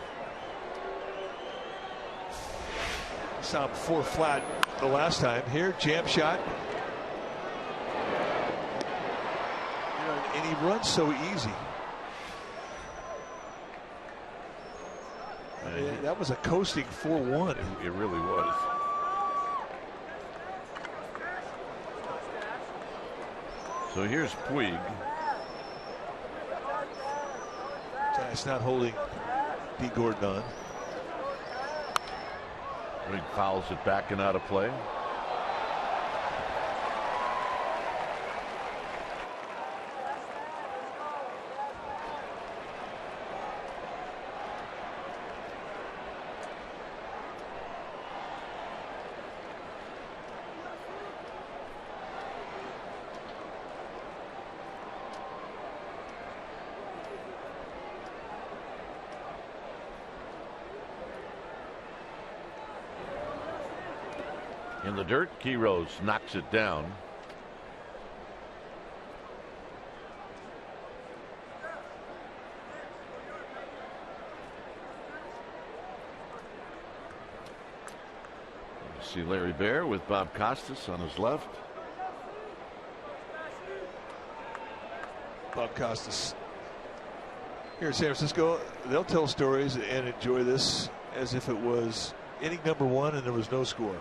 Saw him 4 flat the last time. Here, jam shot. And he runs so easy. That was a coasting 4-1. It really was. So here's Puig. It's not holding D. Gordon on. Puig fouls it back and out of play. In the dirt, Quiroz knocks it down. See Larry Baer with Bob Costas on his left. Bob Costas here in San Francisco. They'll tell stories and enjoy this as if it was inning number 1 and there was no score.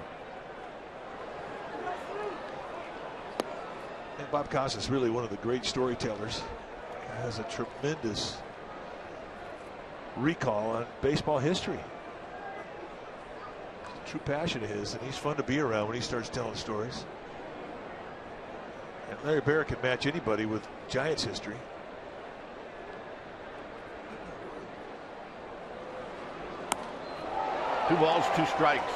And Bob Costas is really one of the great storytellers. He has a tremendous recall on baseball history. It's a true passion of his, and he's fun to be around when he starts telling stories. And Larry Barrett can match anybody with Giants history. Two balls, two strikes.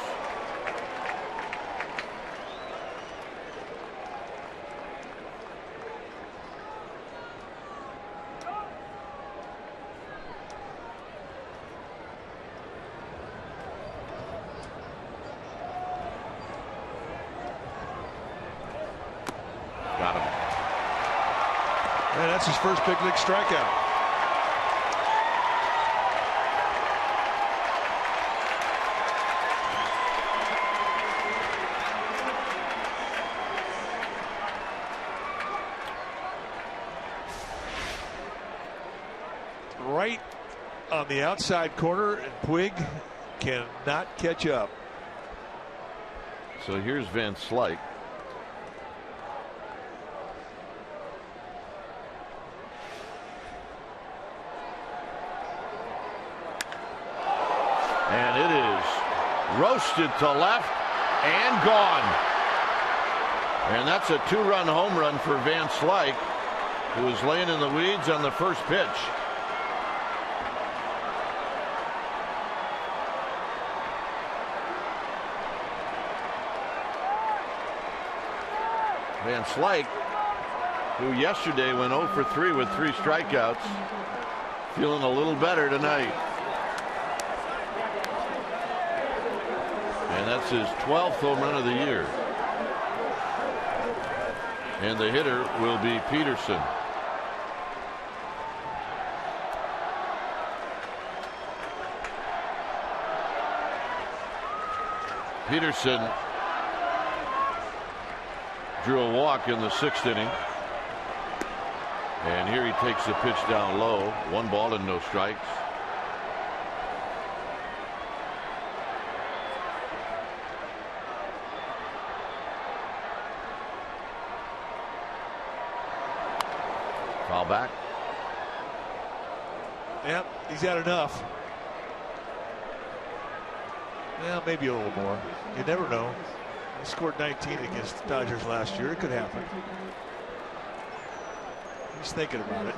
Got him. And that's his first big league strikeout. Right on the outside corner, and Puig cannot catch up. So here's Van Slyke. And it is roasted to left and gone. And that's a two-run home run for Van Slyke, who was laying in the weeds on the first pitch. Van Slyke, who yesterday went 0 for 3 with 3 strikeouts, feeling a little better tonight. And that's his 12th home run of the year. And the hitter will be Peterson. Peterson drew a walk in the 6th inning. And here he takes the pitch down low. 1 ball and no strikes. Foul back. Yep, he's had enough. Well, maybe a little more. You never know. He scored 19 against the Dodgers last year. It could happen. He's thinking about it.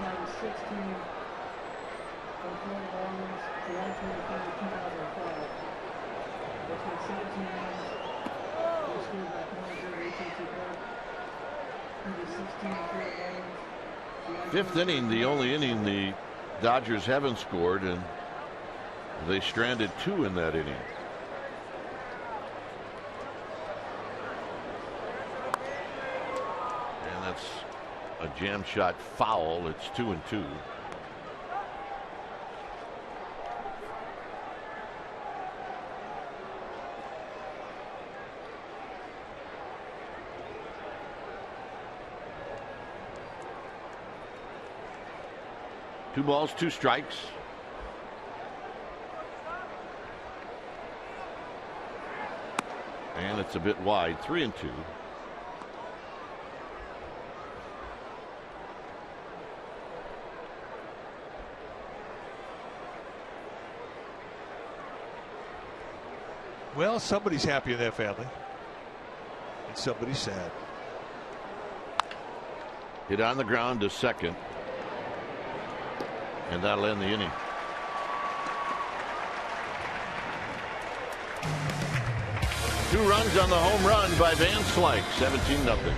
Fifth inning, the only inning the Dodgers haven't scored, and they stranded 2 in that inning. And that's a jam shot foul. It's 2-2. Two balls, 2 strikes. And it's a bit wide, 3-2. Well, somebody's happy in that family. And somebody's sad. Hit on the ground to second. And that'll end the inning. Two runs on the home run by Van Slyke, 17-0.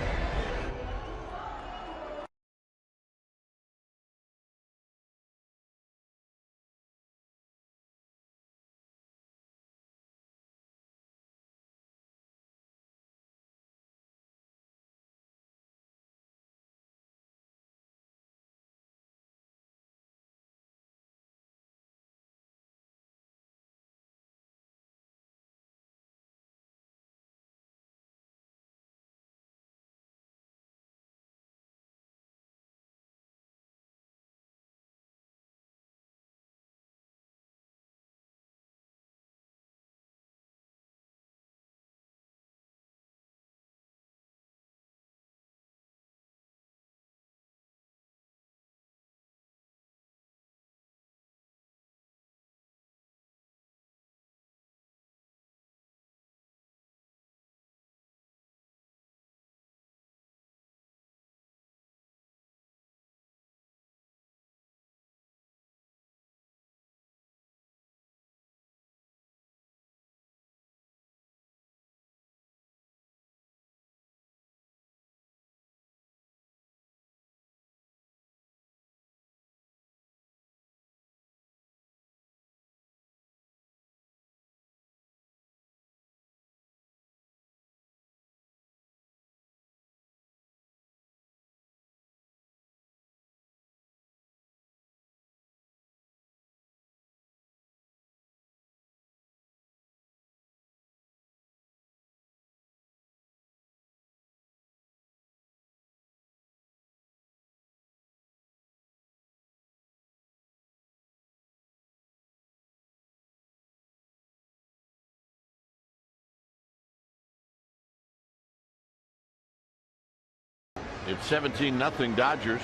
It's 17-0 Dodgers.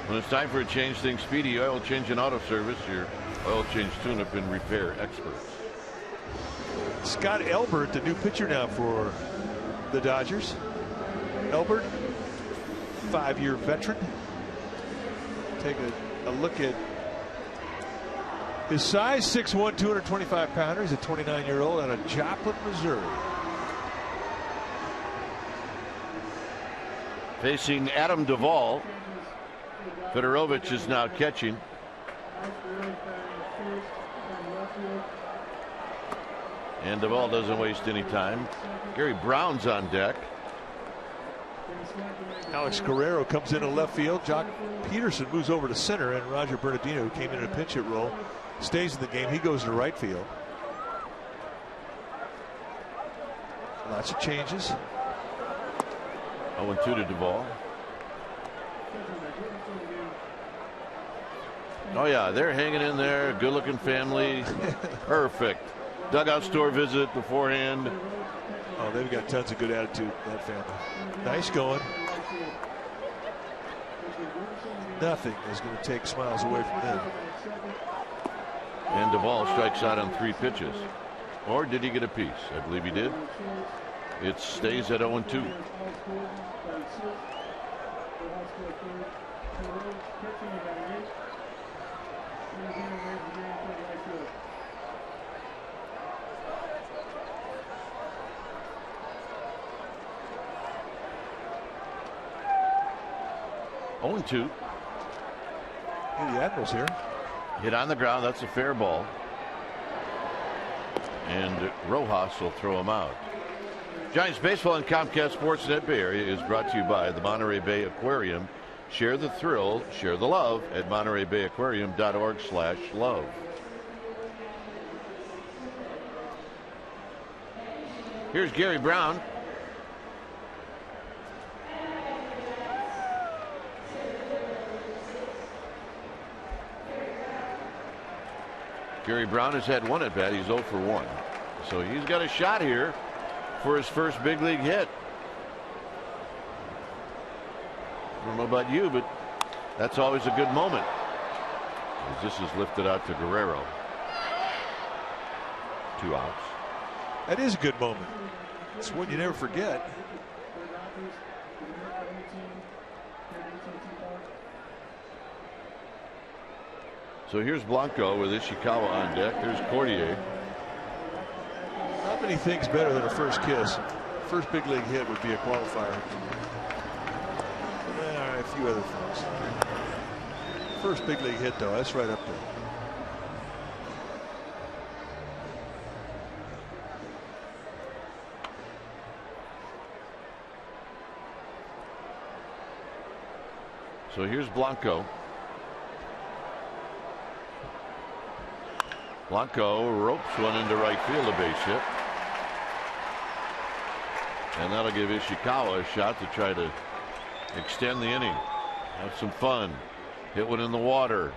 When it's time for a change, think Speedy Oil Change and Auto Service, your oil change tune-up and repair experts. Scott Elbert, the new pitcher now for the Dodgers. Elbert, 5-year veteran. Take a look at his size, 6'1", 225-pounder. He's a 29-year-old out of Joplin, Missouri. Facing Adam Duvall. Fedorovich is now catching. And Duvall doesn't waste any time. Gary Brown's on deck. Alex Guerrero comes into left field. Jock Peterson moves over to center, and Roger Bernardino, who came in a pinch hit role, stays in the game. He goes to right field. Lots of changes. 0-2 to Duvall. Oh yeah, they're hanging in there. Good looking family. Perfect. Dugout store visit beforehand. Oh, they've got tons of good attitude, that family. Nice going. Nothing is going to take smiles away from them. And Duvall strikes out on 3 pitches. Or did he get a piece? I believe he did. It stays at 0-2. Two. The Admirals here. Hit on the ground. That's a fair ball. And Rojas will throw him out. Giants baseball and Comcast Sportsnet Bay Area is brought to you by the Monterey Bay Aquarium. Share the thrill, share the love at MontereyBayAquarium.org/love. Here's Gary Brown. Gary Brown has had 1 at bat. He's 0 for 1. So he's got a shot here for his first big league hit. I don't know about you, but that's always a good moment. As this is lifted out to Guerrero. 2 outs. That is a good moment. It's one you never forget. So here's Blanco with Ishikawa on deck. There's Cordier. Not many things better than a first kiss. First big league hit would be a qualifier. A few other things. First big league hit, though, that's right up there. So here's Blanco. Blanco ropes one into right field, a base hit. And that'll give Ishikawa a shot to try to extend the inning. Have some fun. Hit one in the water.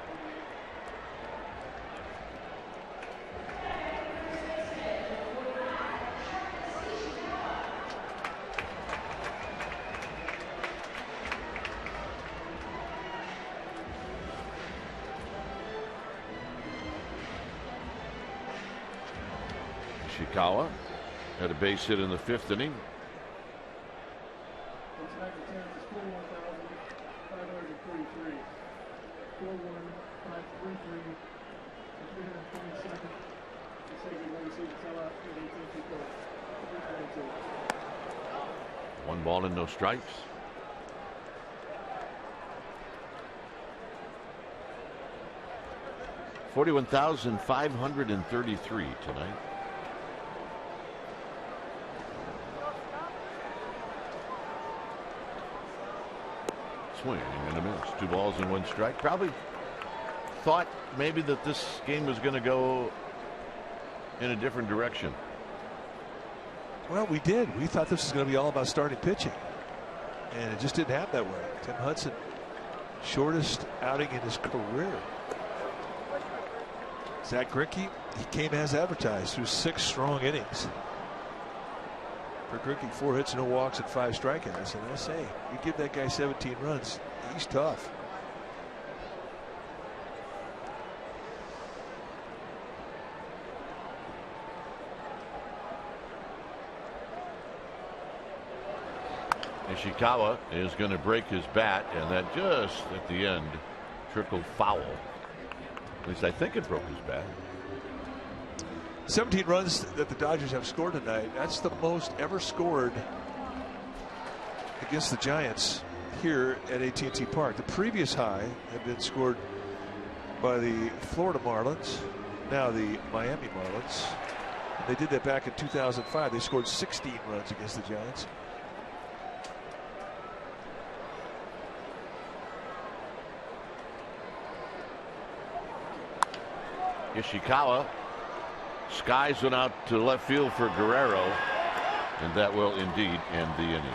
Ishikawa had a base hit in the 5th inning. One ball and no strikes. $41,533 tonight. Swing and a miss. 2 balls and 1 strike. Probably thought maybe that this game was going to go in a different direction. Well, we did. We thought this was going to be all about starting pitching, and it just didn't happen that way. Tim Hudson, shortest outing in his career. Zach Greinke, he came as advertised through 6 strong innings. for Grenkie. 4 hits, no walks, and 5 strikeouts. And I say, you give that guy 17 runs, he's tough. Ishikawa is going to break his bat, and that just at the end trickled foul. At least I think it broke his bat. 17 runs that the Dodgers have scored tonight. That's the most ever scored against the Giants here at AT&T Park. The previous high had been scored by the Florida Marlins, now the Miami Marlins. They did that back in 2005. They scored 16 runs against the Giants. Ishikawa skies one out to left field for Guerrero, and that will indeed end the inning.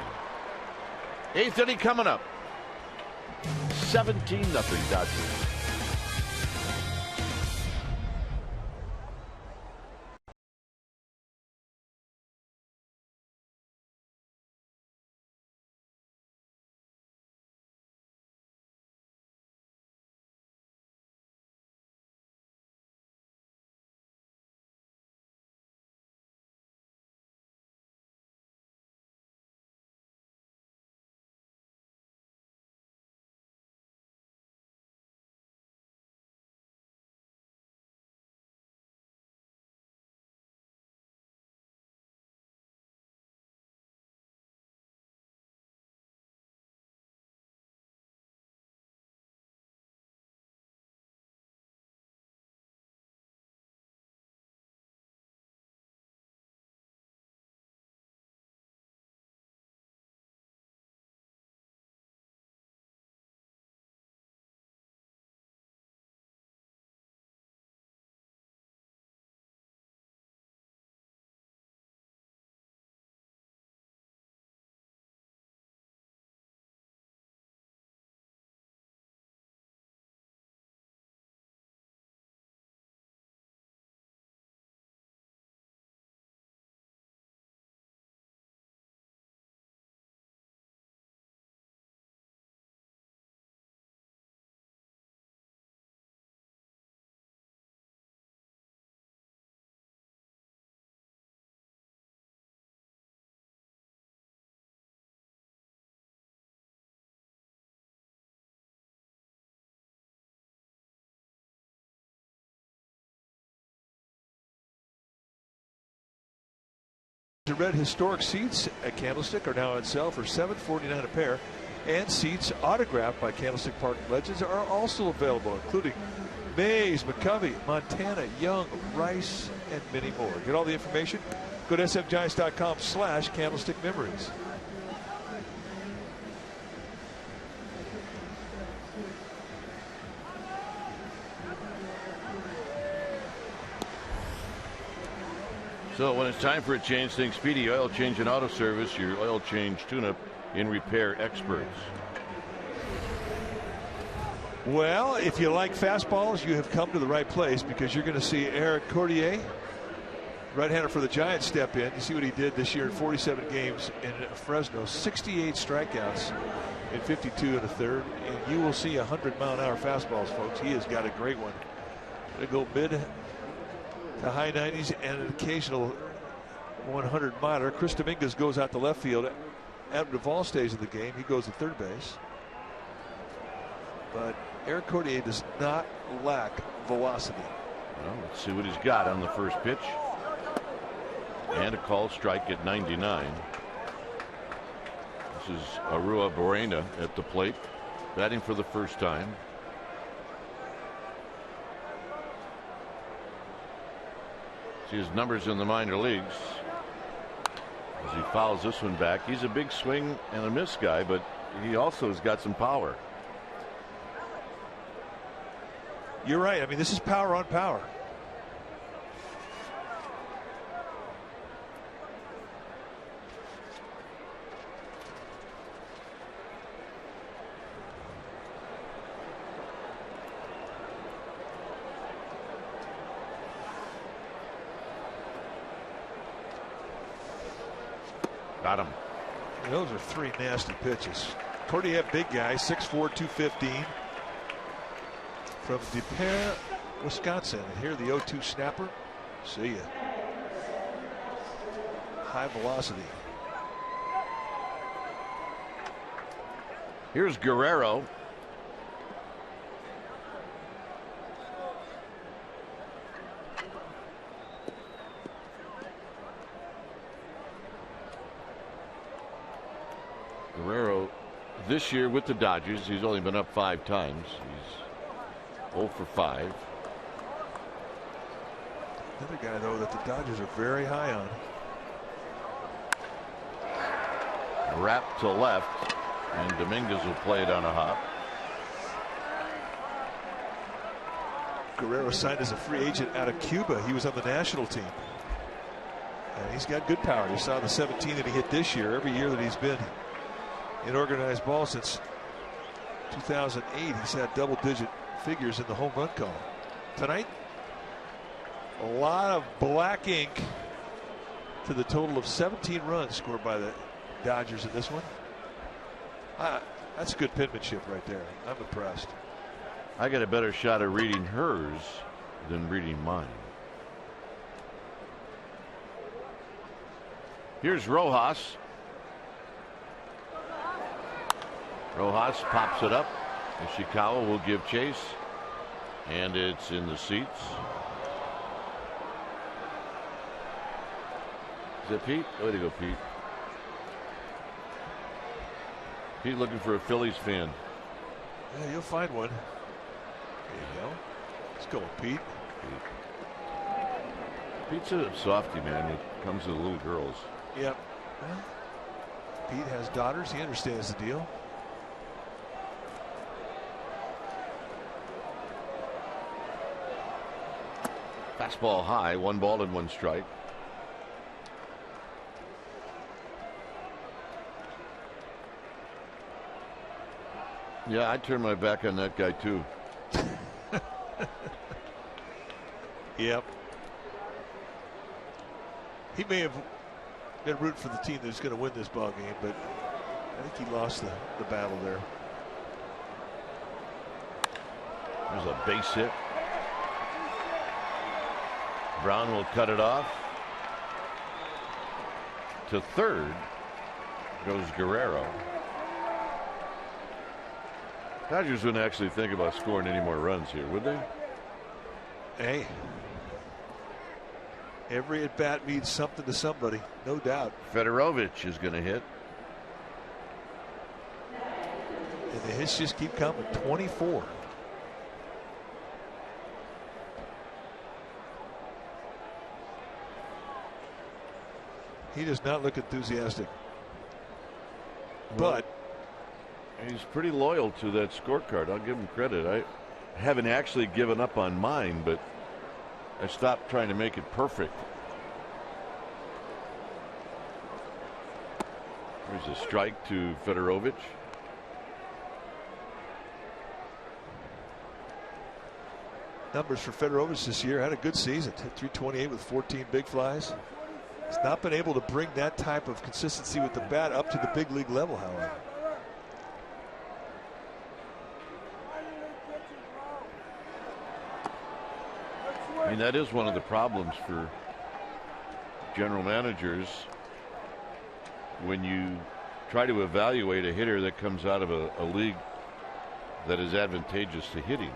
8th inning coming up. 17-0 Dodgers. The red historic seats at Candlestick are now on sale for $7.49 a pair, and seats autographed by Candlestick Park legends are also available, including Mays, McCovey, Montana, Young, Rice, and many more. Get all the information. Go to sfgiants.com/Candlestick Memories. So when it's time for a change, think Speedy Oil Change and Auto Service, your oil change tune-up in repair experts. Well, if you like fastballs, you have come to the right place, because you're going to see Eric Cordier, right-hander for the Giants, step in. You see what he did this year in 47 games in Fresno, 68 strikeouts in 52 and a third, and you will see 100-mile-an-hour fastballs, folks. He has got a great one. It'll go mid to high 90s and an occasional 100-miler. Chris Dominguez goes out to left field. Adam Duvall stays in the game. He goes to third base. But Eric Cordier does not lack velocity. Well, let's see what he's got on the first pitch. And a called strike at 99. This is Arua Borena at the plate, batting for the first time. See his numbers in the minor leagues as he fouls this one back. He's a big swing and a miss guy, but he also has got some power. You're right. I mean, this is power on power. Got him. Those are three nasty pitches. Cordier, big guy, 6'4", 215. From DePere, Wisconsin. And here the 0-2 snapper. See ya. High velocity. Here's Guerrero. Guerrero this year with the Dodgers, he's only been up 5 times. He's 0 for 5. Another guy, though, that the Dodgers are very high on. Wrap to left, and Dominguez will play it on a hop. Guerrero signed as a free agent out of Cuba. He was on the national team. And he's got good power. You saw the 17 that he hit this year. Every year that he's been in organized ball since 2008, he's had double-digit figures in the home run column. Tonight, a lot of black ink to the total of 17 runs scored by the Dodgers in this one. That's good penmanship right there. I'm impressed. I got a better shot at reading hers than reading mine. Here's Rojas. Rojas pops it up. Ishikawa will give chase. And it's in the seats. Is it Pete? Way to go, Pete. Pete looking for a Phillies fan. Yeah, you'll find one. There you go. Let's go with Pete. Pete's a softy, man. It comes to the little girls. Yep. Well, Pete has daughters. He understands the deal. Fastball high, 1 ball and 1 strike. Yeah, I'd turn my back on that guy too. Yep. He may have been rooting for the team that's going to win this ball game, but I think he lost the battle there. There's a base hit. Brown will cut it off. To third goes Guerrero. Dodgers wouldn't actually think about scoring any more runs here, would they? Hey, every at bat means something to somebody, no doubt. Fedorovich is going to hit. And the hits just keep coming. 24. He does not look enthusiastic. Well, but he's pretty loyal to that scorecard. I'll give him credit. I haven't actually given up on mine, but I stopped trying to make it perfect. There's a strike to Fedorovich. Numbers for Fedorovich this year. Had a good season. Hit 328 with 14 big flies. He's not been able to bring that type of consistency with the bat up to the big league level, however. I mean, that is one of the problems for general managers when you try to evaluate a hitter that comes out of a league that is advantageous to hitting.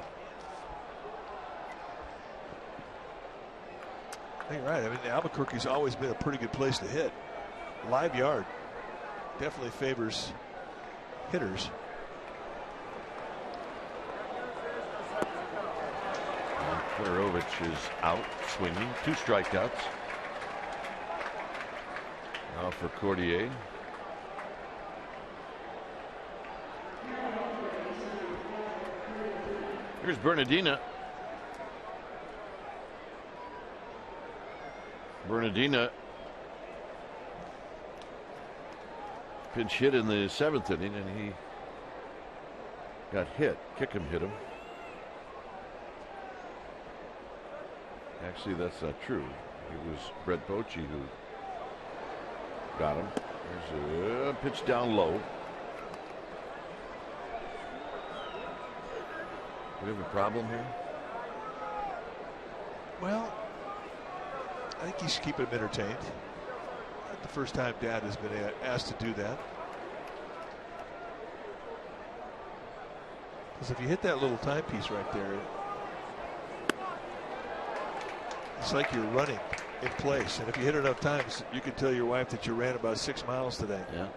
You're right. I mean, Albuquerque's always been a pretty good place to hit. Live yard definitely favors hitters. Fedorovich is out swinging. 2 strikeouts. Now for Cordier. Here's Bernardina. Bernardina pinch hit in the 7th inning, and he got hit. Kickham hit him. Actually, that's not true. It was Brett Bochy who got him. There's a pitch down low. Do we have a problem here? Well, I think he's keeping him entertained. Not the first time Dad has been asked to do that. Because if you hit that little timepiece right there, it's like you're running in place. And if you hit it enough times, you can tell your wife that you ran about 6 miles today. Yeah.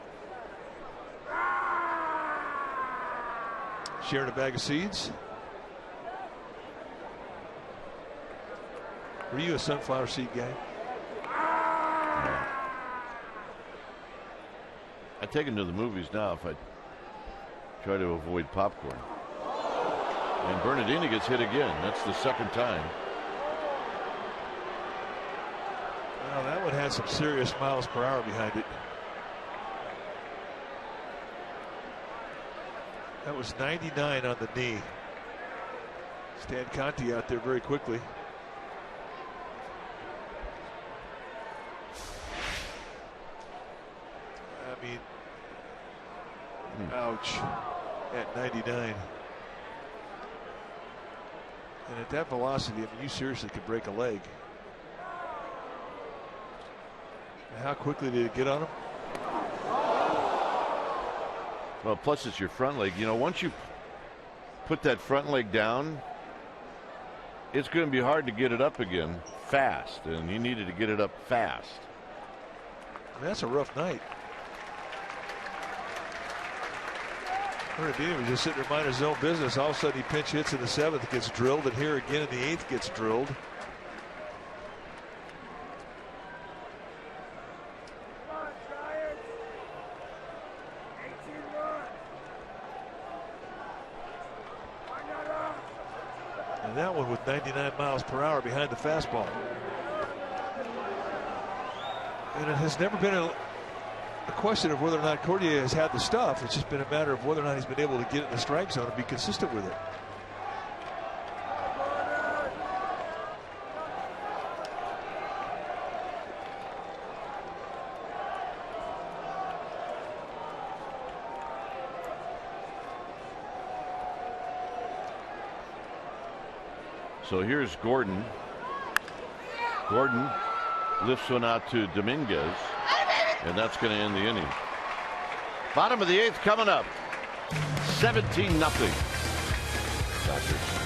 Sharing a bag of seeds. Were you a sunflower seed guy? I take him to the movies now if I try to avoid popcorn. And Bernardini gets hit again. That's the second time. Well, that one had some serious miles per hour behind it. That was 99 on the knee. Stan Conti out there very quickly. I mean, ouch, at 99. And at that velocity, I mean, you seriously could break a leg. And how quickly did it get on him? Well, plus it's your front leg. You know, once you put that front leg down, it's going to be hard to get it up again fast. And he needed to get it up fast. I mean, that's a rough night. Bernardini was just sitting there minding his own business. All of a sudden, he pinch hits in the 7th, gets drilled, and here again in the 8th gets drilled. And that one with 99 miles per hour behind the fastball. And it has never been a question of whether or not Cordier has had the stuff. It's just been a matter of whether or not he's been able to get it in the strike zone and be consistent with it. So here's Gordon. Gordon lifts one out to Dominguez. And that's going to end the inning. Bottom of the 8th coming up. 17-0. Dodgers.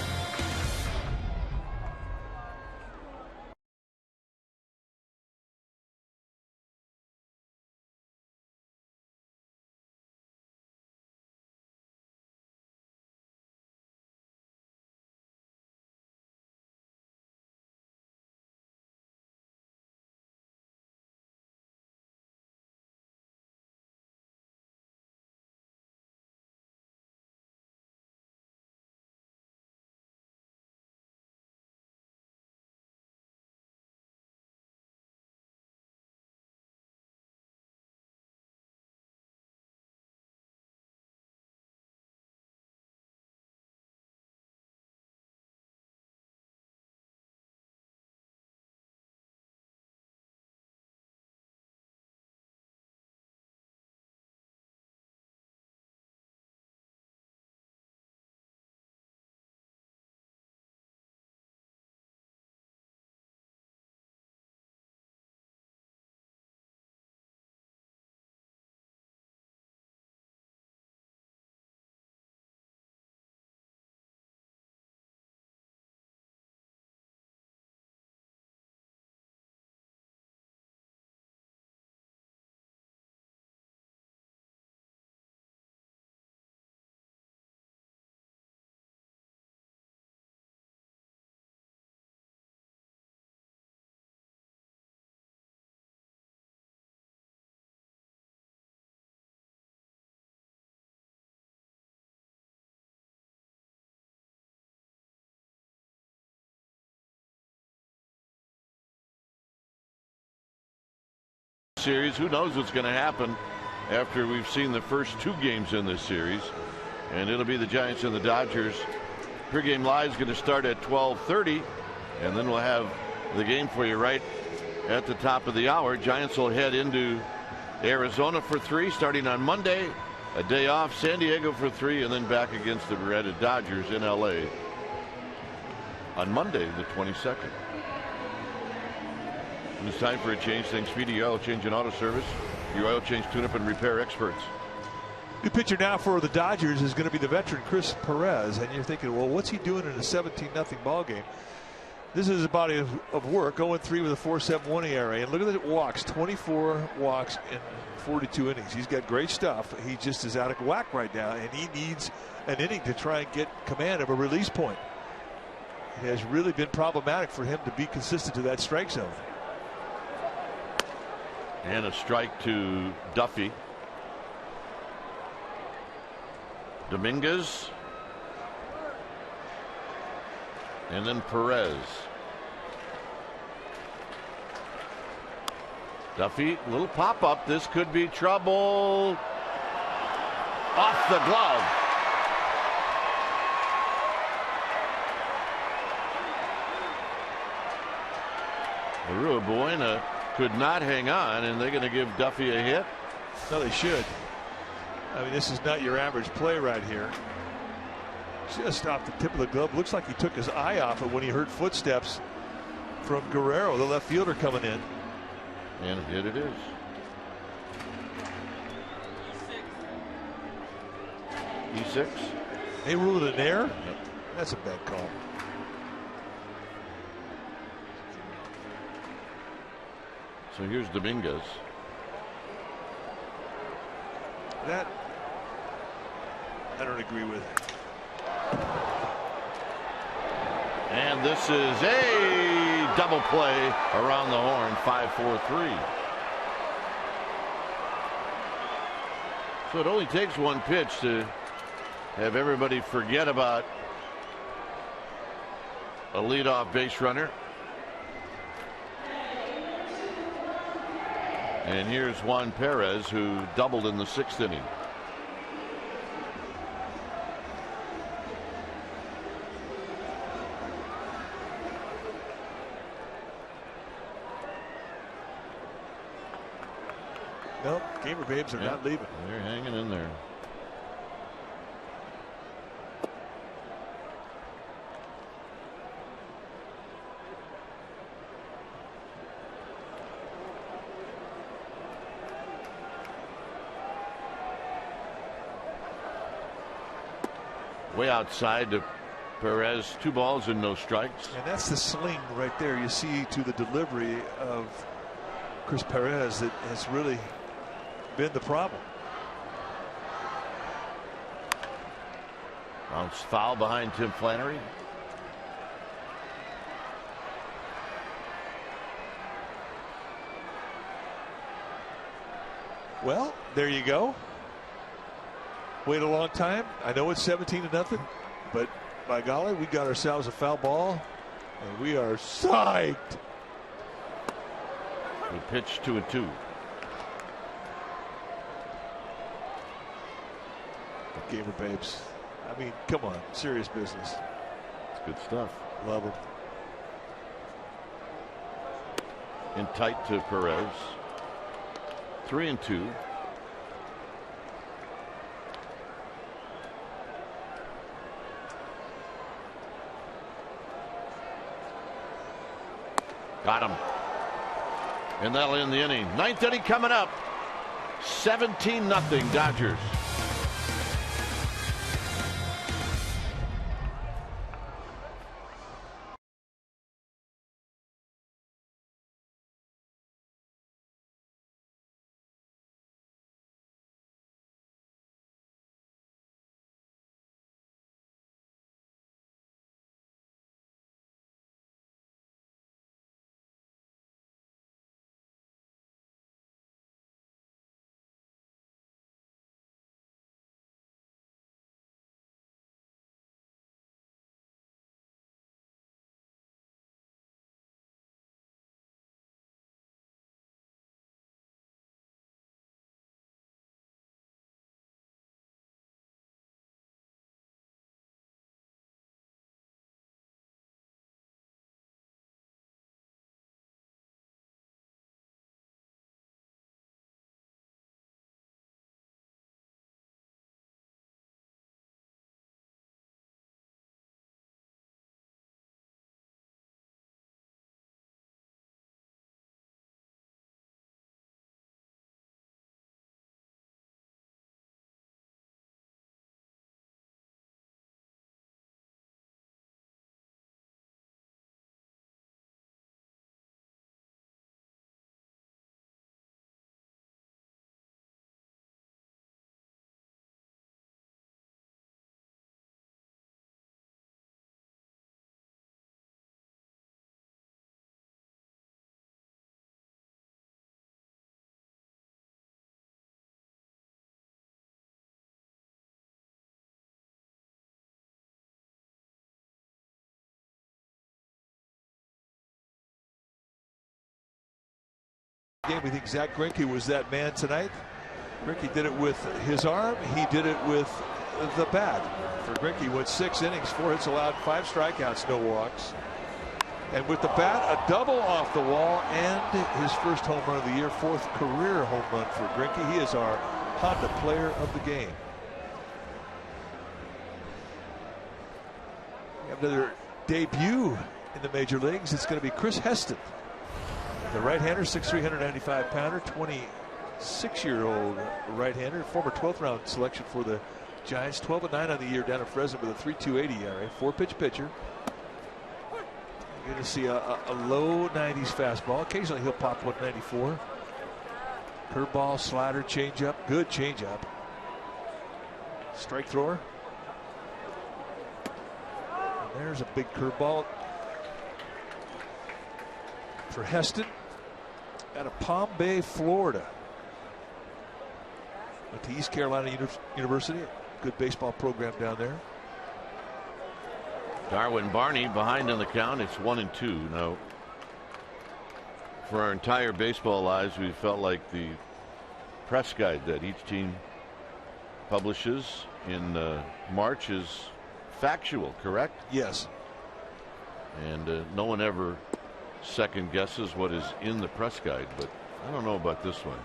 Series. Who knows what's going to happen after we've seen the first 2 games in this series, and it'll be the Giants and the Dodgers. Pregame live is going to start at 12:30, and then we'll have the game for you right at the top of the hour. Giants will head into Arizona for 3 starting on Monday. A day off. San Diego for 3, and then back against the dreaded Dodgers in LA on Monday, the 22nd. And it's time for a change. Thanks, Speedy Oil Change and Auto Service. Your oil change, tune-up, and repair experts. New pitcher now for the Dodgers is going to be the veteran Chris Perez, and you're thinking, well, what's he doing in a 17-0 ball game? This is a body of work. 0-3 with a 4.71 ERA, and look at the walks. 24 walks in 42 innings. He's got great stuff. He just is out of whack right now, and he needs an inning to try and get command of a release point. It has really been problematic for him to be consistent to that strike zone. And a strike to Duffy. Dominguez. And then Perez. Duffy, little pop up. This could be trouble. Off the glove. Arua Buena could not hang on, and they're going to give Duffy a hit. No, they should. I mean, this is not your average play right here. Just off the tip of the glove. Looks like he took his eye off it when he heard footsteps from Guerrero, the left fielder, coming in. And hit it is. E6. They ruled it an error? Yep. That's a bad call. So here's Dominguez. That I don't agree with. And this is a double play around the horn. 5-4-3. So it only takes one pitch to have everybody forget about a leadoff base runner. And here's Juan Perez, who doubled in the 6th inning. Nope, Gamer Babes are not leaving. They're hanging in there. Way outside to Perez. 2 balls and no strikes. And that's the sling right there. You see to the delivery of Chris Perez that has really been the problem. Bounce foul behind Tim Flannery. Well, there you go. Wait a long time. I know it's 17-0, but by golly, we got ourselves a foul ball, and we are psyched. We pitch 2-2. Gamer Babes. I mean, come on, serious business. It's good stuff. Love them. In tight to Perez. 3-2. Got him. And that'll end the inning. 9th inning coming up. 17-0 Dodgers. game. We think Zach Greinke was that man tonight. Greinke did it with his arm. He did it with the bat. For Greinke, went 6 innings, 4 hits allowed, 5 strikeouts, no walks. And with the bat, a double off the wall and his first home run of the year, 4th career home run for Greinke. He is our Honda player of the game. We have another debut in the major leagues. It's going to be Chris Heston, the right-hander, 6'3", 195-pounder, 26-year-old right-hander, former 12th round selection for the Giants, 12-9 on the year down in Fresno with a 3.28 ERA, 4-pitch pitcher. You're going to see a low 90s fastball. Occasionally he'll pop 194. Curveball, slider, changeup, good changeup. Strike thrower. And there's a big curveball for Heston out of Palm Bay, Florida. Went to East Carolina University, good baseball program down there. Darwin Barney behind on the count. It's 1-2 now. For our entire baseball lives, we felt like the press guide that each team publishes in March is factual, correct? Yes. And no one ever second guesses what is in the press guide, but I don't know about this one.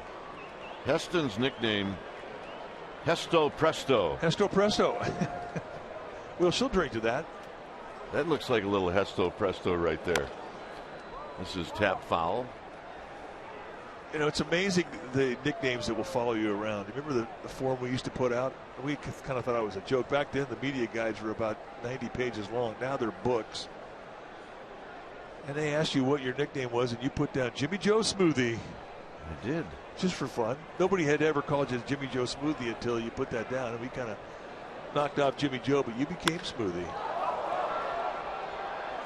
Heston's nickname, Hesto Presto. Hesto Presto. Well, she'll drink to that. That looks like a little Hesto Presto right there. This is tap foul. You know, it's amazing the nicknames that will follow you around. Remember the form we used to put out? We kind of thought it was a joke. Back then, the media guides were about 90 pages long. Now they're books. And they asked you what your nickname was, and you put down Jimmy Joe Smoothie. I did. Just for fun. Nobody had ever called you Jimmy Joe Smoothie until you put that down. And we kind of knocked off Jimmy Joe, but you became Smoothie.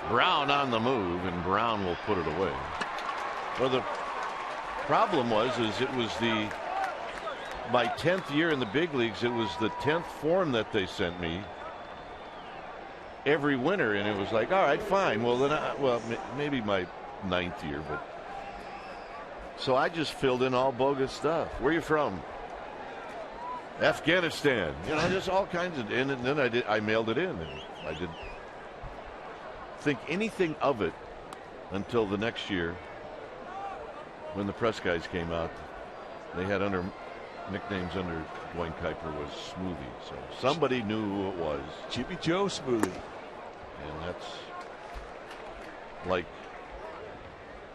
Brown on the move, and Brown will put it away. Well, the problem was it was my 10th year in the big leagues. It was the 10th form that they sent me every winter, and it was like, all right, fine. Well, then, maybe my 9th year, but so I just filled in all bogus stuff. Where are you from? Afghanistan. You know, just all kinds of, and then I mailed it in, and I did think anything of it until the next year when the press guys came out. They had nicknames under Dwayne Kuiper was Smoothie, so somebody knew who it was. Jimmy Joe Smoothie. And that's like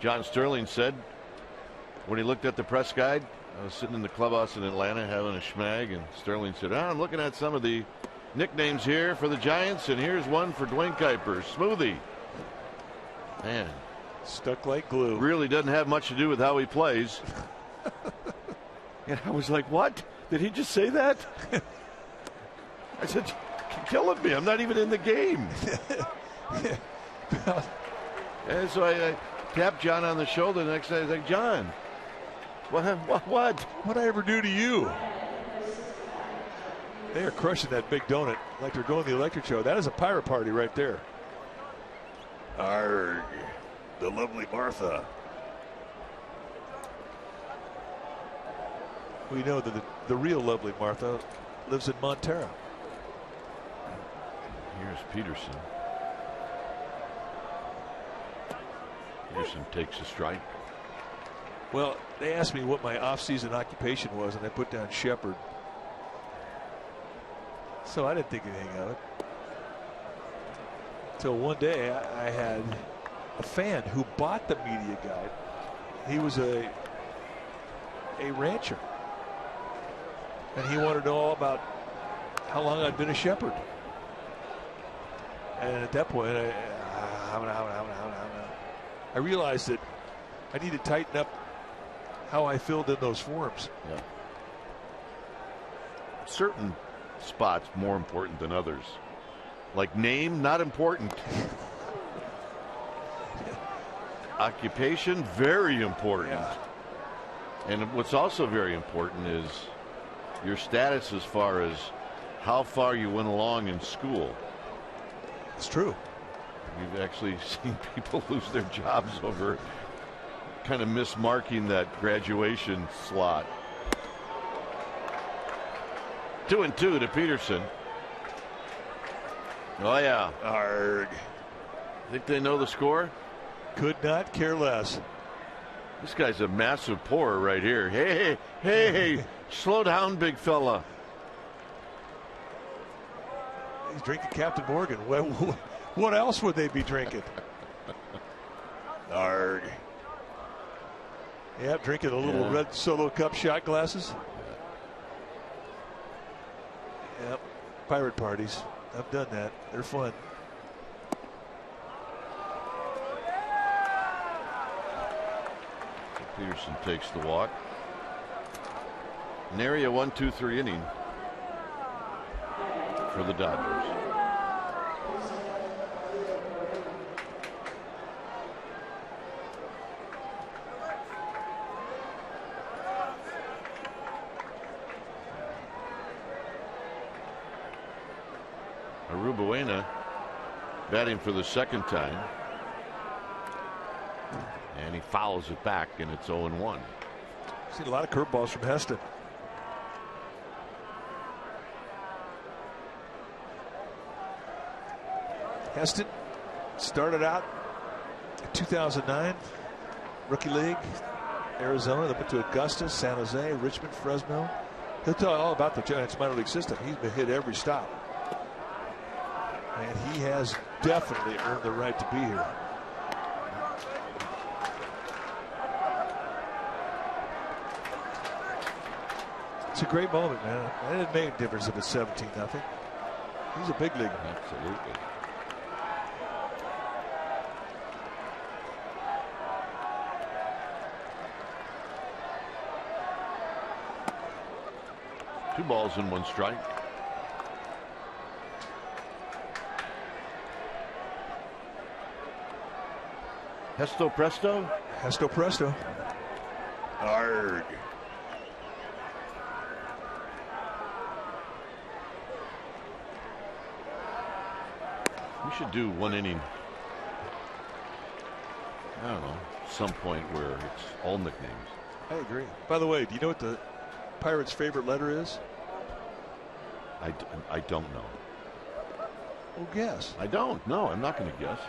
John Sterling said when he looked at the press guide. I was sitting in the clubhouse in Atlanta having a schmag, and Sterling said, I'm looking at some of the nicknames here for the Giants, and here's one for Dwayne Kuiper, Smoothie. Man, stuck like glue. Really doesn't have much to do with how he plays. And I was like, what? Did he just say that? I said, you're killing me. I'm not even in the game. And so I tapped John on the shoulder the next day. I was like, John, what? What'd I ever do to you? They are crushing that big donut like they're going to the electric show. That is a pirate party right there. Arrgh, the lovely Martha. We know that the real lovely Martha lives in Montero. Here's Peterson. Peterson takes a strike. Well, they asked me what my off-season occupation was, and I put down shepherd. So I didn't think anything of it. Until one day I had a fan who bought the media guide. He was a rancher. And he wanted to know all about how long I'd been a shepherd. And at that point, I realized that I need to tighten up how I filled in those forms. Yeah. Certain spots more important than others. Like name, not important. Occupation, very important. Yeah. And what's also very important is your status as far as how far you went along in school. It's true. We've actually seen people lose their jobs over kind of mismarking that graduation slot. 2-2 to Peterson. Oh yeah. Arg. Think they know the score? Could not care less. This guy's a massive pourer right here. Hey, slow down, big fella. He's drinking Captain Morgan. What else would they be drinking? Arg. Yeah, drinking a little red Solo Cup shot glasses. Yep, pirate parties. I've done that. They're fun. Peterson takes the walk. Nary a 1-2-3 inning for the Dodgers. Arubuena batting for the second time. And he fouls it back, and it's 0-1. Seen a lot of curveballs from Heston. Heston started out in 2009, rookie league, Arizona. Then went to Augusta, San Jose, Richmond, Fresno. He'll tell you all about the Giants minor league system. He's been hit every stop. And he has definitely earned the right to be here. It's a great moment, man. It didn't make a difference if it's 17-0. He's a big leaguer. Absolutely. Two balls and one strike. Hesto presto? Hesto presto. Arg. We should do one inning. I don't know, some point where it's all nicknames. I agree. By the way, do you know what the Pirates' favorite letter is? I don't know. Well, guess. I don't. No, I'm not going to guess.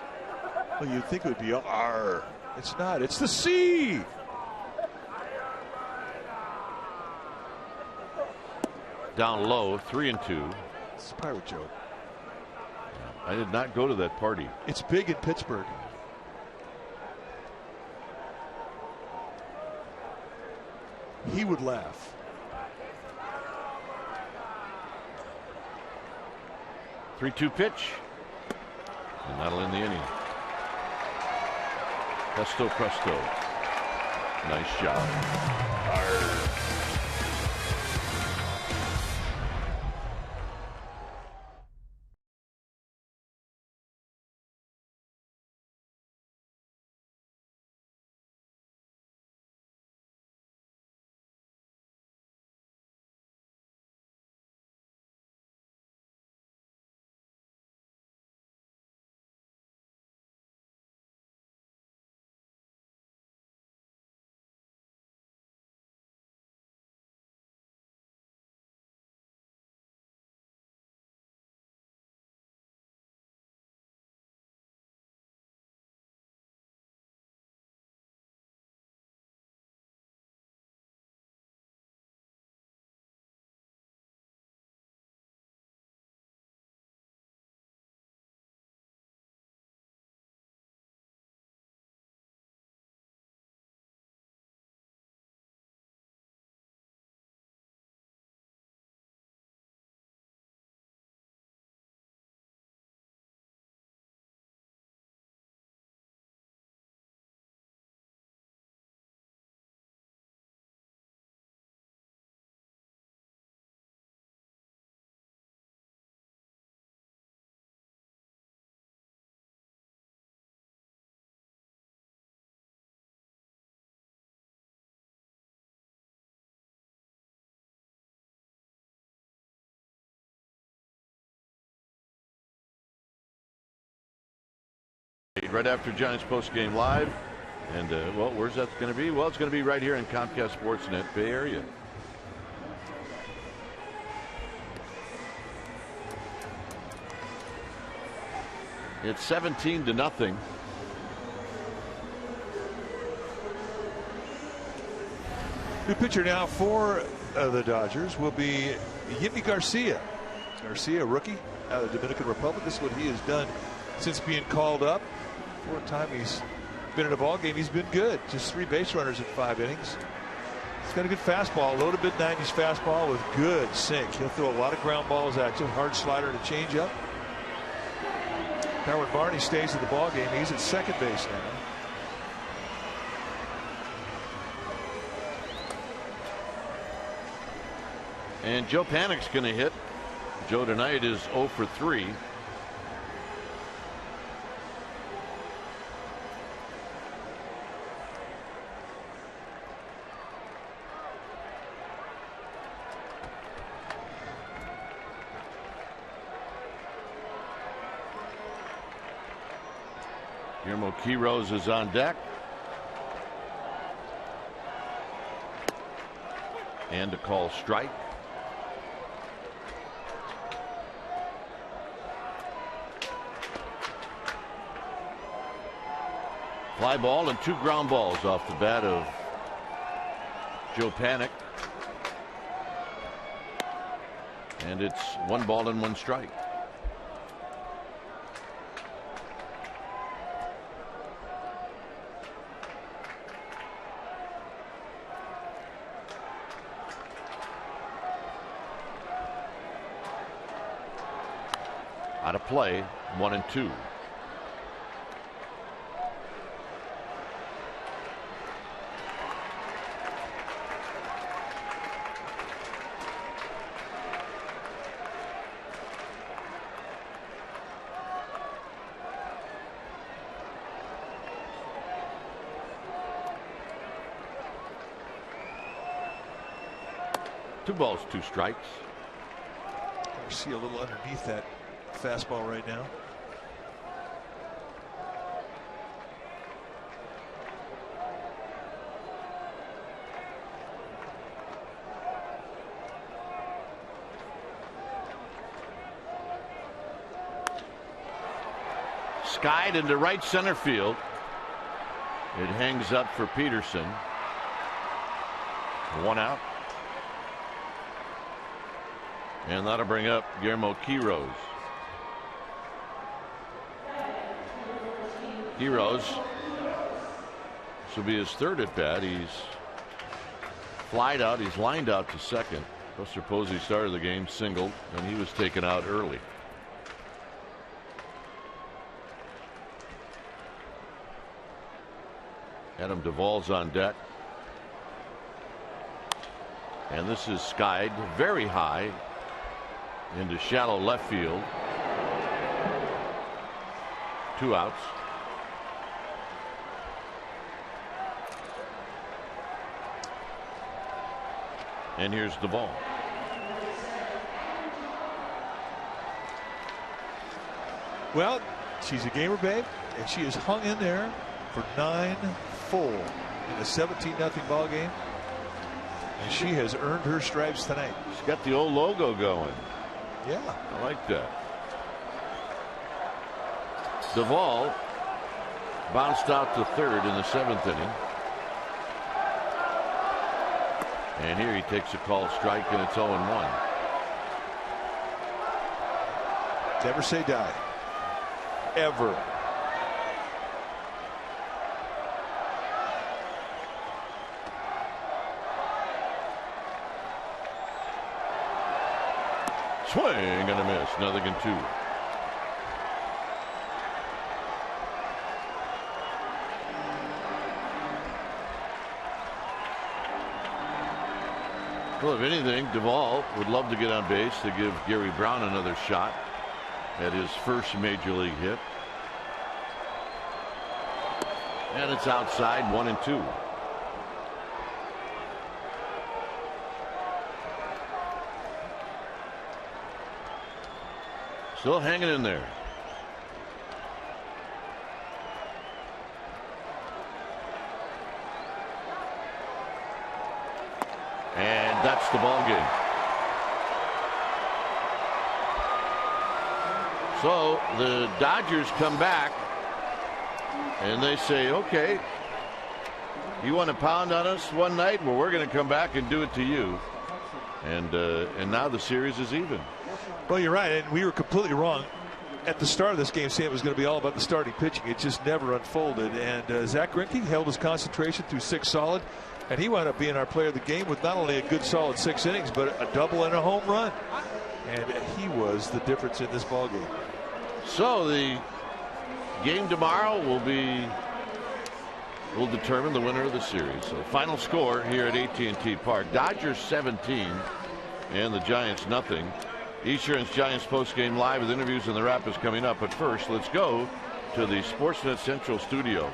Well, you'd think it would be R. It's not. It's the C. Down low, 3-2. It's a pirate joke. I did not go to that party. It's big in Pittsburgh. He would laugh. Three-two pitch. And that'll end the inning. Presto, presto. Nice job. Arr. Right after Giants post-game live, And well, where's that going to be? Well, it's going to be right here in Comcast Sportsnet Bay Area. It's 17-0. New pitcher now for the Dodgers will be Yimi Garcia. Garcia, rookie out of the Dominican Republic. This is what he has done since being called up. Fourth time he's been in a ball game. He's been good. Just 3 base runners in 5 innings. He's got a good fastball, low to mid 90s fastball with good sink. He'll throw a lot of ground balls at you. Hard slider and a changeup. Howard Barney stays at the ball game. He's at second base now. And Joe Panik's going to hit. Joe tonight is 0 for 3. Guillermo Quiroz is on deck. And a call strike. Fly ball and 2 ground balls off the bat of Joe Panik. And it's 1 ball and 1 strike. Out of play, 1 and 2. Two balls, 2 strikes. I see a little underneath that fastball right now. Skied into right center field. It hangs up for Peterson. 1 out. And that'll bring up Guillermo Quiroz. Quiroz, this will be his 3rd at bat. He's flied out. He's lined out to second. Buster Posey started the game singled, and he was taken out early. Adam Duvall's on deck. And this is skied very high into shallow left field. 2 outs. And here's the ball. Well, she's a gamer, babe, and she has hung in there for 9 full in a 17-0 ball game. And she has earned her stripes tonight. She's got the old logo going. Yeah. I like that. Duvall bounced out to 3rd in the 7th inning. And here he takes a called strike, and it's 0-1. Never say die. Ever. Swing and a miss. 0-2. Well, if anything, Duvall would love to get on base to give Gary Brown another shot at his first major league hit. And it's outside, 1-2. Still hanging in there. And that's the ball game. So the Dodgers come back and they say, okay, you want to pound on us one night? Well, we're going to come back and do it to you. And now the series is even. Well, you're right, and we were completely wrong at the start of this game saying it was going to be all about the starting pitching. It just never unfolded. And Zach Greinke held his concentration through 6 solid, and he wound up being our player of the game with not only a good solid 6 innings, but a double and a home run. And he was the difference in this ball game. So the game tomorrow will determine the winner of the series. So final score here at AT&T Park: Dodgers 17 and the Giants nothing. Esurance Giants postgame live with interviews and the wrap is coming up. But first, let's go to the Sportsnet Central studio.